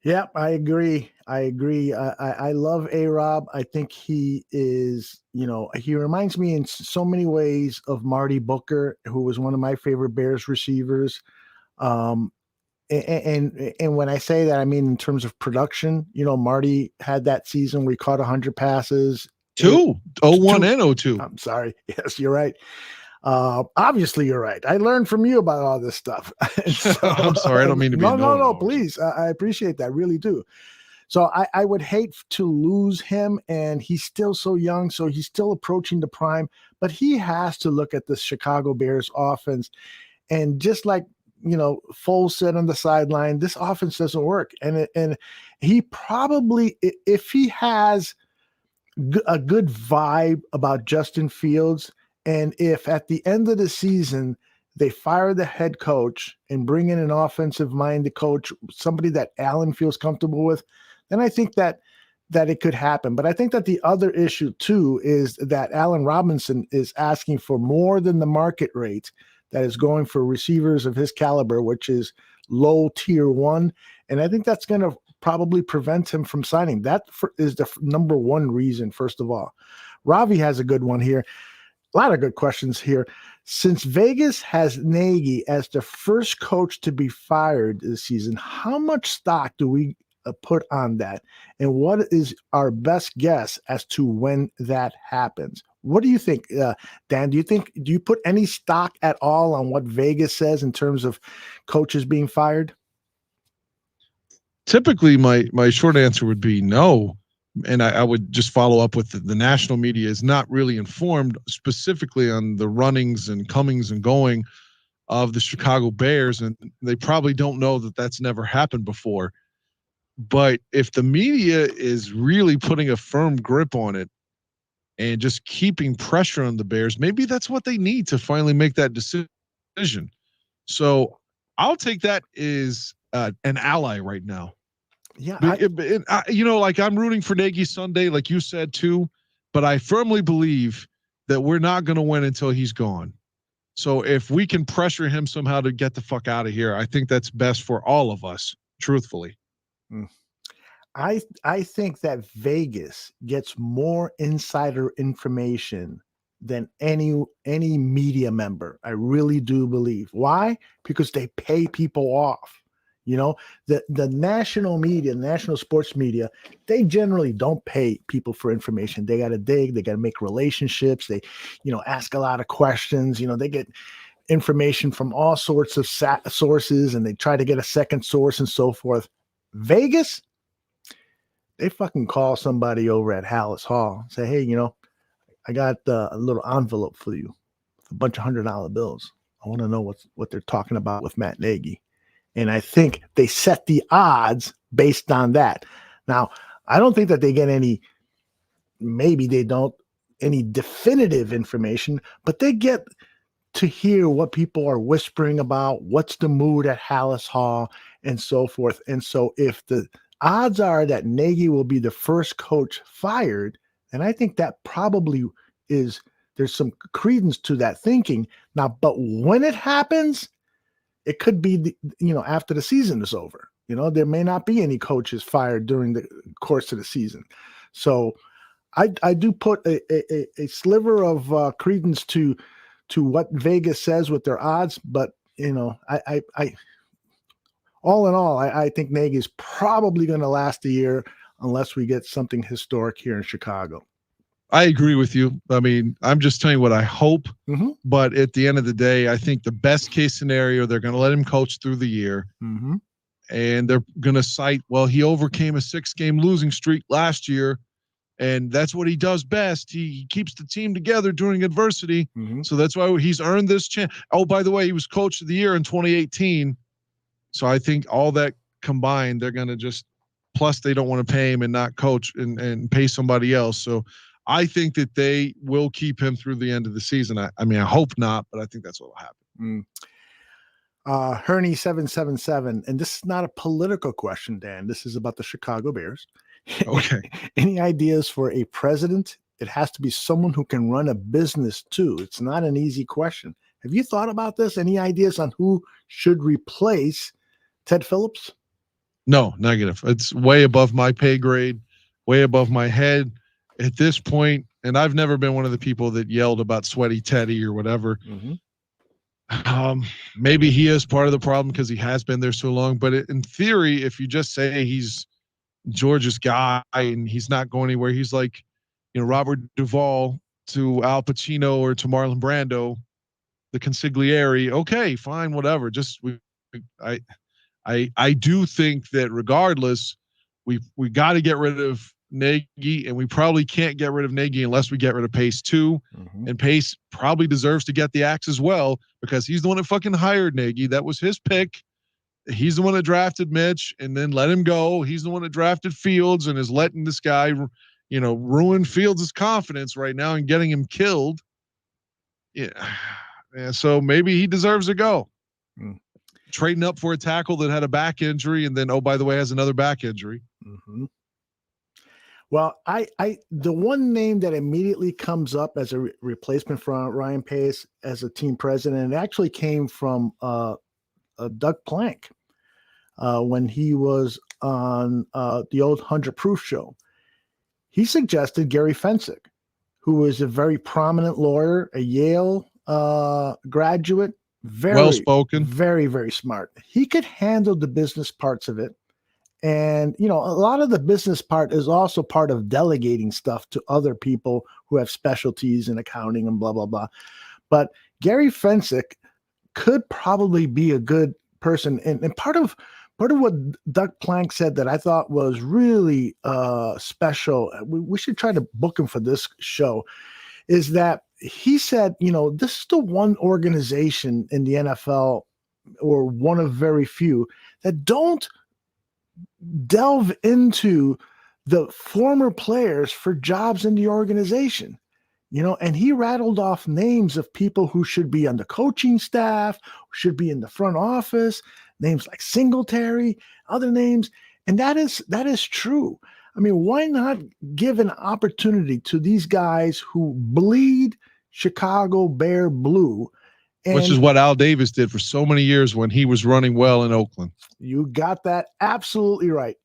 Yeah, I agree. I love A-Rob. I think he is, he reminds me in so many ways of Marty Booker, who was one of my favorite Bears receivers. And when I say that, I mean in terms of production, Marty had that season where he caught 100 passes. 01 and 02. I'm sorry. Yes, you're right. Obviously you're right. I learned from you about all this stuff. So, I'm sorry. I don't mean to be. No, please. I appreciate that. Really do. So I would hate to lose him, and he's still so young. So he's still approaching the prime, but he has to look at the Chicago Bears offense. And just like Foles said on the sideline, this offense doesn't work. And he probably, if he has a good vibe about Justin Fields, and if at the end of the season they fire the head coach and bring in an offensive-minded coach, somebody that Allen feels comfortable with, then I think that it could happen. But I think that the other issue too is that Allen Robinson is asking for more than the market rate that is going for receivers of his caliber, which is low tier 1. And I think that's going to probably prevent him from signing. That is the number one reason, first of all. Ravi has a good one here. A lot of good questions here. Since Vegas has Nagy as the first coach to be fired this season, how much stock do we put on that? And what is our best guess as to when that happens? What do you think, Dan? Do you put any stock at all on what Vegas says in terms of coaches being fired? Typically, my short answer would be no. And I would just follow up with the national media is not really informed specifically on the runnings and comings and going of the Chicago Bears. And they probably don't know that that's never happened before. But if the media is really putting a firm grip on it and just keeping pressure on the Bears, maybe that's what they need to finally make that decision. So I'll take that as an ally right now. Yeah, I'm rooting for Nagy Sunday, like you said too, but I firmly believe that we're not going to win until he's gone. So if we can pressure him somehow to get the fuck out of here, I think that's best for all of us, truthfully. I think that Vegas gets more insider information than any media member. I really do believe. Why? Because they pay people off. The national media, national sports media, they generally don't pay people for information. They got to dig, they got to make relationships. They, ask a lot of questions. They get information from all sorts of sources, and they try to get a second source and so forth. Vegas, they fucking call somebody over at Hallis Hall, say, hey, I got a little envelope for you, a bunch of $100 bills. I want to know what they're talking about with Matt Nagy. And I think they set the odds based on that. Now, I don't think that they get any definitive information, but they get to hear what people are whispering about, what's the mood at Hallis Hall, and so forth. And so if the odds are that Nagy will be the first coach fired, then I think that probably there's some credence to that thinking. Now, but when it happens, it could be, after the season is over. There may not be any coaches fired during the course of the season. So I do put a sliver of credence to what Vegas says with their odds. But, I all in all, I think Nagy is probably going to last a year unless we get something historic here in Chicago. I agree with you. I mean, I'm just telling you what I hope. Mm-hmm. But at the end of the day, I think the best case scenario, they're going to let him coach through the year. Mm-hmm. And they're going to cite, well, he overcame a 6-game losing streak last year. And that's what he does best. He keeps the team together during adversity. Mm-hmm. So that's why he's earned this chance. Oh, by the way, he was coach of the year in 2018. So I think all that combined, they're going to just, plus they don't want to pay him and not coach and pay somebody else. So I think that they will keep him through the end of the season. I mean, I hope not, but I think that's what will happen. Herney 777, and this is not a political question, Dan. This is about the Chicago Bears. Okay. Any ideas for a president? It has to be someone who can run a business too. It's not an easy question. Have you thought about this? Any ideas on who should replace Ted Phillips? No, negative. It's way above my pay grade, way above my head at this point. And I've never been one of the people that yelled about Sweaty Teddy or whatever. Mm-hmm. Maybe he is part of the problem because he has been there so long. But in theory, if you just say he's George's guy and he's not going anywhere, he's like, Robert Duvall to Al Pacino or to Marlon Brando, the consigliere. Okay, fine, whatever. Just I do think that regardless, we got to get rid of Nagy, and we probably can't get rid of Nagy unless we get rid of Pace too. And Pace probably deserves to get the axe as well because he's the one that fucking hired Nagy. That was his pick. He's the one that drafted Mitch and then let him go. He's the one that drafted Fields and is letting this guy, ruin Fields' confidence right now and getting him killed. Yeah. So maybe he deserves to go. Trading up for a tackle that had a back injury and then, oh, by the way, has another back injury. Well, the one name that immediately comes up as a replacement for Ryan Pace as a team president, it actually came from Doug Plank when he was on the old 100 Proof show. He suggested Gary Fensick, who is a very prominent lawyer, a Yale graduate, very well-spoken, very, very smart. He could handle the business parts of it. And, a lot of the business part is also part of delegating stuff to other people who have specialties in accounting and blah, blah, blah. But Gary Fensick could probably be a good person. And part of what Doug Plank said that I thought was really special, we should try to book him for this show, is that he said, this is the one organization in the NFL, or one of very few, that don't delve into the former players for jobs in the organization. And he rattled off names of people who should be on the coaching staff, should be in the front office, names like Singletary, other names. And that is true. I mean, why not give an opportunity to these guys who bleed Chicago Bear blue? Which is what Al Davis did for so many years when he was running well in Oakland. You got that absolutely right.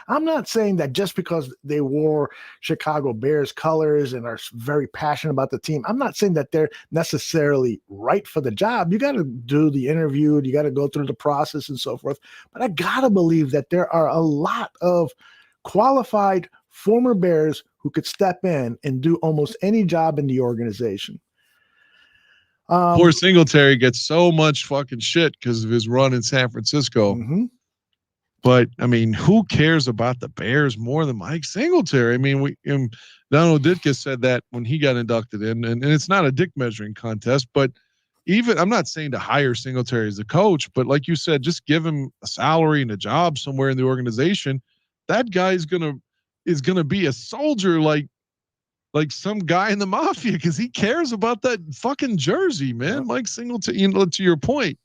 I'm not saying that just because they wore Chicago Bears colors and are very passionate about the team, I'm not saying that they're necessarily right for the job. You got to do the interview, you got to go through the process and so forth. But I got to believe that there are a lot of qualified former Bears who could step in and do almost any job in the organization. Poor Singletary gets so much fucking shit because of his run in San Francisco. But I mean, who cares about the Bears more than Mike Singletary? I mean, Donald Ditka said that when he got inducted in, and it's not a dick measuring contest, but even I'm not saying to hire Singletary as a coach, but like you said, just give him a salary and a job somewhere in the organization. That guy is gonna be a soldier like some guy in the mafia because he cares about that fucking jersey, man. Yeah. Mike Singletary, to your point,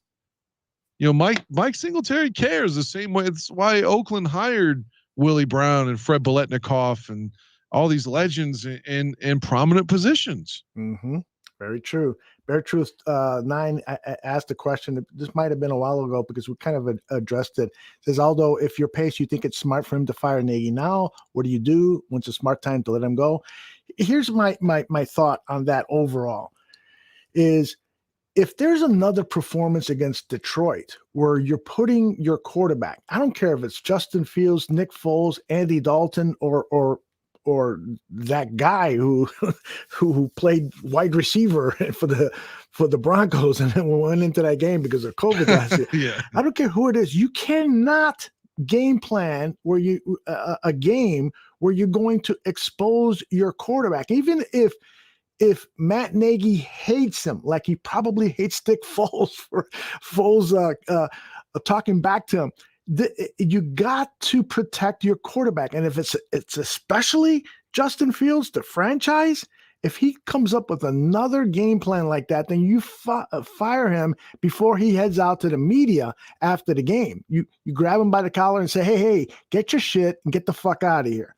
Mike Singletary cares the same way. It's why Oakland hired Willie Brown and Fred Biletnikoff and all these legends in prominent positions. Very true. Bear Truth 9 asked a question. This might have been a while ago because we kind of addressed it. It says, Aldo, if you're Pace, you think it's smart for him to fire Nagy now? What do you do when it's a smart time to let him go? Here's my thought on that overall is if there's another performance against Detroit where you're putting your quarterback, I don't care if it's Justin Fields, Nick Foles, Andy Dalton, or that guy who played wide receiver for the Broncos and then went into that game because of COVID last year. Yeah. I don't care who it is. You cannot game plan where a game where you're going to expose your quarterback, even if Matt Nagy hates him, like he probably hates Dick Foles for talking back to him. You got to protect your quarterback. And if it's especially Justin Fields, the franchise, if he comes up with another game plan like that, then you fire him before he heads out to the media after the game. You grab him by the collar and say, hey, get your shit and get the fuck out of here.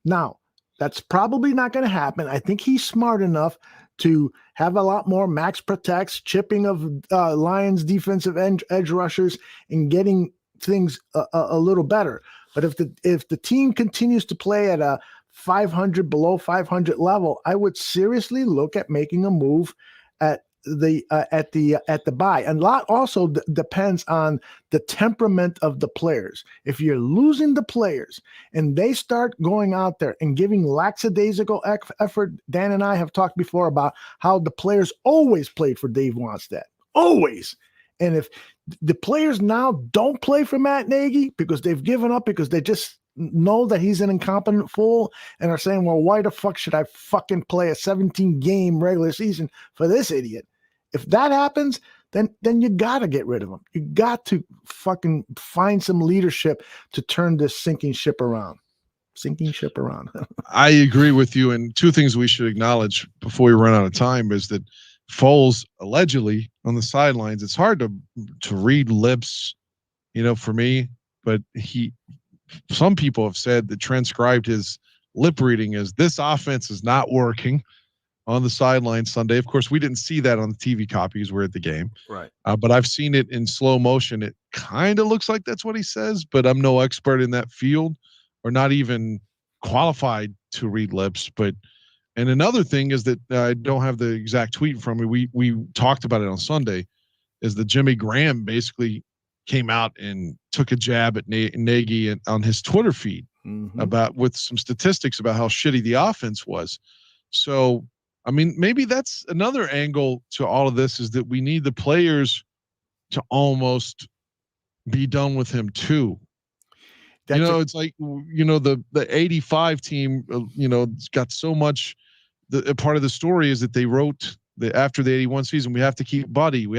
Now, that's probably not going to happen. I think he's smart enough to have a lot more max protects, chipping of Lions defensive edge rushers, and getting things a little better. But if the team continues to play at a 500 below 500 level, I would seriously look at making a move at the bye. And a lot also depends on the temperament of the players. If you're losing the players and they start going out there and giving lackadaisical effort, Dan and I have talked before about how the players always played for Dave Wannstedt. Always. And if the players now don't play for Matt Nagy because they've given up, because they just know that he's an incompetent fool and are saying, well, why the fuck should I fucking play a 17-game regular season for this idiot? If that happens, then you got to get rid of him. You got to fucking find some leadership to turn this sinking ship around. I agree with you. And two things we should acknowledge before we run out of time is that Foles allegedly on the sidelines, it's hard to read lips, for me, but some people have said that transcribed his lip reading as this offense is not working on the sideline Sunday. Of course, we didn't see that on the TV copies. We're at the game. Right. But I've seen it in slow motion. It kind of looks like that's what he says, but I'm no expert in that field or not even qualified to read lips. And another thing is that I don't have the exact tweet from me. We talked about it on Sunday, is that Jimmy Graham basically came out and took a jab at Nagy on his Twitter feed with some statistics about how shitty the offense was. So, I mean, maybe that's another angle to all of this, is that we need the players to almost be done with him too. It's like, the 85 team, it's got so much. A part of the story is that they wrote after the 81 season, we have to keep Buddy. And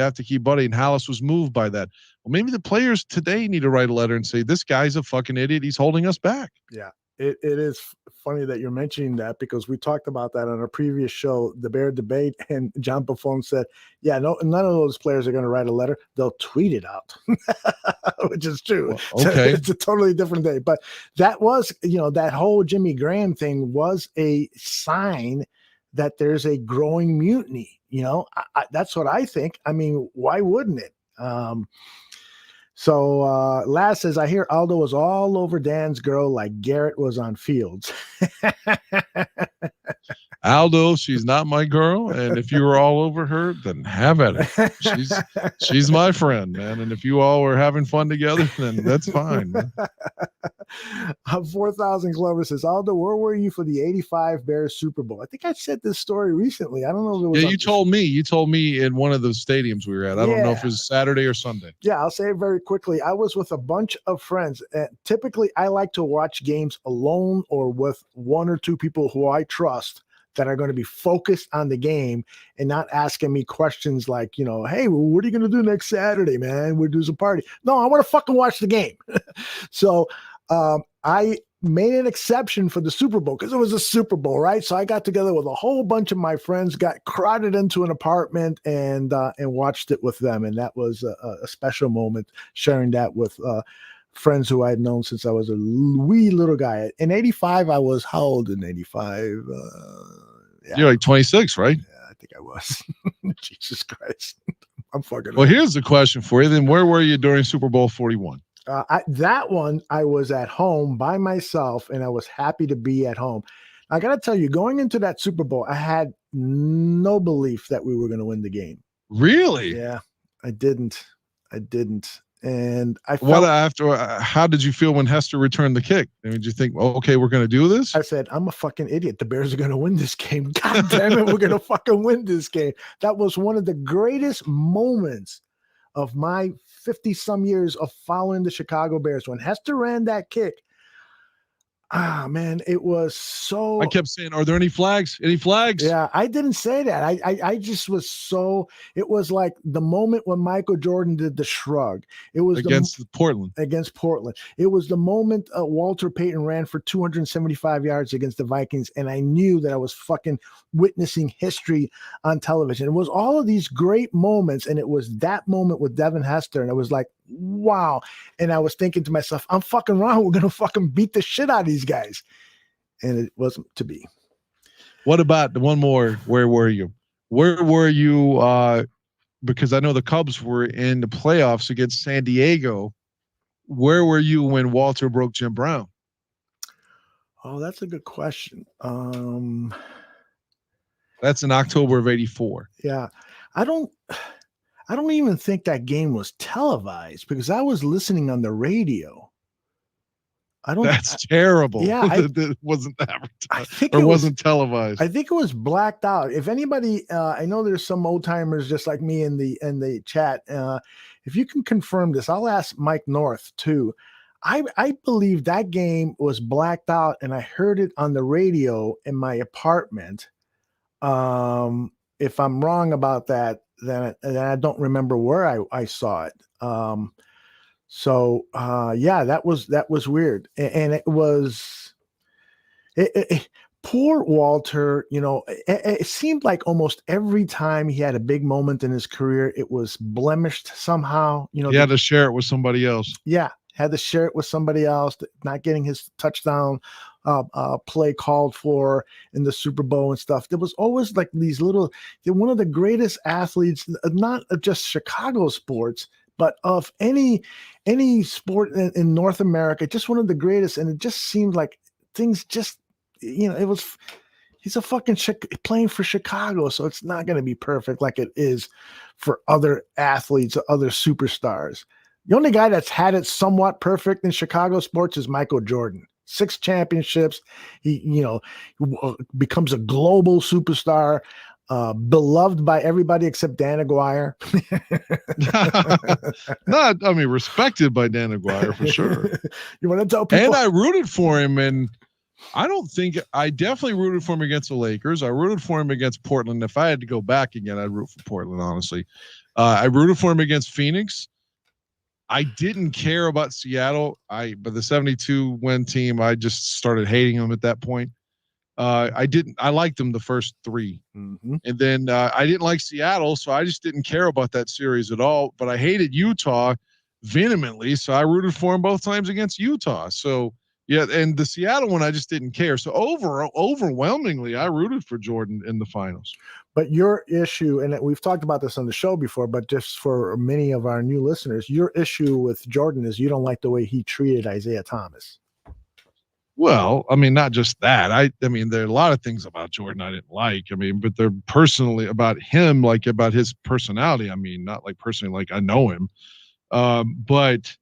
Hallis was moved by that. Well, maybe the players today need to write a letter and say, this guy's a fucking idiot. He's holding us back. Yeah. It is funny that you're mentioning that, because we talked about that on a previous show, the Bear Debate, and John Buffon said, yeah, no, none of those players are going to write a letter. They'll tweet it out, which is true. Well, okay. It's a totally different day. But that was, that whole Jimmy Graham thing was a sign that there's a growing mutiny. That's what I think. I mean, why wouldn't it? So Laz says, I hear Aldo was all over Dan's girl like Garrett was on Fields. Aldo, she's not my girl, and if you were all over her, then have at it. She's my friend, man. And if you all were having fun together, then that's fine, man. 4,000 Clover says, Aldo, where were you for the 85 Bears Super Bowl? I think I said this story recently. I don't know if it was. Yeah, you told me in one of those stadiums we were at. I don't know if it was Saturday or Sunday. Yeah, I'll say it very quickly. I was with a bunch of friends. Typically, I like to watch games alone or with one or two people who I trust, that are going to be focused on the game and not asking me questions like, hey, well, what are you going to do next Saturday, man? We'll do some party. No, I want to fucking watch the game. So I made an exception for the Super Bowl because it was a Super Bowl, right? So I got together with a whole bunch of my friends, got crowded into an apartment, and watched it with them. And that was a special moment, sharing that with friends who I had known since I was a wee little guy. In 85, I was how old in 85? Yeah. You're like 26, right? Yeah, I think I was. Jesus Christ. I'm fucking. Well, here's the question for you. Then where were you during Super Bowl 41? That one, I was at home by myself, and I was happy to be at home. I got to tell you, going into that Super Bowl, I had no belief that we were going to win the game. Really? Yeah, I didn't. And I felt, how did you feel when Hester returned the kick? Did you think, okay, we're going to do this? I said, I'm a fucking idiot. The Bears are going to win this game. God damn it, we're going to fucking win this game. That was one of the greatest moments of my 50-some years of following the Chicago Bears. When Hester ran that kick, man, it was so. I kept saying, are there any flags? Any flags? Yeah, I didn't say that. I just was so. It was like the moment when Michael Jordan did the shrug. It was against Portland. Against Portland. It was the moment Walter Payton ran for 275 yards against the Vikings, and I knew that I was fucking witnessing history on television. It was all of these great moments, and it was that moment with Devin Hester, and it was like, wow. And I was thinking to myself, I'm fucking wrong. We're going to fucking beat the shit out of these guys. And it wasn't to be. What about the one more? Where were you? Because I know the Cubs were in the playoffs against San Diego. Where were you when Walter broke Jim Brown? Oh, that's a good question. That's in October of 84. Yeah. I don't even think that game was televised because I was listening on the radio. That's terrible. Yeah, it wasn't advertised or wasn't televised. I think it was blacked out. If anybody, I know there's some old timers just like me in the chat. If you can confirm this, I'll ask Mike North too. I believe that game was blacked out, and I heard it on the radio in my apartment. If I'm wrong about that, then I don't remember where I saw it. Yeah, that was weird, and it was poor Walter. It seemed like almost every time he had a big moment in his career, it was blemished somehow. He had to share it with somebody else. Yeah, had to share it with somebody else, not getting his touchdown play called for in the Super Bowl and stuff. There was always like these one of the greatest athletes, not of just Chicago sports, but of any sport in North America, just one of the greatest. And it just seemed like things just, he's a fucking playing for Chicago, so it's not going to be perfect like it is for other athletes, other superstars. The only guy that's had it somewhat perfect in Chicago sports is Michael Jordan. 6 championships. He becomes a global superstar, beloved by everybody except Dan Aguirre. Respected by Dan Aguirre for sure. You want to tell people? And I rooted for him, and I definitely rooted for him against the Lakers. I rooted for him against Portland. If I had to go back again, I'd root for Portland, honestly. I rooted for him against Phoenix. I didn't care about Seattle. But the 72 win team, I just started hating them at that point. I liked them the first 3. Mm-hmm. And then I didn't like Seattle, so I just didn't care about that series at all. But I hated Utah vehemently, so I rooted for them both times against Utah. So yeah, and the Seattle one, I just didn't care. So overwhelmingly, I rooted for Jordan in the finals. But your issue, and we've talked about this on the show before, but just for many of our new listeners, your issue with Jordan is you don't like the way he treated Isaiah Thomas. Well, not just that. There are a lot of things about Jordan I didn't like. But they're personally about him, like about his personality. Not like personally, like I know him. But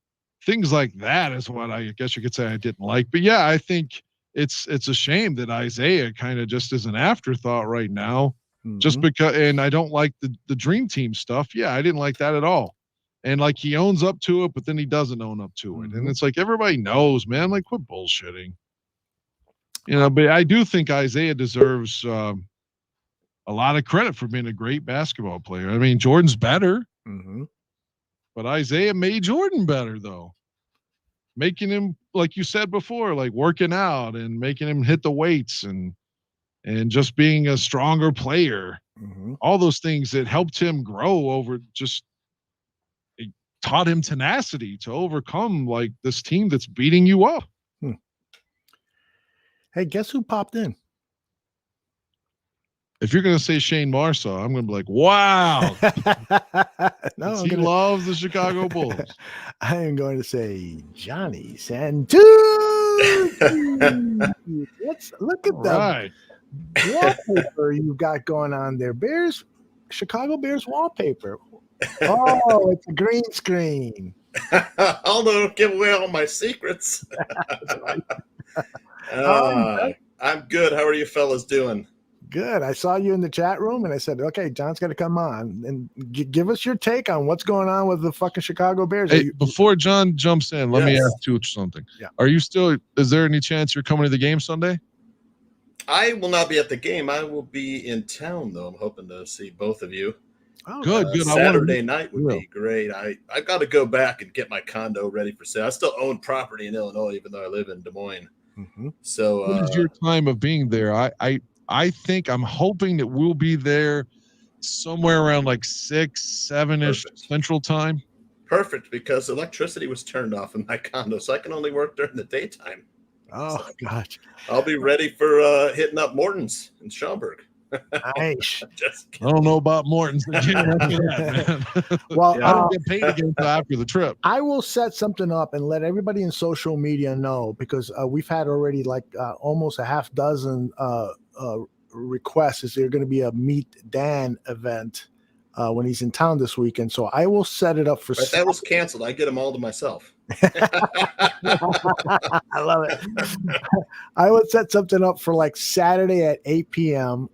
things like that is what I guess you could say I didn't like. But yeah, I think it's a shame that Isaiah kind of just is an afterthought right now. Mm-hmm. Just because, and I don't like the Dream Team stuff. Yeah, I didn't like that at all. And like he owns up to it, but then he doesn't own up to it. Mm-hmm. And it's like everybody knows, man. Like quit bullshitting. But I do think Isaiah deserves a lot of credit for being a great basketball player. Jordan's better, mm-hmm. but Isaiah made Jordan better though, making him, like you said before, like working out and making him hit the weights and just being a stronger player. Mm-hmm. All those things that helped him grow over, just it taught him tenacity to overcome like this team that's beating you up. He guess who popped in? If you're going to say Shane Marsaw, I'm going to be like, wow. No, he loves the Chicago Bulls. I am going to say Johnny Santu. Look at that wallpaper you've got going on there. Chicago Bears wallpaper. Oh, it's a green screen. Aldo, don't give away all my secrets. I'm good. How are you fellas doing? Good. I saw you in the chat room and I said, okay, John's got to come on and give us your take on what's going on with the fucking Chicago Bears. Hey, before John jumps in, let me ask you something. Yeah. Is there any chance you're coming to the game Sunday? I will not be at the game. I will be in town, though. I'm hoping to see both of you. Oh, good. Saturday night would be great. I've got to go back and get my condo ready for sale. I still own property in Illinois, even though I live in Des Moines. Mm-hmm. So what is your time of being there? I think I'm hoping that we'll be there somewhere around like 6-7-ish Central Time. Perfect, because electricity was turned off in my condo, so I can only work during the daytime. Oh, gosh. I'll be ready for hitting up Morton's in Schaumburg. Nice. I don't know about Morton's. Well, I don't get paid again until after the trip. I will set something up and let everybody in social media know, because we've had already like almost a half dozen requests. Is there going to be a Meet Dan event when he's in town this weekend? So I will set it up for. But that was canceled. I get them all to myself. I love it. I would set something up for like Saturday at 8 p.m.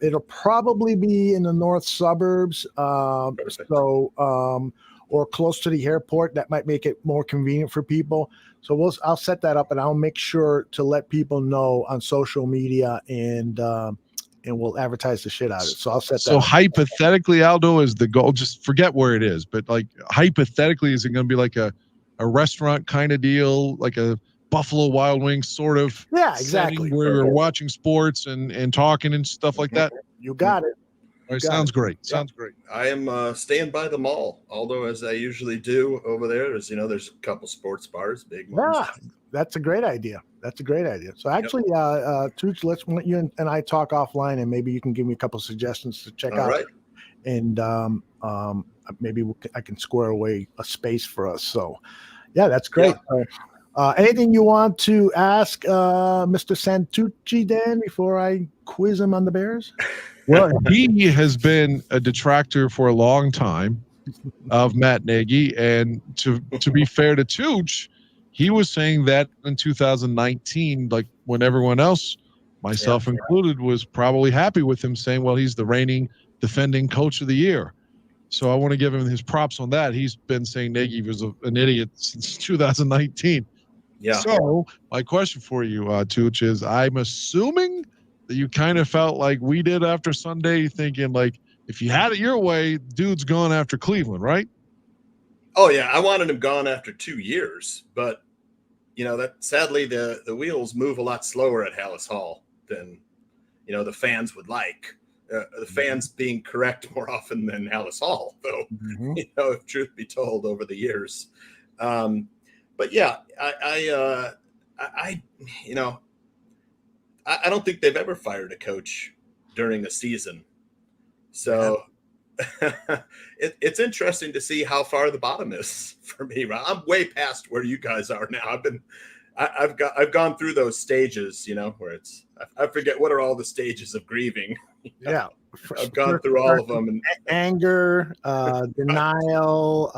It'll probably be in the north suburbs. or close to the airport. That might make it more convenient for people. So I'll set that up, and I'll make sure to let people know on social media, and we'll advertise the shit out of it. So I'll set that So up. hypothetically, Aldo, is the goal, just forget where it is, but like hypothetically, is it going to be like a restaurant kind of deal, like a Buffalo Wild Wings sort of exactly, setting where we're watching sports and talking and stuff like that? You got it. All right, sounds great. Sounds great. I am staying by the mall, although as I usually do over there. There's a couple sports bars, big ones. Yeah, that's a great idea. So actually, Tooch, let's let you and I talk offline, and maybe you can give me a couple suggestions to check out. Right. And maybe I can square away a space for us. So, yeah, that's great. Anything you want to ask Mr. Santucci, Dan, before I quiz him on the Bears? Well, he has been a detractor for a long time of Matt Nagy, and to be fair to Tooch, he was saying that in 2019, like when everyone else, myself included, was probably happy with him, saying, well, he's the reigning defending coach of the year. So I want to give him his props on that. He's been saying Nagy was an idiot since 2019. Yeah. So my question for you, Tooch, is I'm assuming that you kind of felt like we did after Sunday, thinking like, if you had it your way, dude's gone after Cleveland, right? Oh yeah, I wanted him gone after 2 years, but that sadly the wheels move a lot slower at Hallis Hall than the fans would like. The fans being correct more often than Hallis Hall, though. If truth be told, over the years. But yeah, I don't think they've ever fired a coach during a season. So it's interesting to see how far the bottom is for me. I'm way past where you guys are now. I've gone through those stages, where it's I forget what are all the stages of grieving. Yeah, I've gone through all of them. And anger, denial,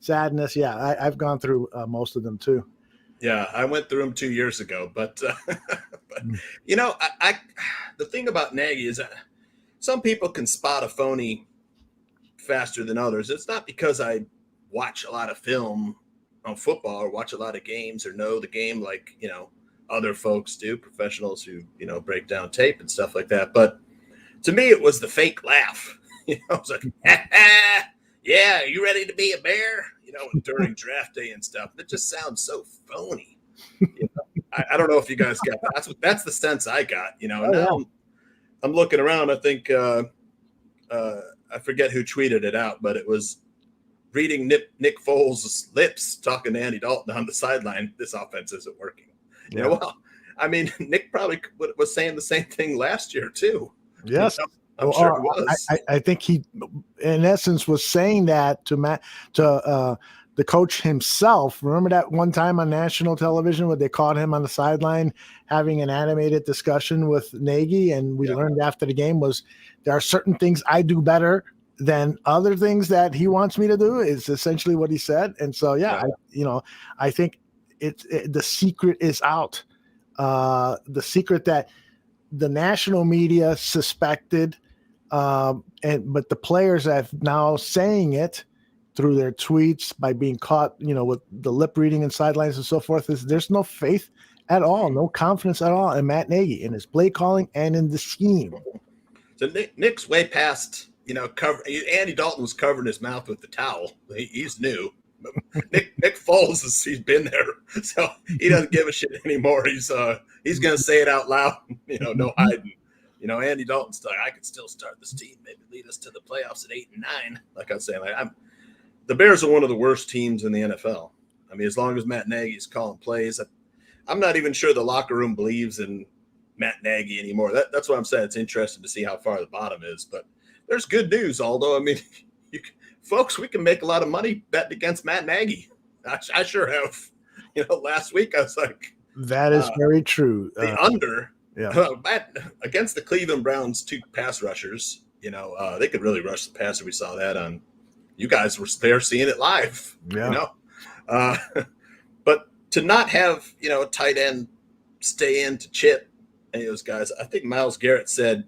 sadness. Yeah, I've gone through most of them too. Yeah, I went through them 2 years ago, but the thing about Nagy is that some people can spot a phony faster than others. It's not because I watch a lot of film on football or watch a lot of games or know the game like, other folks do, professionals who, break down tape and stuff like that. But to me, it was the fake laugh. I was like, yeah, you ready to be a Bear? During draft day and stuff. It just sounds so phony. I don't know if you guys got that. That's the sense I got. Now I'm looking around. I think I forget who tweeted it out, but it was reading Nick Foles' lips talking to Andy Dalton on the sideline. This offense isn't working. Nick probably was saying the same thing last year too. Yes. I'm sure it was. I think he, in essence, was saying that to Matt, to the coach himself. Remember that one time on national television where they caught him on the sideline having an animated discussion with Nagy, and we learned after the game was there are certain things I do better than other things that he wants me to do. Is essentially what he said. And so I think the secret is out. The secret that the national media suspected. But the players have now saying it through their tweets by being caught, with the lip reading and sidelines and so forth. There's no faith at all, no confidence at all in Matt Nagy, in his play calling and in the scheme. So Nick's way past, Andy Dalton was covering his mouth with the towel. He's new. Nick Foles he's been there, so he doesn't give a shit anymore. He's gonna say it out loud, no hiding. Andy Dalton's like, I could still start this team, maybe lead us to the playoffs at 8 and 9. Like I was saying, the Bears are one of the worst teams in the NFL. As long as Matt Nagy's calling plays, I'm not even sure the locker room believes in Matt Nagy anymore. That's what I'm saying. It's interesting to see how far the bottom is, but there's good news, Aldo. Folks, we can make a lot of money betting against Matt Nagy. I sure have. Last week I was like, that is very true. The under. Yeah. Against the Cleveland Browns, 2 pass rushers, they could really rush the passer. We saw that on you guys were there seeing it live. Yeah. But to not have, a tight end stay in to chip any of those guys, I think Myles Garrett said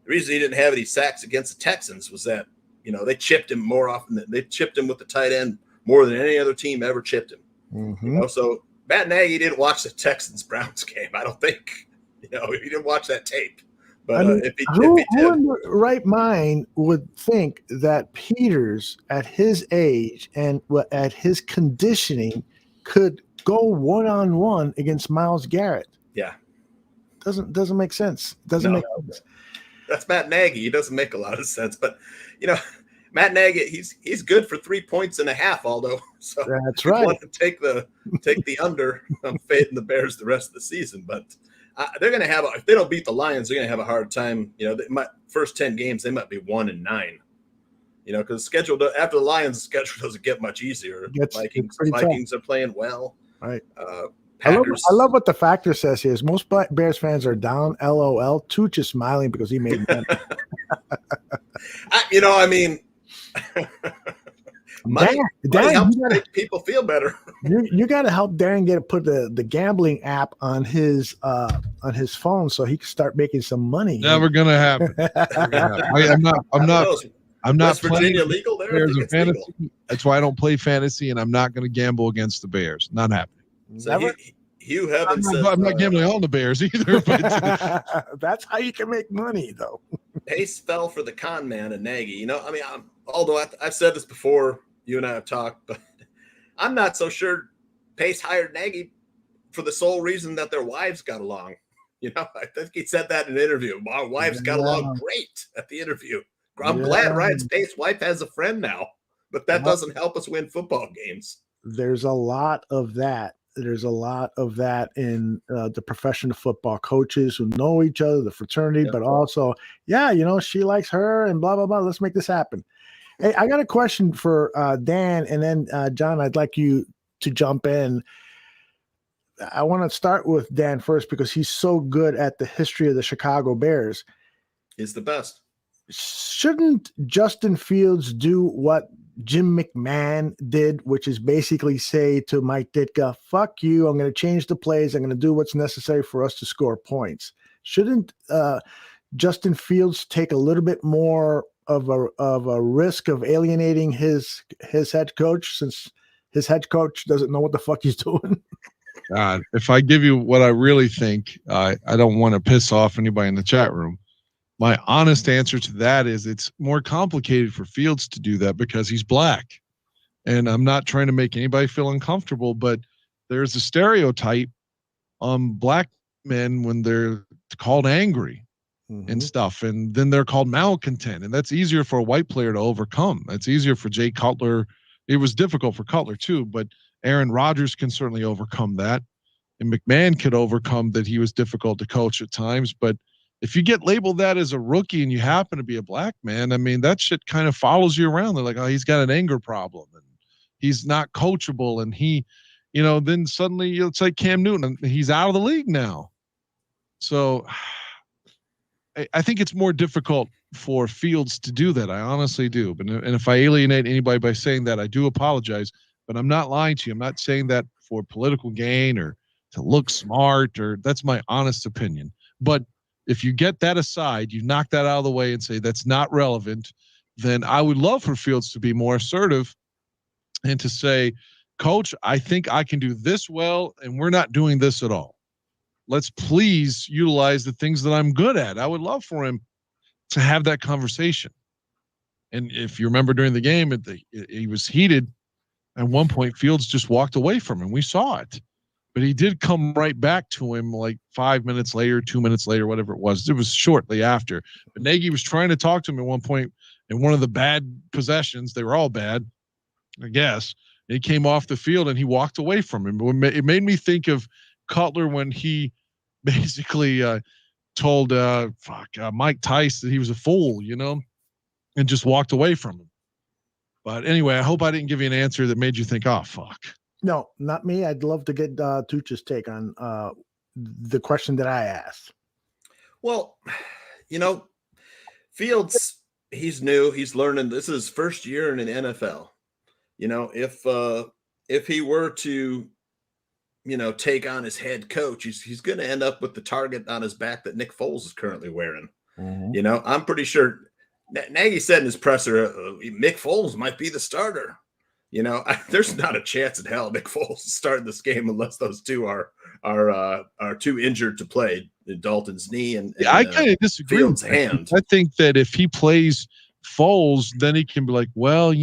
the reason he didn't have any sacks against the Texans was that You know, they chipped him more often than they chipped him with the tight end more than any other team ever chipped him. Mm-hmm. You know, so Matt Nagy didn't watch the Texans-Browns game. I don't think, you know, he didn't watch that tape. But I mean, if he who did, in the right mind would think that Peters, at his age and at his conditioning, could go one-on-one against Myles Garrett? yeah, Doesn't make sense. Doesn't make sense. That's Matt Nagy. He doesn't make a lot of sense. But, you know, Matt Nagy, he's good for 3.5 points, Aldo. So that's if you right. want to take the under. I'm fading the Bears the rest of the season, but they're going to have if they don't beat the Lions, they're going to have a hard time. You know, first 10 games they might be 1-9. You know, because after the Lions, the schedule doesn't get much easier. Vikings are playing well. Right. Packers. I love what the factor says here. Is most Bears fans are down. LOL. Tooch is smiling because he made money. I mean, money helps make people feel better. You got to help Darren put the gambling app on his phone so he can start making some money. Never gonna happen. I'm not West Virginia legal there. Bears in fantasy. Legal. That's why I don't play fantasy, and I'm not going to gamble against the Bears. Not happening. So Hugh Evans says, I'm not gambling on the Bears either. But that's how you can make money, though. Pace fell for the con man and Nagy. You know, I mean, although I've said this before, you and I have talked, but I'm not so sure Pace hired Nagy for the sole reason that their wives got along. You know, I think he said that in an interview. Our wives got along great at the interview. I'm glad Ryan Pace's wife has a friend now, but that doesn't help us win football games. There's a lot of that. There's a lot of that in the profession of football. Coaches who know each other, the fraternity, but also, you know, she likes her and blah, blah, blah. Let's make this happen. Hey, I got a question for Dan, and then John, I'd like you to jump in. I want to start with Dan first because he's so good at the history of the Chicago Bears. He's the best. Shouldn't Justin Fields do what Jim McMahon did, which is basically say to Mike Ditka, fuck you, I'm going to change the plays, I'm going to do what's necessary for us to score points? Shouldn't Justin Fields take a little bit more of a risk of alienating his head coach, since his head coach doesn't know what the fuck he's doing? God, if I give you what I really think, I don't want to piss off anybody in the chat room. My honest answer to that is it's more complicated for Fields to do that because he's black. And I'm not trying to make anybody feel uncomfortable, but there's a stereotype on black men when they're called angry and stuff. And then they're called malcontent. And that's easier for a white player to overcome. That's easier for Jay Cutler. It was difficult for Cutler too, but Aaron Rodgers can certainly overcome that. And McMahon could overcome that he was difficult to coach at times. But if you get labeled that as a rookie and you happen to be a black man, I mean, that shit kind of follows you around. They're like, oh, he's got an anger problem and he's not coachable. And he, you know, then suddenly it's like Cam Newton and he's out of the league now. So I think it's more difficult for Fields to do that. I honestly do. And if I alienate anybody by saying that, I do apologize, but I'm not lying to you. I'm not saying that for political gain or to look smart, or that's my honest opinion. But if you get that aside, you knock that out of the way and say that's not relevant, then I would love for Fields to be more assertive and to say, Coach, I think I can do this well, and we're not doing this at all. Let's please utilize the things that I'm good at. I would love for him to have that conversation. And if you remember during the game, he was heated. At one point, Fields just walked away from him. We saw it. But he did come right back to him like 5 minutes later, 2 minutes later, whatever it was. It was shortly after. But Nagy was trying to talk to him at one point in one of the bad possessions. They were all bad, I guess. And he came off the field and he walked away from him. It made me think of Cutler when he basically told Mike Tice that he was a fool, you know, and just walked away from him. But anyway, I hope I didn't give you an answer that made you think, oh, fuck. No, not me. I'd love to get Tooch's take on the question that I asked. Well, you know, Fields, he's new. He's learning. This is his first year in an NFL. You know, if he were to, you know, take on his head coach, he's going to end up with the target on his back that Nick Foles is currently wearing. You know, I'm pretty sure Nagy said in his presser, Mick Foles might be the starter. There's not a chance in hell Mick Foles is starting this game unless those two are too injured to play. Dalton's knee and I kind of disagree. Fields' hand. I think that if he plays Foles, then he can be like, well,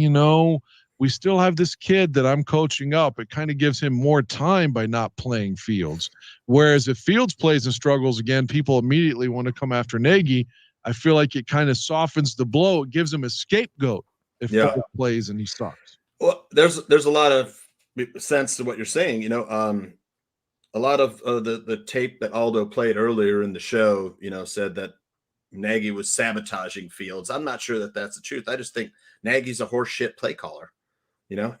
we still have this kid that I'm coaching up. It kind of gives him more time by not playing Fields. Whereas if Fields plays and struggles again, people immediately want to come after Nagy. I feel like it kind of softens the blow. It gives him a scapegoat if Foles plays and he sucks. Well, there's a lot of sense to what you're saying. A lot of the tape that Aldo played earlier in the show, said that Nagy was sabotaging Fields. I'm not sure that that's the truth. I just think Nagy's a horseshit play caller.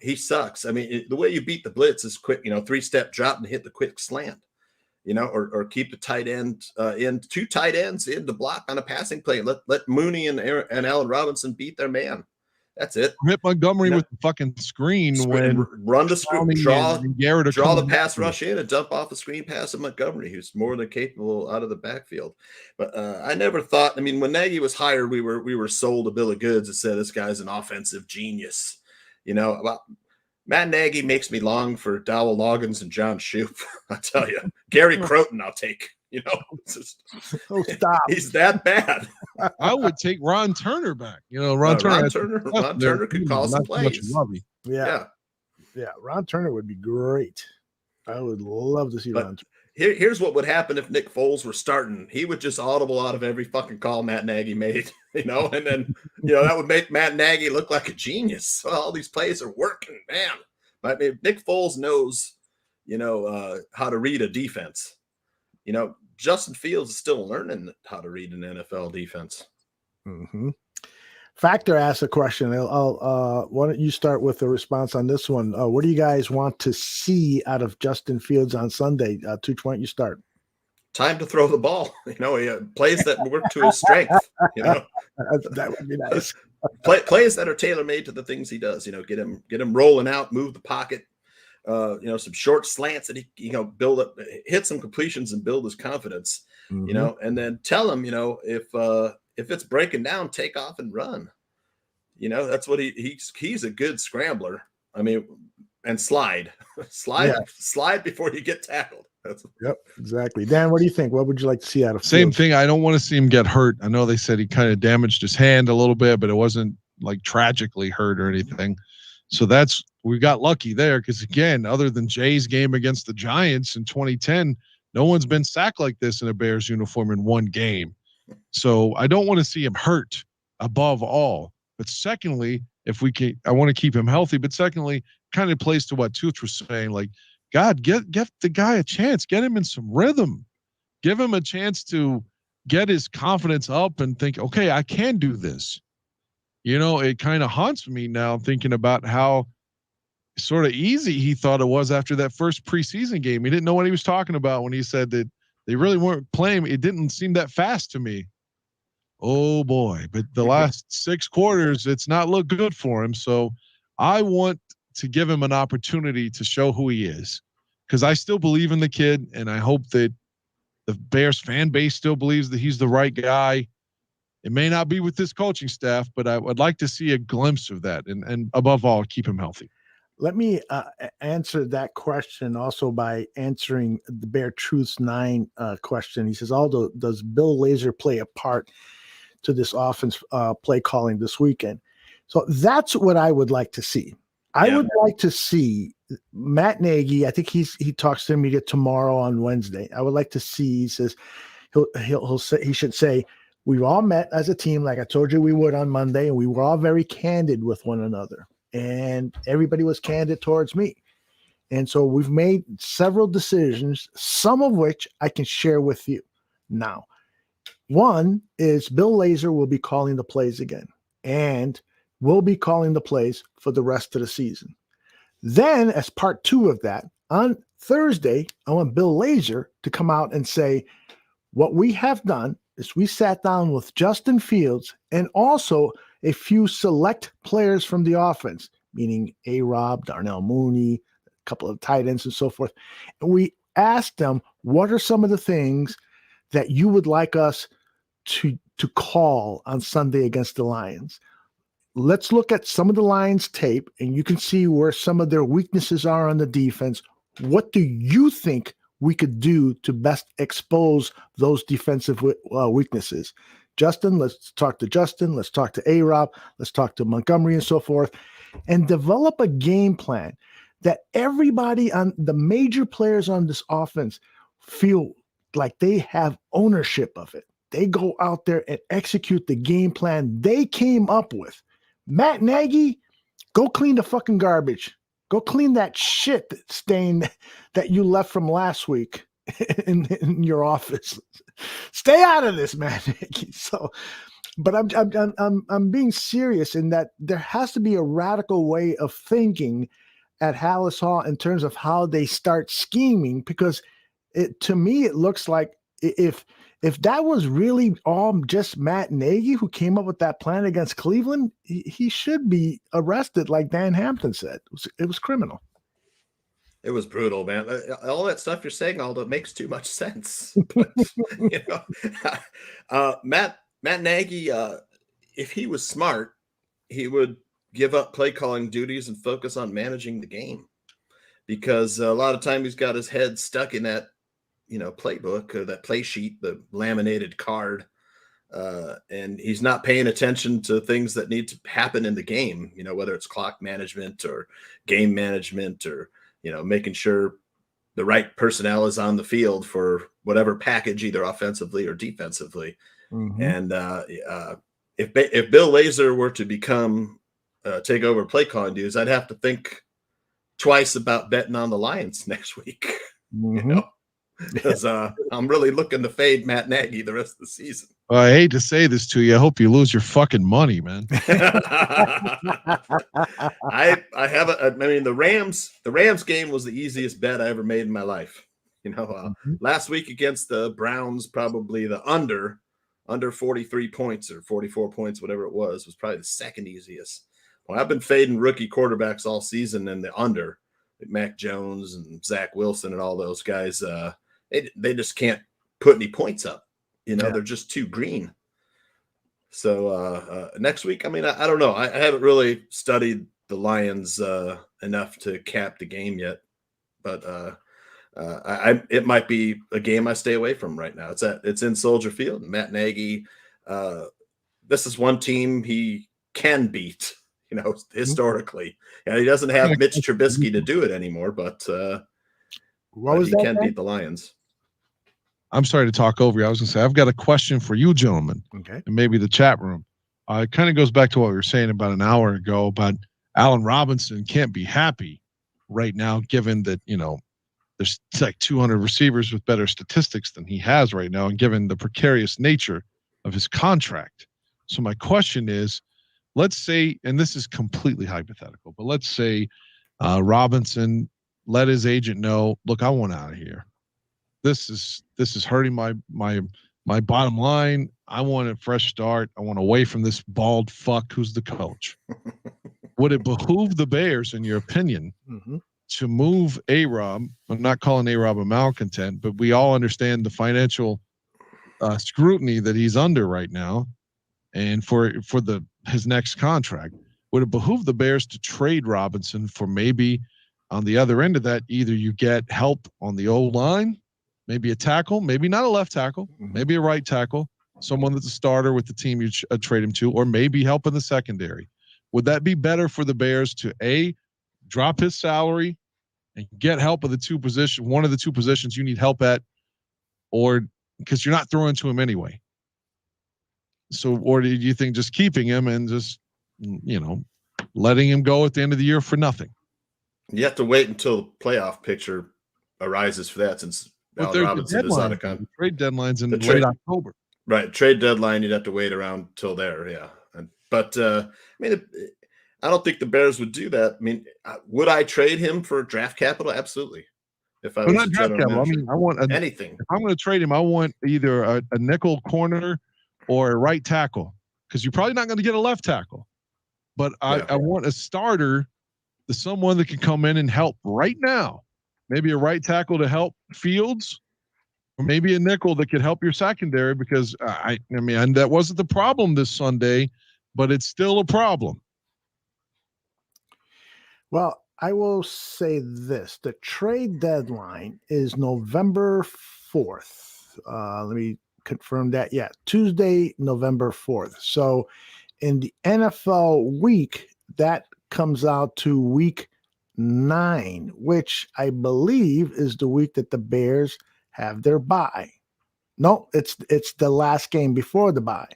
He sucks. I mean, the way you beat the blitz is quick, 3-step drop and hit the quick slant, or keep the tight end in, 2 tight ends in the block on a passing play. Let Mooney and Allen Robinson beat their man. That's it. Hit Montgomery with the fucking screen when run the screen, draw the pass in. rush in and dump off the screen pass of Montgomery, who's more than capable out of the backfield. But I never thought. I mean, when Nagy was hired, we were sold a bill of goods that said this guy's an offensive genius. About Matt Nagy makes me long for Dowell Loggins and John Shoup. I tell you, Gary Croton, I'll take. Stop. He's that bad. I would take Ron Turner back. Ron Turner could call some plays. Yeah. Ron Turner would be great. I would love to see Ron Turner. Here's what would happen if Nick Foles were starting. He would just audible out of every fucking call Matt Nagy made, and then, that would make Matt Nagy look like a genius. Well, all these plays are working, man. But Nick Foles knows, how to read a defense. Justin Fields is still learning how to read an NFL defense. Mm-hmm. Factor asked a question. Why don't you start with a response on this one? What do you guys want to see out of Justin Fields on Sunday? Tooch, why don't you start? Time to throw the ball. Plays that work to his strength. That would be nice. Plays that are tailor-made to the things he does. Get him rolling out, move the pocket. Some short slants that he build up, hit some completions and build his confidence. Mm-hmm. And then tell him, if it's breaking down, take off and run. That's what he's a good scrambler. I mean, and slide before you get tackled. Yep, exactly. Dan, what do you think? What would you like to see out of Same Fields? thing. I don't want to see him get hurt. I know they said he kind of damaged his hand a little bit, but it wasn't like tragically hurt or anything. So we got lucky there because, again, other than Jay's game against the Giants in 2010, no one's been sacked like this in a Bears uniform in one game. So I don't want to see him hurt above all. But secondly, I want to keep him healthy. But secondly, kind of plays to what Tooch was saying, like, God, get the guy a chance. Get him in some rhythm. Give him a chance to get his confidence up and think, okay, I can do this. It kind of haunts me now thinking about how sort of easy he thought it was after that first preseason game. He didn't know what he was talking about when he said that they really weren't playing. It didn't seem that fast to me. Oh boy. But the last 6 quarters, it's not looked good for him. So I want to give him an opportunity to show who he is, because I still believe in the kid. And I hope that the Bears fan base still believes that he's the right guy. It may not be with this coaching staff, but I would like to see a glimpse of that. And above all, keep him healthy. Let me answer that question also by answering the Bear Truths 9 question. He says, Aldo, does Bill Lazor play a part to this offense play calling this weekend? So that's what I would like to see. I would like to see Matt Nagy. I think he talks to the media tomorrow on Wednesday. I would like to see, he says, he should say, we all met as a team, like I told you we would on Monday, and we were all very candid with one another. And everybody was candid towards me. And so we've made several decisions, some of which I can share with you now. One is Bill Lazor will be calling the plays again, and will be calling the plays for the rest of the season. Then, as part 2 of that, on Thursday, I want Bill Lazor to come out and say, what we have done is we sat down with Justin Fields and also a few select players from the offense, meaning A-Rob, Darnell Mooney, a couple of tight ends and so forth. And we asked them, what are some of the things that you would like us to to call on Sunday against the Lions. Let's look at some of the Lions tape, and you can see where some of their weaknesses are on the defense. What do you think we could do to best expose those defensive weaknesses? Justin, let's talk to Justin. Let's talk to A-Rob. Let's talk to Montgomery and so forth, and develop a game plan that everybody on the major players on this offense feel like they have ownership of it. They go out there and execute the game plan they came up with. Matt Nagy, go clean the fucking garbage. Go clean that shit stain that you left from last week in your office. Stay out of this, man. So, but I'm being serious in that there has to be a radical way of thinking at Hallis Hall in terms of how they start scheming, because to me it looks like if that was really all just Matt Nagy who came up with that plan against Cleveland, he should be arrested, like Dan Hampton said. It was criminal. It was brutal, man. All that stuff you're saying, Aldo, makes too much sense. But, Matt Nagy, if he was smart, he would give up play calling duties and focus on managing the game, because a lot of time he's got his head stuck in that, playbook or that play sheet, the laminated card, and he's not paying attention to things that need to happen in the game. Whether it's clock management or game management or making sure the right personnel is on the field for whatever package, either offensively or defensively. Mm-hmm. And if Bill Lazor were to become take over play calling duties, I'd have to think twice about betting on the Lions next week. Mm-hmm. Because I'm really looking to fade Matt Nagy the rest of the season. Well, I hate to say this to you. I hope you lose your fucking money, man. I have the Rams game was the easiest bet I ever made in my life. Last week against the Browns, probably the under 43 points or 44 points, whatever it was probably the second easiest. Well, I've been fading rookie quarterbacks all season, and the under, like Mac Jones and Zach Wilson and all those guys, they just can't put any points up. They're just too green. So next week, I don't know. I haven't really studied the Lions enough to cap the game yet, but it might be a game I stay away from right now. It's in Soldier Field. Matt Nagy, this is one team he can beat, historically. And he doesn't have Mitch Trubisky to do it anymore, but he can beat the Lions. I'm sorry to talk over you. I was going to say, I've got a question for you, gentlemen. Okay. And maybe the chat room. It kind of goes back to what we were saying about an hour ago about Allen Robinson can't be happy right now, given that, there's like 200 receivers with better statistics than he has right now, and given the precarious nature of his contract. So my question is, let's say, and this is completely hypothetical, but let's say Robinson let his agent know, look, I want out of here. This is hurting my bottom line. I want a fresh start. I want away from this bald fuck who's the coach. Would it behoove the Bears, in your opinion, to move A-Rob? I'm not calling A-Rob a malcontent, but we all understand the financial scrutiny that he's under right now, and for his next contract. Would it behoove the Bears to trade Robinson for maybe on the other end of that, either you get help on the O-line, maybe a tackle, maybe not a left tackle, maybe a right tackle, someone that's a starter with the team you trade him to, or maybe help in the secondary? Would that be better for the Bears to A, drop his salary and get help of one of the two positions you need help at, or because you're not throwing to him anyway? So, or do you think just keeping him and just, letting him go at the end of the year for nothing? You have to wait until the playoff picture arises for that, since Allen Robinson is out of contract. Trade deadline's in late October. Right. Trade deadline, you'd have to wait around till there. Yeah. But I don't think the Bears would do that. Would I trade him for draft capital? Absolutely. If I was not draft capital, I want anything. If I'm going to trade him, I want either a nickel corner or a right tackle, because you're probably not going to get a left tackle. But I want a starter, someone that can come in and help right now. Maybe a right tackle to help Fields, Or maybe a nickel that could help your secondary, because I mean, that wasn't the problem this Sunday, but it's still a problem. Well, I will say this. The trade deadline is November 4th. Let me confirm that. Yeah, Tuesday, November 4th. So in the NFL week, that comes out to week 9, which I believe is the week that the Bears have their bye. No, it's the last game before the bye.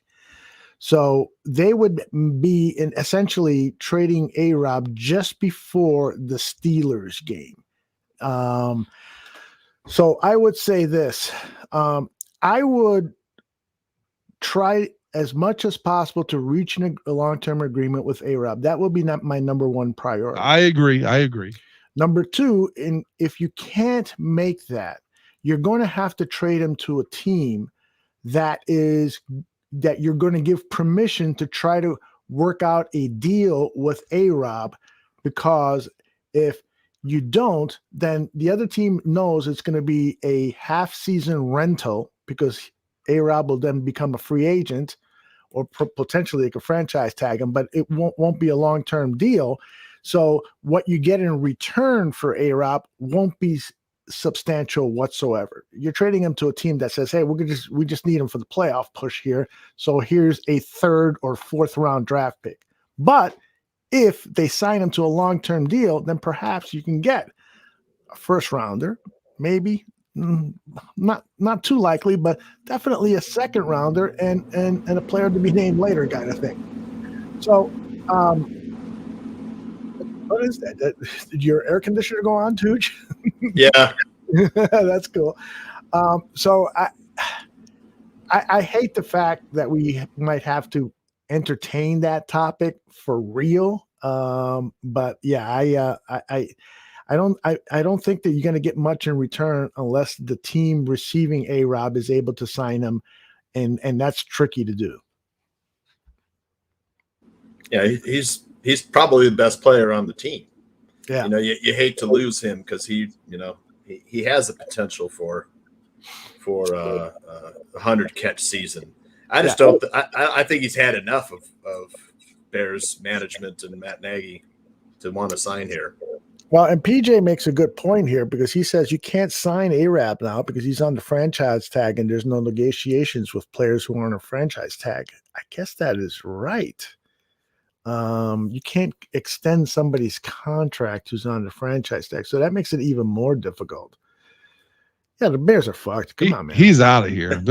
So they would be in essentially trading A-Rob just before the Steelers game. So I would say this. I would try as much as possible to reach a long-term agreement with A-Rob. That would be not my number one priority. I agree. Number two, if you can't make that, you're going to have to trade him to a team that you're going to give permission to try to work out a deal with A-Rob, because if you don't, then the other team knows it's going to be a half-season rental, because A-Rob will then become a free agent, or potentially they could franchise tag him, but it won't be a long-term deal. So what you get in return for A-Rob won't be substantial whatsoever. You're trading him to a team that says, hey, we just need him for the playoff push here, so here's a 3rd or 4th round draft pick. But if they sign him to a long-term deal, then perhaps you can get a 1st rounder, maybe not too likely, but definitely a 2nd rounder and a player to be named later kind of thing. So what is that? Did your air conditioner go on, Tooch? Yeah. That's cool. So I hate the fact that we might have to entertain that topic for real. But yeah, I don't think that you're going to get much in return unless the team receiving A-Rob is able to sign him, and that's tricky to do. Yeah, he's probably the best player on the team. Yeah, you know, you hate to lose him because he has the potential for a 100 catch season. I just don't. I think he's had enough of Bears management and Matt Nagy to want to sign here. Well, and PJ makes a good point here, because he says you can't sign A-Rab now because he's on the franchise tag and there's no negotiations with players who are on a franchise tag. I guess that is right. You can't extend somebody's contract who's on the franchise tag, so that makes it even more difficult. Yeah, the Bears are fucked. Come on, man. He's out of here.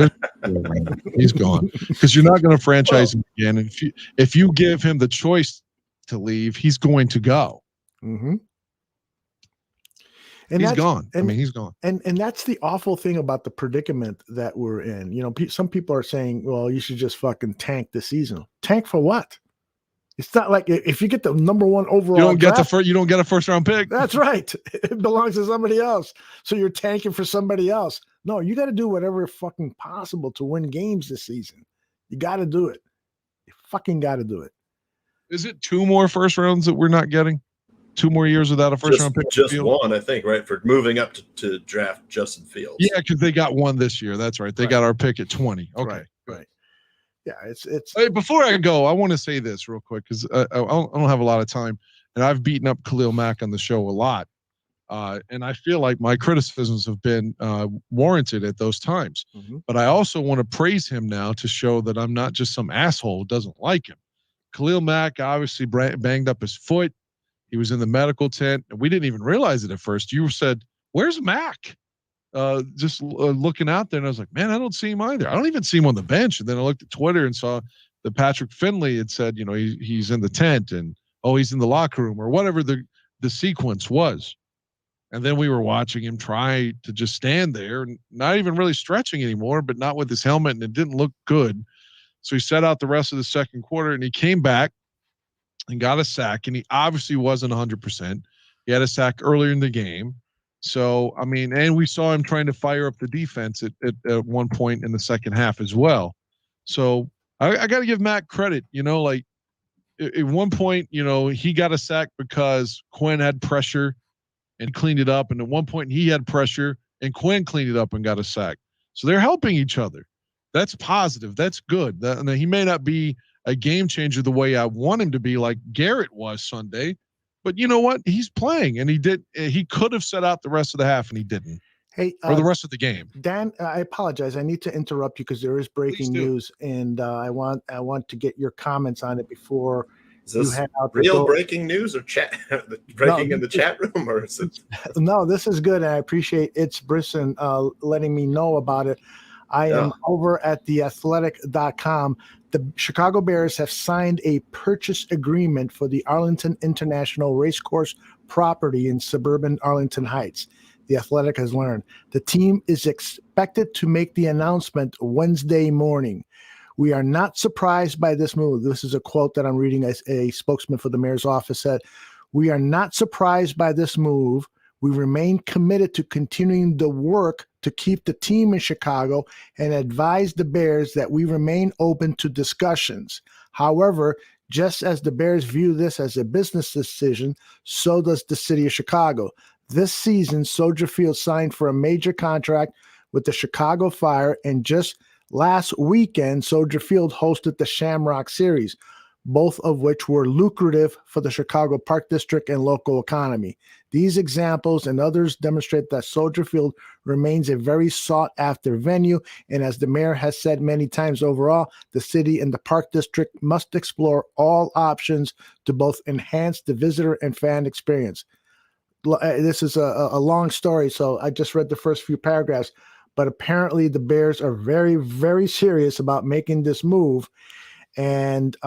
He's gone, because you're not going to franchise him again. And if you give him the choice to leave, he's going to go. Mm-hmm. And he's gone. He's gone. And that's the awful thing about the predicament that we're in. You know, some people are saying, well, you should just fucking tank the season. Tank for what? It's not like if you get the number 1 overall, you don't get a 1st round pick. That's right. It belongs to somebody else. So you're tanking for somebody else. No, you got to do whatever fucking possible to win games this season. You got to do it. You fucking got to do it. Is it 2 more 1st rounds that we're not getting? 2 more years without a 1st round pick? Just 1, I think, right? For moving up to draft Justin Fields. Yeah, because they got 1 this year. That's right. They got our pick at 20. Okay. Right. Yeah, it's. Hey, before I go, I want to say this real quick, because I don't have a lot of time, and I've beaten up Khalil Mack on the show a lot, and I feel like my criticisms have been warranted at those times. Mm-hmm. But I also want to praise him now to show that I'm not just some asshole who doesn't like him. Khalil Mack obviously banged up his foot. He was in the medical tent, and we didn't even realize it at first. You said, "Where's Mack?" Looking out there, and I was like, man, I don't see him either. I don't even see him on the bench. And then I looked at Twitter and saw that Patrick Finley had said, you know, he's in the tent, and he's in the locker room, or whatever the sequence was. And then we were watching him try to just stand there, and not even really stretching anymore, but not with his helmet, and it didn't look good. So he sat out the rest of the 2nd quarter, and he came back and got a sack, and he obviously wasn't 100%. He had a sack earlier in the game. So, I mean, and we saw him trying to fire up the defense at one point in the 2nd half as well. So I got to give Matt credit, you know, like at one point, you know, he got a sack because Quinn had pressure and cleaned it up. And at one point he had pressure and Quinn cleaned it up and got a sack. So they're helping each other. That's positive. That's good. He may not be a game changer the way I want him to be, like Garrett was Sunday, but you know what? He's playing, and he could have set out the rest of the half, and he didn't. Hey, or the rest of the game. Dan, I apologize. I need to interrupt you because there is breaking news, and I want to get your comments on it before Is this you head out. real breaking news or chat breaking in the chat room, or is it? No, this is good, and I appreciate It's Brisson letting me know about it. I am over at theathletic.com. The Chicago Bears have signed a purchase agreement for the Arlington International Racecourse property in suburban Arlington Heights. The Athletic has learned. The team is expected to make the announcement Wednesday morning. We are not surprised by this move. This is a quote that I'm reading as a spokesman for the mayor's office said. We are not surprised by this move. We remain committed to continuing the work to keep the team in Chicago and advise the Bears that we remain open to discussions. However, just as the Bears view this as a business decision, so does the city of Chicago. This season, Soldier Field signed for a major contract with the Chicago Fire, and just last weekend, Soldier Field hosted the Shamrock Series, both of which were lucrative for the Chicago Park District and local economy. These examples and others demonstrate that Soldier Field remains a very sought-after venue, and as the mayor has said many times overall, the city and the Park District must explore all options to both enhance the visitor and fan experience. This is a long story, so I just read the first few paragraphs, but apparently the Bears are very, very serious about making this move. And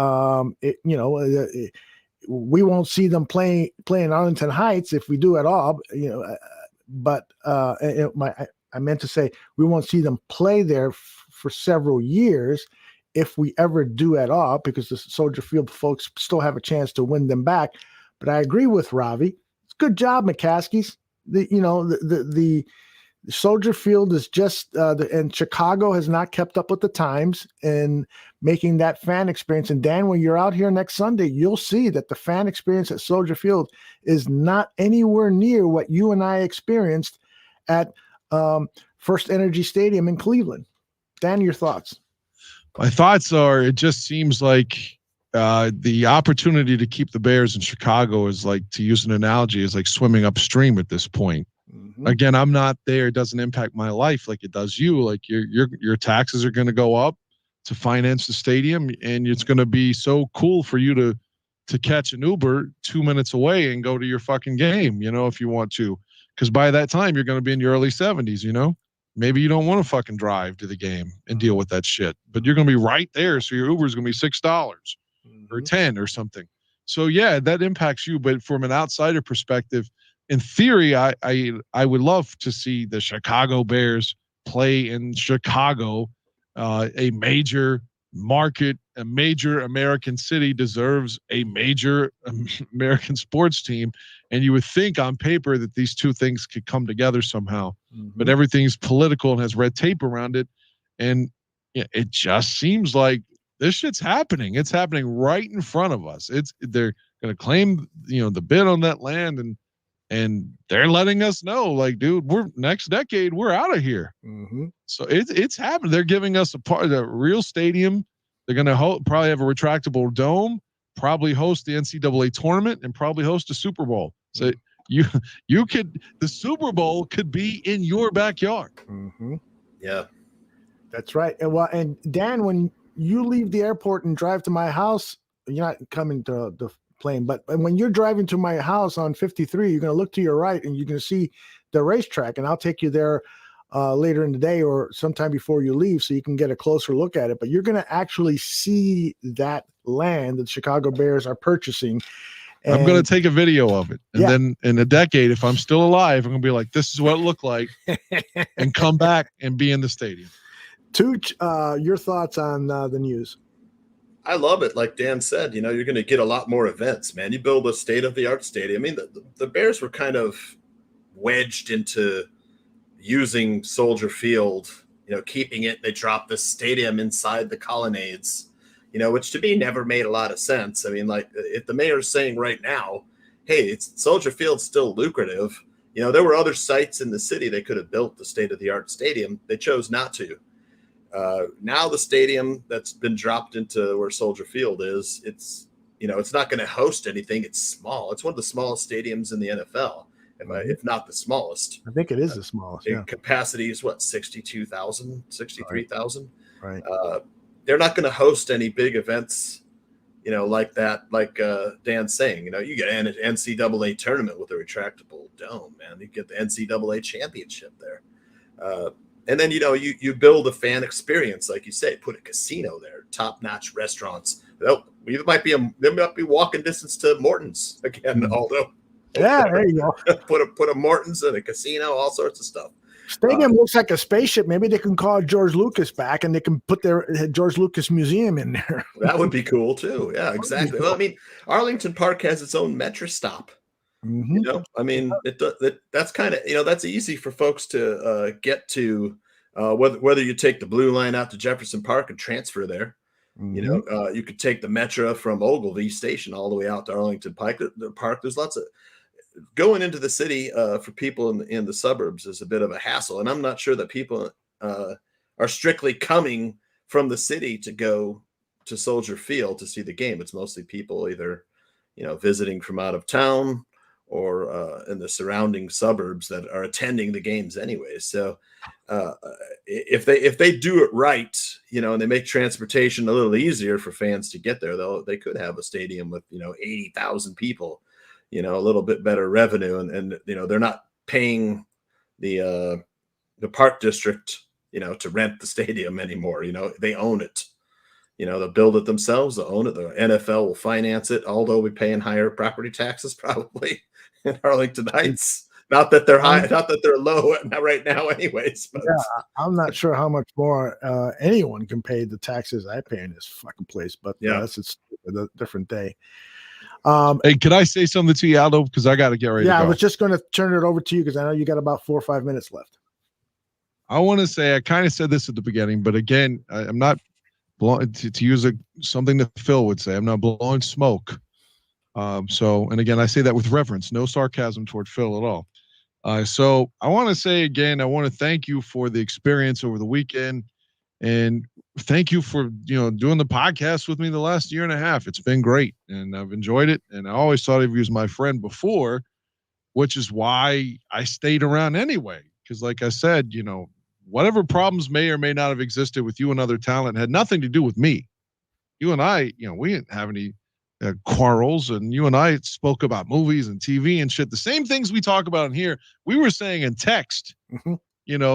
we won't see them playing Arlington Heights if we do at all. But I meant to say we won't see them play there for several years if we ever do at all, because the Soldier Field folks still have a chance to win them back. But I agree with Ravi. It's good job, McCaskies. The Soldier Field is just, and Chicago has not kept up with the times in making that fan experience. And Dan, when you're out here next Sunday, you'll see that the fan experience at Soldier Field is not anywhere near what you and I experienced at First Energy Stadium in Cleveland. Dan, your thoughts? My thoughts are, it just seems like the opportunity to keep the Bears in Chicago is like, to use an analogy, is like swimming upstream at this point. Again, I'm not there. It doesn't impact my life like it does you. Like your taxes are going to go up to finance the stadium, and it's going to be so cool for you to catch an Uber 2 minutes away and go to your fucking game, if you want to, because by that time you're going to be in your early 70s. Maybe you don't want to fucking drive to the game and deal with that shit, but you're going to be right there, so your Uber is going to be $6 or $10 or something. So yeah, that impacts you. But from an outsider perspective, in theory, I would love to see the Chicago Bears play in Chicago. A major market, a major American city deserves a major American sports team. And you would think on paper that these two things could come together somehow, but everything's political and has red tape around it. And it just seems like this shit's happening. It's happening right in front of us. They're going to claim, the bid on that land, and they're letting us know, like, dude, we're next decade, we're out of here. So it's happening. They're giving us a part of the real stadium. They're going to probably have a retractable dome, probably host the NCAA tournament, and probably host a Super Bowl. So the Super Bowl could be in your backyard. Yeah, that's right. And Dan, when you leave the airport and drive to my house, you're not coming to the plane, but when you're driving to my house on 53, you're going to look to your right and you're going to see the racetrack, and I'll take you there later in the day or sometime before you leave so you can get a closer look at it. But you're going to actually see that land that Chicago Bears are purchasing. And I'm going to take a video of it, and then in a decade, if I'm still alive, I'm going to be like, this is what it looked like, and come back and be in the stadium. Tooch, your thoughts on the news? I love it. Like Dan said, you're going to get a lot more events, man. You build a state-of-the-art stadium. I mean, the Bears were kind of wedged into using Soldier Field, keeping it. They dropped the stadium inside the colonnades, which to me never made a lot of sense. I mean, like, if the mayor's saying right now, hey, Soldier Field's still lucrative, There were other sites in the city they could have built the state-of-the-art stadium. They chose not to. Now the stadium that's been dropped into where Soldier Field is, it's not going to host anything. It's small. It's one of the smallest stadiums in the NFL, if not the smallest. I think it is the smallest. Yeah. Capacity is 62,000, 63,000. Right. They're not going to host any big events, like that. Like Dan's saying, you get an NCAA tournament with a retractable dome, man. You get the NCAA championship there. And then, you build a fan experience, like you say, put a casino there, top-notch restaurants. There might be walking distance to Morton's again, Aldo. Yeah, there you go. put a Morton's and a casino, all sorts of stuff. Stadium looks like a spaceship. Maybe they can call George Lucas back and they can put their George Lucas Museum in there. That would be cool too. Yeah, exactly. Well, I mean, Arlington Park has its own metro stop. That's kind of, that's easy for folks to get to, whether you take the blue line out to Jefferson Park and transfer there. You could take the metro from Ogilvie Station all the way out to Arlington Park. There's lots of going into the city for people in the suburbs is a bit of a hassle, and I'm not sure that people are strictly coming from the city to go to Soldier Field to see the game. It's mostly people either visiting from out of town or in the surrounding suburbs that are attending the games anyway. So if they do it right, and they make transportation a little easier for fans to get there, they could have a stadium with 80,000 people, a little bit better revenue, and they're not paying the park district to rent the stadium anymore. They own it. They'll build it themselves. They'll own it. The NFL will finance it. Although we're paying higher property taxes probably in Arlington Heights. Not that they're high, not that they're low right now, anyways. But. Yeah, I'm not sure how much more anyone can pay the taxes I pay in this fucking place. But that's a different day. Hey, can I say something to you, Aldo? Because I got to get ready. Yeah, to go. I was just going to turn it over to you because I know you got about 4 or 5 minutes left. I want to say I kind of said this at the beginning, but again, I'm not blowing to use something that Phil would say. I'm not blowing smoke. And again, I say that with reverence, no sarcasm toward Phil at all. So I want to say again, I want to thank you for the experience over the weekend, and thank you for doing the podcast with me the last year and a half. It's been great, and I've enjoyed it. And I always thought of you as my friend before, which is why I stayed around anyway. Because, like I said, whatever problems may or may not have existed with you and other talent had nothing to do with me. You and I, we didn't have any quarrels, and you and I spoke about movies and TV and shit. The same things we talk about in here, we were saying in text.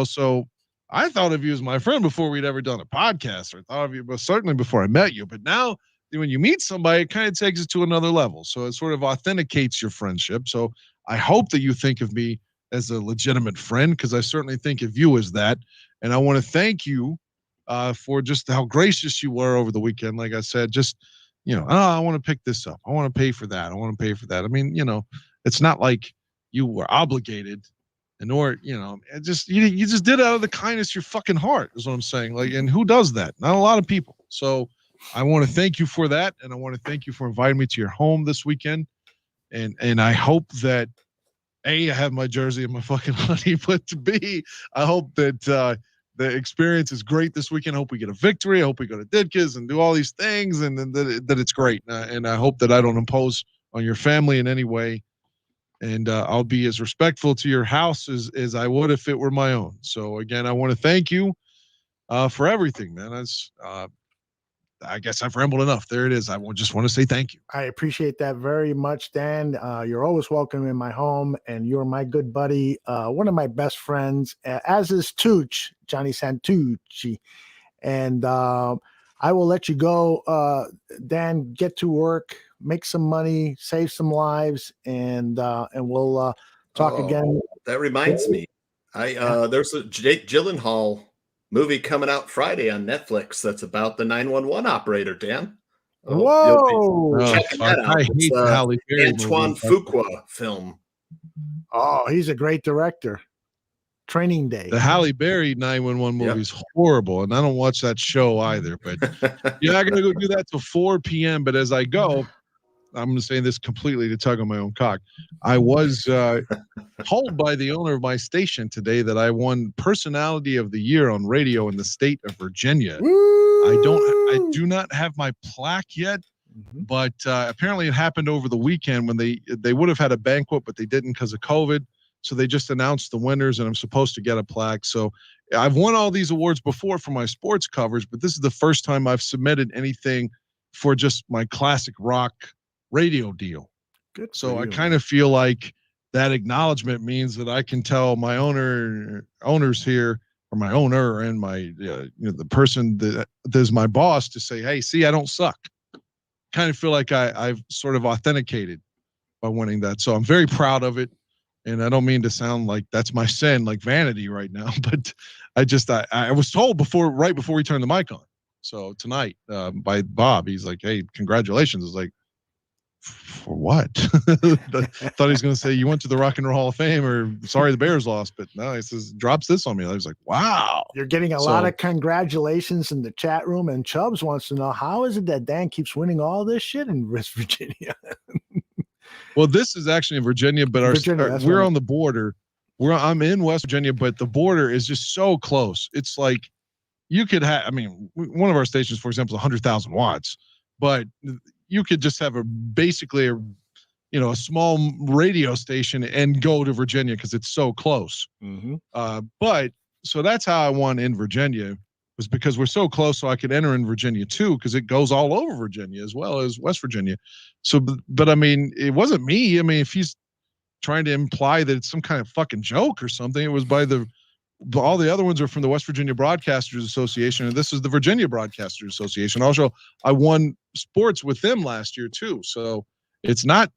So I thought of you as my friend before we'd ever done a podcast, or thought of you, but certainly before I met you. But now, when you meet somebody, it kind of takes it to another level. So it sort of authenticates your friendship. So I hope that you think of me as a legitimate friend, because I certainly think of you as that. And I want to thank you for just how gracious you were over the weekend. Like I said, just, I want to pick this up. I want to pay for that. I want to pay for that. I mean, it's not like you were obligated, nor, it just, you just did it out of the kindness of your fucking heart is what I'm saying. Like, and who does that? Not a lot of people. So I want to thank you for that. And I want to thank you for inviting me to your home this weekend. And I hope that A, I have my jersey and my fucking hoodie, but B, I hope that the experience is great this weekend. I hope we get a victory. I hope we go to Ditka's and do all these things, and then that it's great. And I hope that I don't impose on your family in any way. And I'll be as respectful to your house as I would if it were my own. So again, I want to thank you for everything, man. I guess I've rambled enough. There it is. I just want to say thank you. I appreciate that very much, Dan. You're always welcome in my home, and you're my good buddy, one of my best friends, as is Tooch, Johnny Santucci. And I will let you go, Dan. Get to work, make some money, save some lives, and we'll talk again. That reminds me, there's a Jake Gyllenhaal movie coming out Friday on Netflix that's about the 911 operator, Dan. Whoa! Checking that out. I hate the Halle Berry Antoine movie. Fuqua film. Oh, he's a great director. Training Day. The Halle Berry 911 movie is horrible, and I don't watch that show either. But I got to go do that till 4 p.m. But as I go, I'm going to say this completely to tug on my own cock. I was told by the owner of my station today that I won Personality of the Year on radio in the state of Virginia. I do not have my plaque yet, but apparently it happened over the weekend when they would have had a banquet, but they didn't because of COVID. So they just announced the winners, and I'm supposed to get a plaque. So I've won all these awards before for my sports coverage, but this is the first time I've submitted anything for just my classic rock radio deal. Good. So I kind of feel like that acknowledgement means that I can tell my owners here, or my owner and my the person that is my boss, to say, hey, see, I don't suck. Kind of feel like I've sort of authenticated by winning that. So I'm very proud of it. And I don't mean to sound like that's my sin, like vanity right now, but I was told right before we turned the mic on. So tonight, by Bob, he's like, hey, congratulations. I was like, for what? Thought he was going to say, you went to the Rock and Roll Hall of Fame, or sorry, the Bears lost. But no, he says, drops this on me. I was like, wow. You're getting a lot of congratulations in the chat room. And Chubbs wants to know, how is it that Dan keeps winning all this shit in West Virginia? Well, this is actually in Virginia, but we're on the border. I'm in West Virginia, but the border is just so close. It's like you could have, I mean, one of our stations, for example, is 100,000 watts, but you could just have basically a small radio station and go to Virginia because it's so close. But so that's how I won in Virginia, was because we're so close, so I could enter in Virginia too, because it goes all over Virginia as well as West Virginia. So, but I mean, it wasn't me. I mean, if he's trying to imply that it's some kind of fucking joke or something, it was by all the other ones are from the West Virginia Broadcasters Association, and this is the Virginia Broadcasters Association. Also, I won sports with them last year too. So it's not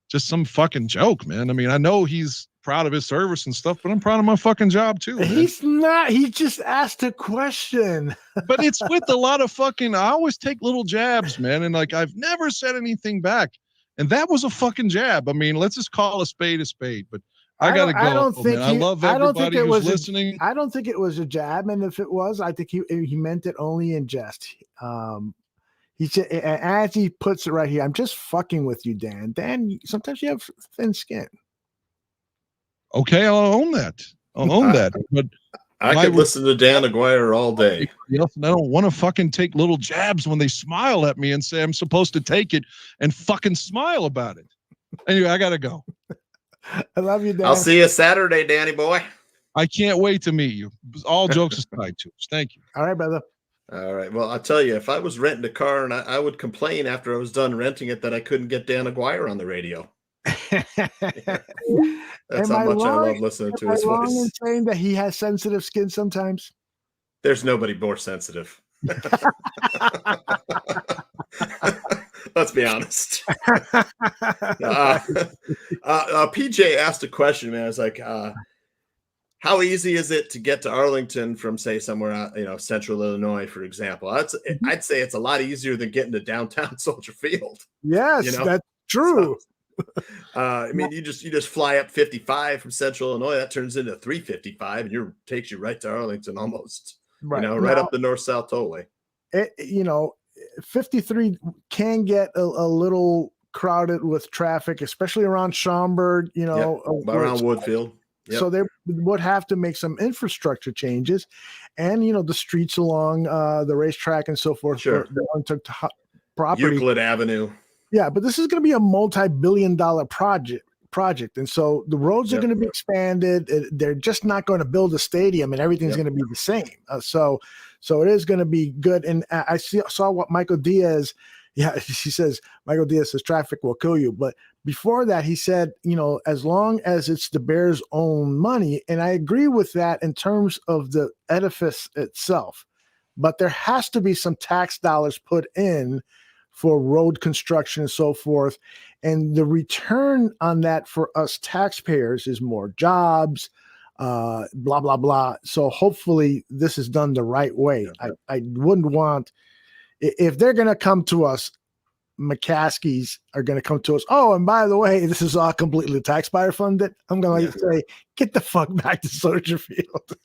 just some fucking joke, man. I mean, I know he's proud of his service and stuff, but I'm proud of my fucking job too, man. He's not. He just asked a question. But it's with a lot of fucking, I always take little jabs, man. And like, I've never said anything back. And that was a fucking jab. I mean, let's just call a spade, but I gotta go. I don't think I love everybody who's listening. I don't think it was a jab. And if it was, I think he meant it only in jest. He said, as he puts it right here, I'm just fucking with you, Dan. Dan, sometimes you have thin skin. Okay, I'll own that. But I could listen to Dan Aguirre all day. And I don't want to fucking take little jabs when they smile at me and say I'm supposed to take it and fucking smile about it. Anyway, I gotta go. I love you, Dan. I'll see you Saturday, Danny boy. I can't wait to meet you. All jokes aside, too. Thank you. All right, brother. All right. Well, I'll tell you, if I was renting a car and I would complain after I was done renting it that I couldn't get Dan Aguirre on the radio. That's how much I love listening to his voice. In saying that he has sensitive skin sometimes? There's nobody more sensitive. Let's be honest. PJ asked a question, man. It's like, how easy is it to get to Arlington from, say, somewhere out, central Illinois, for example? I'd say it's a lot easier than getting to downtown Soldier Field. Yes, that's true. I mean, you just fly up 55 from central Illinois. That turns into 355, and takes you right to Arlington almost. Right, right up the north-south tollway. 53 can get a little crowded with traffic, especially around Schaumburg. Around Woodfield. Yep. So they would have to make some infrastructure changes, and the streets along the racetrack and so forth. Sure. Property. Euclid Avenue. Yeah, but this is going to be a multi-billion-dollar project, and so the roads are going to be expanded. They're just not going to build a stadium, and everything's going to be the same. So it is going to be good. And I saw what Michael Diaz. Yeah, he says, Michael Diaz says traffic will kill you. But before that, he said, as long as it's the Bears' own money, and I agree with that in terms of the edifice itself, but there has to be some tax dollars put in for road construction and so forth. And the return on that for us taxpayers is more jobs, blah, blah, blah. So hopefully this is done the right way. I wouldn't want, if they're going to come to us, McCaskies are going to come to us. Oh, and by the way, this is all completely taxpayer funded. I'm going to say, get the fuck back to Soldier Field.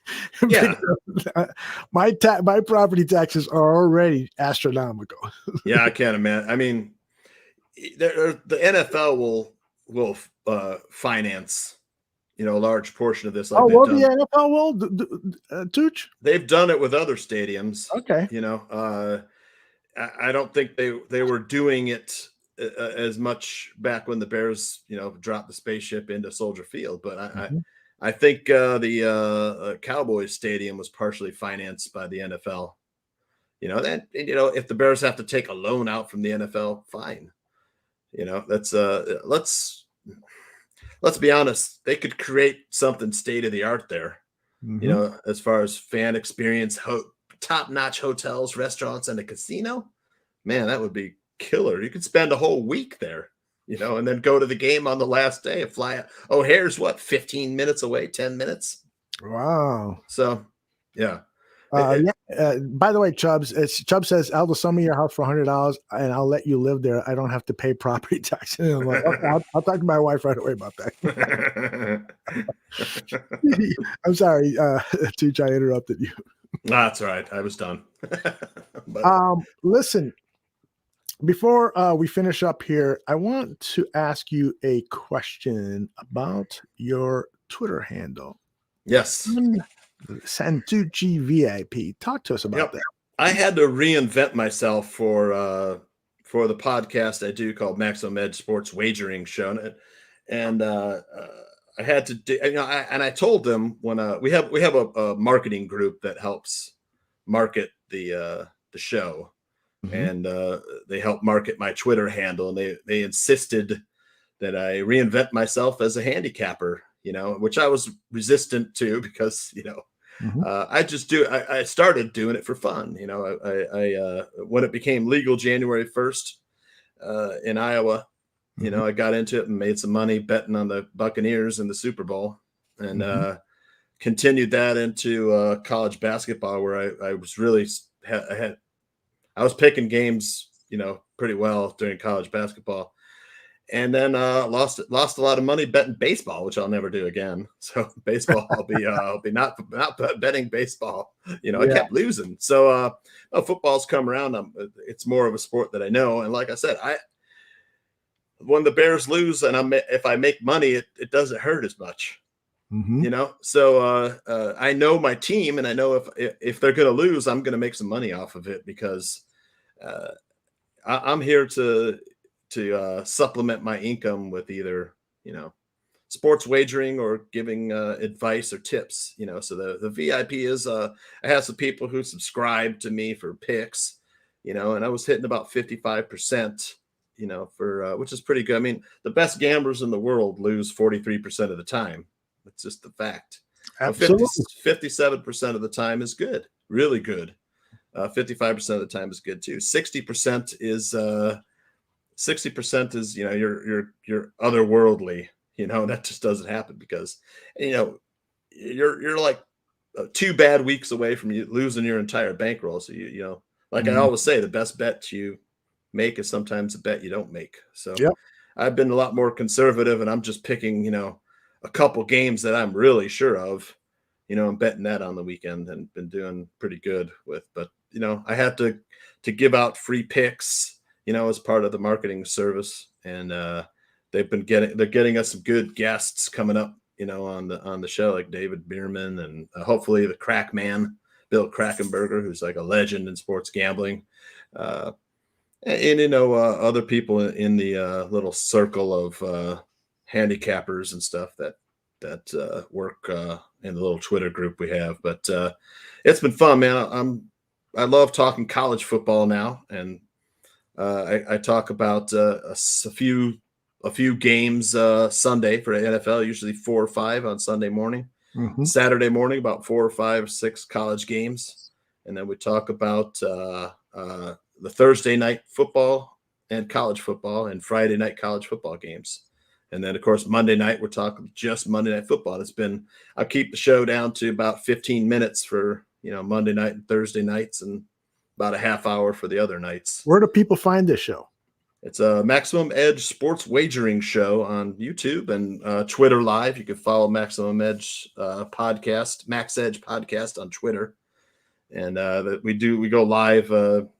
Yeah. My property taxes are already astronomical. Yeah, I can't imagine. I mean, the NFL will finance, a large portion of this. Like Oh, they've well, done. the NFL will, Tooch? They've done it with other stadiums. Okay. I don't think they were doing it as much back when the Bears, dropped the spaceship into Soldier Field. But I think the Cowboys stadium was partially financed by the NFL. If the Bears have to take a loan out from the NFL, fine. That's let's be honest. They could create something state of the art there. As far as fan experience, top-notch hotels, restaurants, and a casino. Man, that would be killer. You could spend a whole week there, and then go to the game on the last day and fly out. O'Hare's 15 minutes away, 10 minutes. Wow. So, yeah. By the way, Chubbs says, Aldo, sell me your house for $100 and I'll let you live there. I don't have to pay property tax. And I'm like, okay, I'll talk to my wife right away about that. I'm sorry, Tooch, I interrupted you. That's all right. I was done. Listen, before we finish up here, I want to ask you a question about your Twitter handle. Yes. Santucci VIP. Talk to us about that. I had to reinvent myself for the podcast I do called Maximum Edge Sports Wagering Show, and I had to do. I told them when we have a marketing group that helps market the show, and they help market my Twitter handle, and they insisted that I reinvent myself as a handicapper. Which I was resistant to because, I started doing it for fun. I when it became legal January 1st in Iowa, I got into it and made some money betting on the Buccaneers in the Super Bowl, and continued that into college basketball, where I was really, I was picking games, pretty well during college basketball. And then lost a lot of money betting baseball, which I'll never do again. So baseball, I'll be not betting baseball. I kept losing. So football's come around. It's more of a sport that I know. And like I said, when the Bears lose and if I make money, it doesn't hurt as much. So I know my team, and I know if they're going to lose, I'm going to make some money off of it because I'm here to supplement my income with either, sports wagering or giving advice or tips, so the VIP is, I have some people who subscribe to me for picks, and I was hitting about 55%, for, which is pretty good. I mean, the best gamblers in the world lose 43% of the time. It's just the fact. 57% of the time is good, really good. 55% of the time is good too. 60% is, 60% is, you're otherworldly, that just doesn't happen because, you're like 2 bad weeks away from you losing your entire bankroll. So, I always say, the best bet you make is sometimes a bet you don't make. So I've been a lot more conservative, and I'm just picking, a couple games that I'm really sure of, I'm betting that on the weekend and been doing pretty good with, but, I have to give out free picks, as part of the marketing service. And they're getting us some good guests coming up, on the show, like David Bierman and hopefully the Crack Man, Bill Krackenberger, who's like a legend in sports gambling. And other people in the little circle of handicappers and stuff that work in the little Twitter group we have. But it's been fun, man. I love talking college football now, and I talk about a few games Sunday for the NFL, usually 4 or 5 on Sunday morning. Saturday morning, about 4 or 5 or 6 college games, and then we talk about the Thursday night football and college football, and Friday night college football games, and then of course Monday night we're talking just Monday night football. I'll keep the show down to about 15 minutes for Monday night and Thursday nights, and about a half hour for the other nights. Where do people find this show? It's a Maximum Edge Sports Wagering Show on YouTube and Twitter Live. You can follow Maximum Edge podcast, Max Edge podcast on Twitter. And we go live, on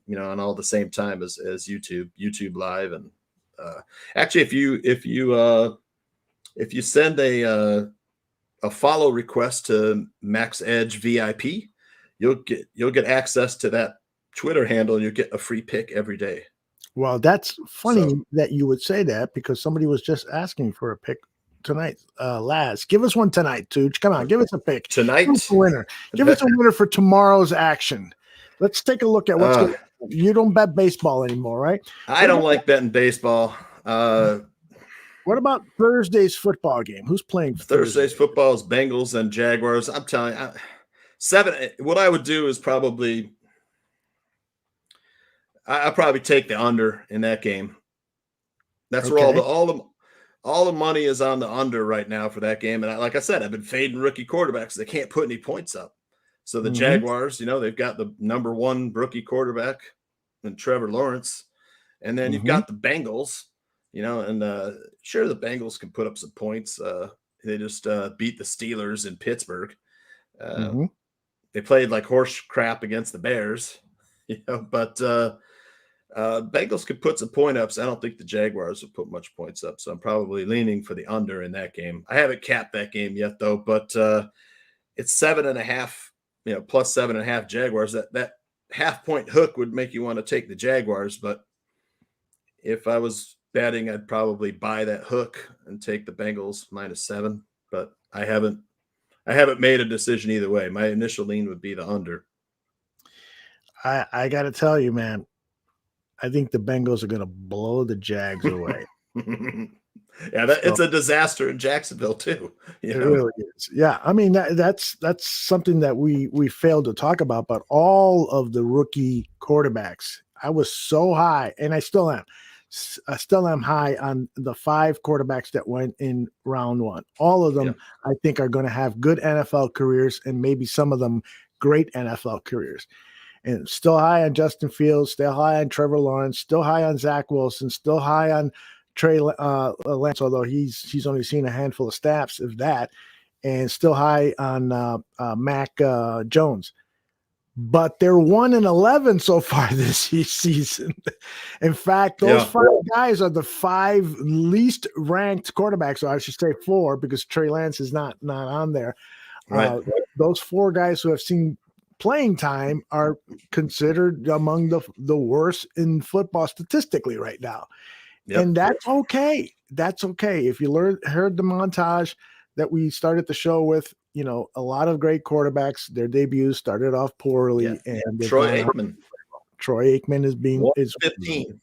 all the same time as YouTube Live. And Actually, if you send a follow request to Max Edge VIP, you'll get access to that Twitter handle, and you'll get a free pick every day. Well, that's funny that you would say that, because somebody was just asking for a pick tonight. Laz, give us one tonight, Tooch. Come on, give us a pick tonight. Give us a winner. Give us a winner for tomorrow's action. Let's take a look at what's going on. You don't bet baseball anymore, right? I don't like betting baseball. What about Thursday's football game? Who's playing Thursday's football is Bengals and Jaguars. I'm telling you, 7. What I would do is probably I'll probably take the under in that game. That's where all the money is on the under right now for that game. And like I said, I've been fading rookie quarterbacks. They can't put any points up. So the Jaguars, they've got the number 1 rookie quarterback and Trevor Lawrence. And then you've got the Bengals, and sure, the Bengals can put up some points. They just beat the Steelers in Pittsburgh. They played like horse crap against the Bears, but Bengals could put some point ups. I don't think the Jaguars will put much points up. So I'm probably leaning for the under in that game. I haven't capped that game yet though, but it's 7.5, plus 7.5 Jaguars. That half-point hook would make you want to take the Jaguars, but if I was betting, I'd probably buy that hook and take the Bengals -7, but I haven't made a decision either way. My initial lean would be the under. I got to tell you, man, I think the Bengals are going to blow the Jags away. It's a disaster in Jacksonville too. It really is. Yeah, I mean that's something that we failed to talk about. But all of the rookie quarterbacks, I was so high, and I still am. I still am high on the 5 quarterbacks that went in round 1. All of them, I think, are going to have good NFL careers, and maybe some of them great NFL careers. And still high on Justin Fields, still high on Trevor Lawrence, still high on Zach Wilson, still high on Trey Lance, although he's only seen a handful of snaps of that, and still high on Mac Jones. But they're 1-11 so far this season. In fact, those 5 guys are the 5 least ranked quarterbacks, or I should say 4, because Trey Lance is not on there. Right. Those 4 guys who have seen playing time are considered among the worst in football statistically right now. And that's okay. That's okay. If you heard the montage that we started the show with, a lot of great quarterbacks, their debuts started off poorly. And Troy Aikman is 15.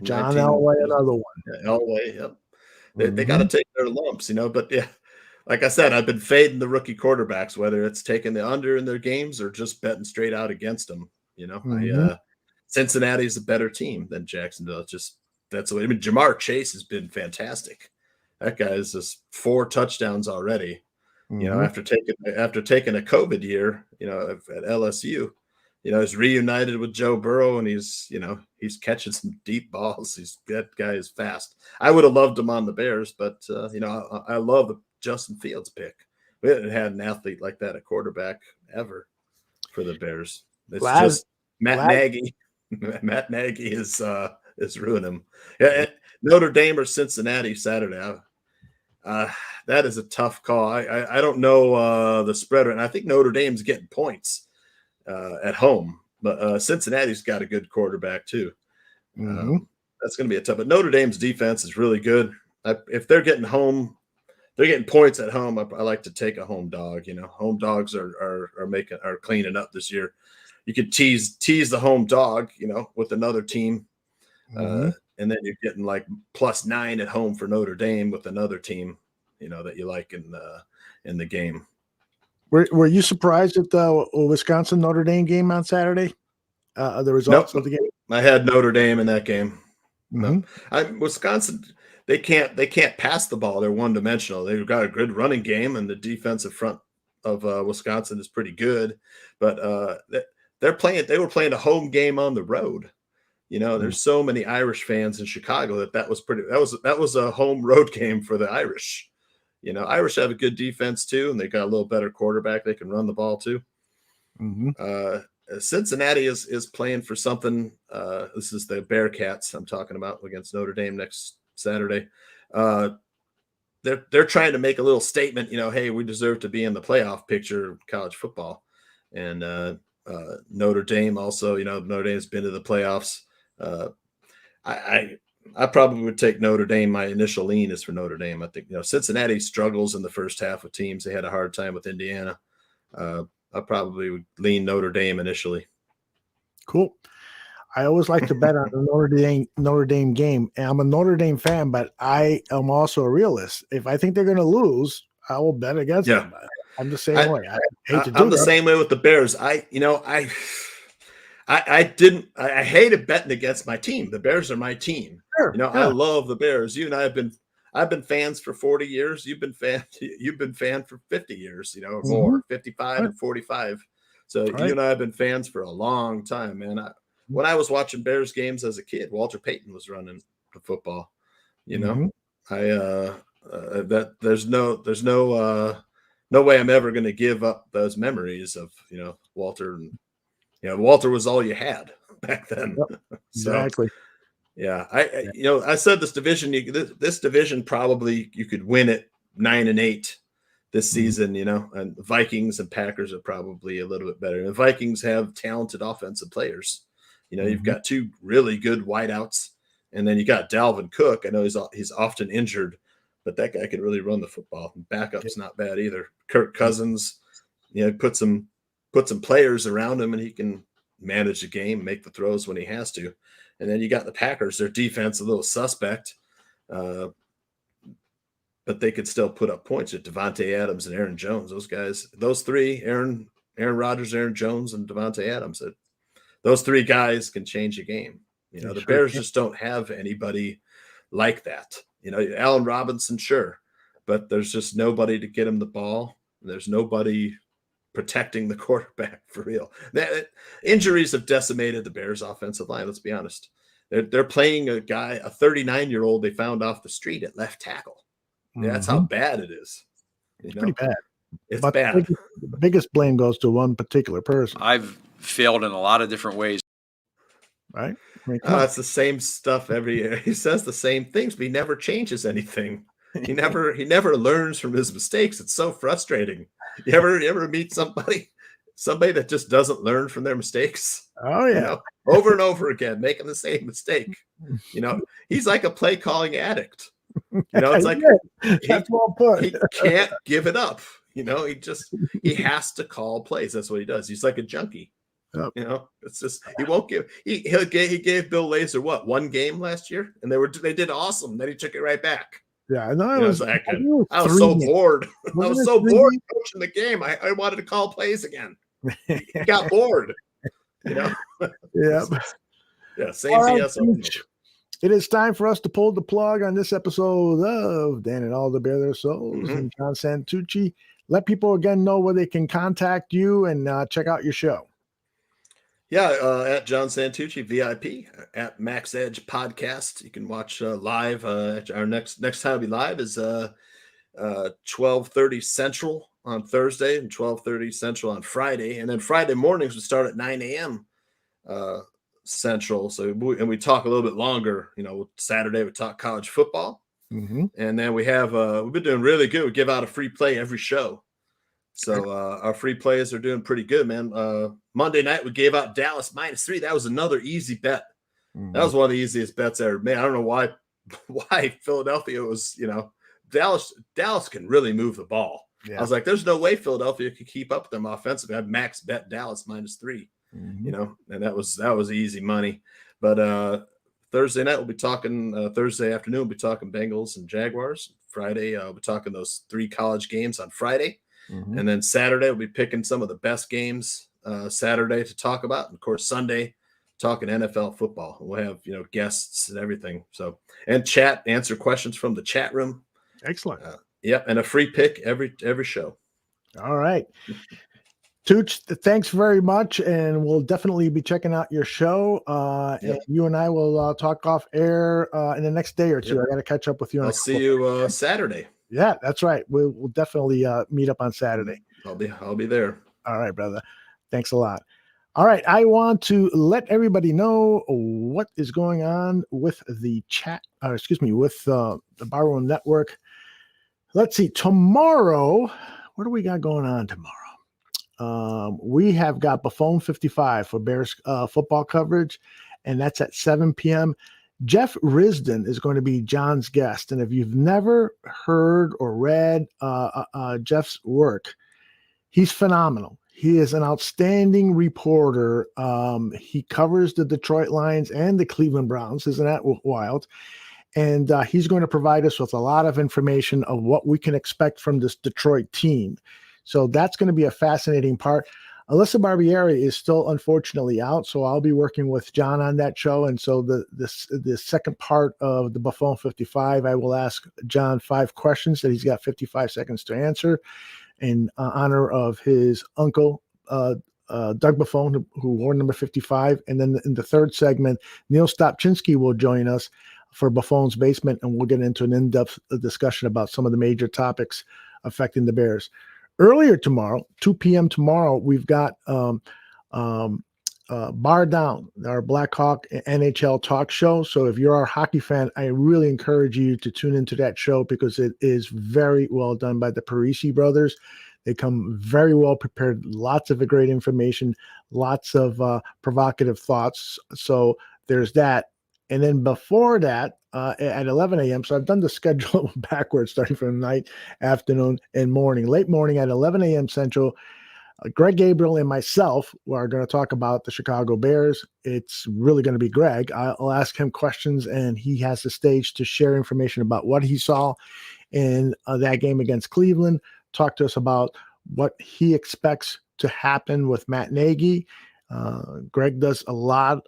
John Elway, another one. Elway, yep. They got to take their lumps, but like I said, I've been fading the rookie quarterbacks, whether it's taking the under in their games or just betting straight out against them. Cincinnati's a better team than Jacksonville. That's the way. I mean, Jamar Chase has been fantastic. That guy is just 4 touchdowns already. After taking a COVID year, at LSU, he's reunited with Joe Burrow, and he's catching some deep balls. That guy is fast. I would have loved him on the Bears, but I love the Justin Fields pick. We haven't had an athlete like that at quarterback ever for the Bears. It's just Matt Nagy. Matt Nagy is ruining him. Yeah, Notre Dame or Cincinnati Saturday. That is a tough call. I don't know the spread, and I think Notre Dame's getting points at home, but Cincinnati's got a good quarterback too. That's going to be a tough. But Notre Dame's defense is really good. If they're getting points at home, I like to take a home dog. Home dogs are cleaning up this year. You could tease the home dog, with another team. And then you're getting like +9 at home for Notre Dame with another team, that you like in the game. Were you surprised at the Wisconsin Notre Dame game on Saturday? The results of the game? I had Notre Dame in that game. Wisconsin, they can't pass the ball. They're one-dimensional. They've got a good running game, and the defensive front of Wisconsin is pretty good. But they were playing a home game on the road. There's so many Irish fans in Chicago that was a home road game for the Irish. Irish have a good defense too, and they got a little better quarterback. They can run the ball too. And Cincinnati is playing for something. This is the Bearcats I'm talking about against Notre Dame next Saturday. They're trying to make a little statement, hey, we deserve to be in the playoff picture of college football. And Notre Dame also, Notre Dame's been to the playoffs. I probably would take Notre Dame. My initial lean is for Notre Dame. I think, Cincinnati struggles in the first half with teams. They had a hard time with Indiana. I probably would lean Notre Dame initially. Cool. I always like to bet on the Notre Dame game. And I'm a Notre Dame fan, but I am also a realist. If I think they're going to lose, I will bet against them. I'm the same way. I hate to do I'm the same way with the Bears. I hated betting against my team. The Bears are my team. Sure, I love the Bears. You and I I've been fans for 40 years. You've been fan for 50 years, or more, 55 and 45. So you and I have been fans for a long time, man. When I was watching Bears games as a kid, Walter Payton was running the football. There's no way I'm ever going to give up those memories of Walter. And Walter was all you had back then. Yep, exactly. Yeah, I said this division probably you could win it 9-8 this season, and Vikings and Packers are probably a little bit better. The Vikings have talented offensive players. You've got two really good wideouts, and then you got Dalvin Cook. I know he's often injured, but that guy can really run the football. Backup's not bad either. Kirk Cousins, put some players around him, and he can manage the game, make the throws when he has to. And then you got the Packers. Their defense a little suspect, but they could still put up points with Devontae Adams and Aaron Jones. Those guys, those three, Aaron Rodgers, Aaron Jones, and Devontae Adams. Those three guys can change a game. The Bears just don't have anybody like that. Allen Robinson, sure, but there's just nobody to get him the ball. There's nobody protecting the quarterback for real. Injuries have decimated the Bears offensive line. Let's be honest. They're playing a guy, a 39-year-old they found off the street at left tackle. That's how bad it is. Pretty bad. It's bad. The biggest blame goes to one particular person. I've failed in a lot of different ways. Right? It's the same stuff every year. He says the same things, but he never changes anything. He never learns from his mistakes. It's so frustrating. You ever meet somebody that just doesn't learn from their mistakes? Oh yeah. Over and over again, making the same mistake. He's like a play calling addict. It's like that's well put. He can't give it up. He has to call plays. That's what he does. He's like a junkie. Yep. It's just he won't give. He gave Bill Lazor one game last year, and they did awesome. Then he took it right back. Yeah, I know. I was so bored. I was so bored coaching the game. I wanted to call plays again. He got bored. Yeah. Yeah. Same Right, BS. it is time for us to pull the plug on this episode of Dan and Aldo Bear Their Souls and John Santucci. Let people again know where they can contact you and check out your show. Yeah, at John Santucci VIP at Max Edge Podcast. You can watch live. Our next time we'll be live is 12:30 Central on Thursday and 12:30 Central on Friday, and then Friday mornings we start at 9 a.m. Central. So we talk a little bit longer. Saturday we talk college football, and then we have we've been doing really good. We give out a free play every show. So our free plays are doing pretty good, man. Monday night we gave out Dallas -3. That was another easy bet. That was one of the easiest bets ever made. I don't know why Philadelphia was, Dallas can really move the ball. Yeah. I was like, there's no way Philadelphia could keep up with them offensively. I had max bet Dallas -3, and that was easy money. But Thursday night we'll be talking. Thursday afternoon we'll be talking Bengals and Jaguars. Friday we'll be talking those 3 college games on Friday. And then Saturday, we'll be picking some of the best games Saturday to talk about. And of course, Sunday, talking NFL football. We'll have, guests and everything. So, and answer questions from the chat room. Excellent. And a free pick every show. All right. Tooch, thanks very much. And we'll definitely be checking out your show. And you and I will talk off air in the next day or two. I got to catch up with you. I'll see you Saturday. Yeah, that's right. We'll definitely meet up on Saturday. I'll be there. All right, brother. Thanks a lot. All right, I want to let everybody know what is going on with the chat, with the Barroom Network. Let's see, tomorrow, what do we got going on tomorrow? We have got Buffon 55 for Bears football coverage, and that's at 7 p.m. Jeff Risden is going to be John's guest, and if you've never heard or read Jeff's work, he's phenomenal. He is an outstanding reporter. He covers the Detroit Lions and the Cleveland Browns. Isn't that wild? And he's going to provide us with a lot of information of what we can expect from this Detroit team. So that's going to be a fascinating part. Alyssa Barbieri is still unfortunately out, so I'll be working with John on that show. And so the second part of the Buffon 55, I will ask John 5 questions that he's got 55 seconds to answer, in honor of his uncle, Doug Buffon, who wore number 55. And then in the third segment, Neil Stopchinski will join us for Buffon's Basement, and we'll get into an in-depth discussion about some of the major topics affecting the Bears. Earlier tomorrow, 2 p.m. tomorrow, we've got Bar Down, our Blackhawk NHL talk show. So if you're a hockey fan, I really encourage you to tune into that show because it is very well done by the Parisi brothers. They come very well prepared, lots of great information, lots of provocative thoughts. So there's that. And then before that, at 11 a.m., so I've done the schedule backwards, starting from night, afternoon, and morning. Late morning at 11 a.m. Central, Greg Gabriel and myself are going to talk about the Chicago Bears. It's really going to be Greg. I'll ask him questions, and he has the stage to share information about what he saw in that game against Cleveland, talk to us about what he expects to happen with Matt Nagy. Greg has a lot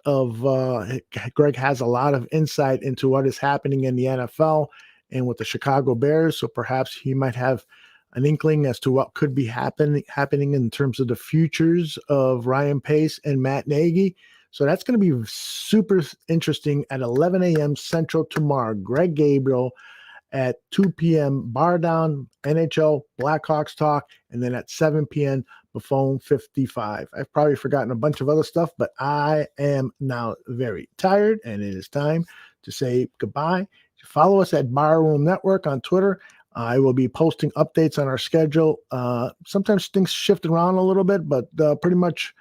of insight into what is happening in the NFL and with the Chicago Bears. So perhaps he might have an inkling as to what could be happening in terms of the futures of Ryan Pace and Matt Nagy. So that's going to be super interesting at 11 a.m. Central tomorrow. Greg Gabriel at 2 p.m. Bar Down, NHL, Blackhawks talk, and then at 7 p.m. Buffon 55. I've probably forgotten a bunch of other stuff, but I am now very tired, and it is time to say goodbye. Follow us at Barroom Network on Twitter. I will be posting updates on our schedule. Sometimes things shift around a little bit, but pretty much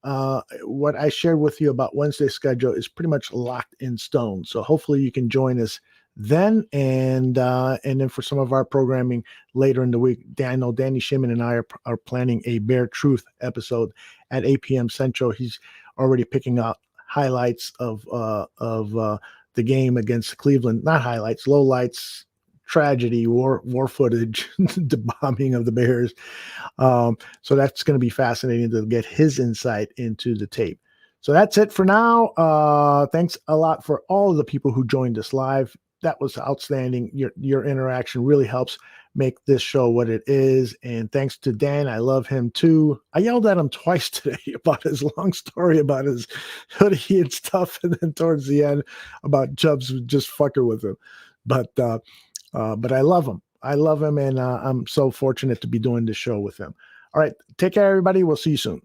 what I shared with you about Wednesday's schedule is pretty much locked in stone. So hopefully you can join us then, and then for some of our programming later in the week, Danny Shimon and I are planning a Bear Truth episode at 8 p.m. Central. He's already picking up highlights of the game against Cleveland. Not highlights, lowlights, tragedy, war footage, the bombing of the Bears. So that's going to be fascinating to get his insight into the tape. So that's it for now. Thanks a lot for all of the people who joined us live. That was outstanding. Your interaction really helps make this show what it is. And thanks to Dan. I love him too. I yelled at him twice today about his long story about his hoodie and stuff. And then towards the end about Chubbs just fucking with him. But I love him. I love him. And I'm so fortunate to be doing this show with him. All right. Take care, everybody. We'll see you soon.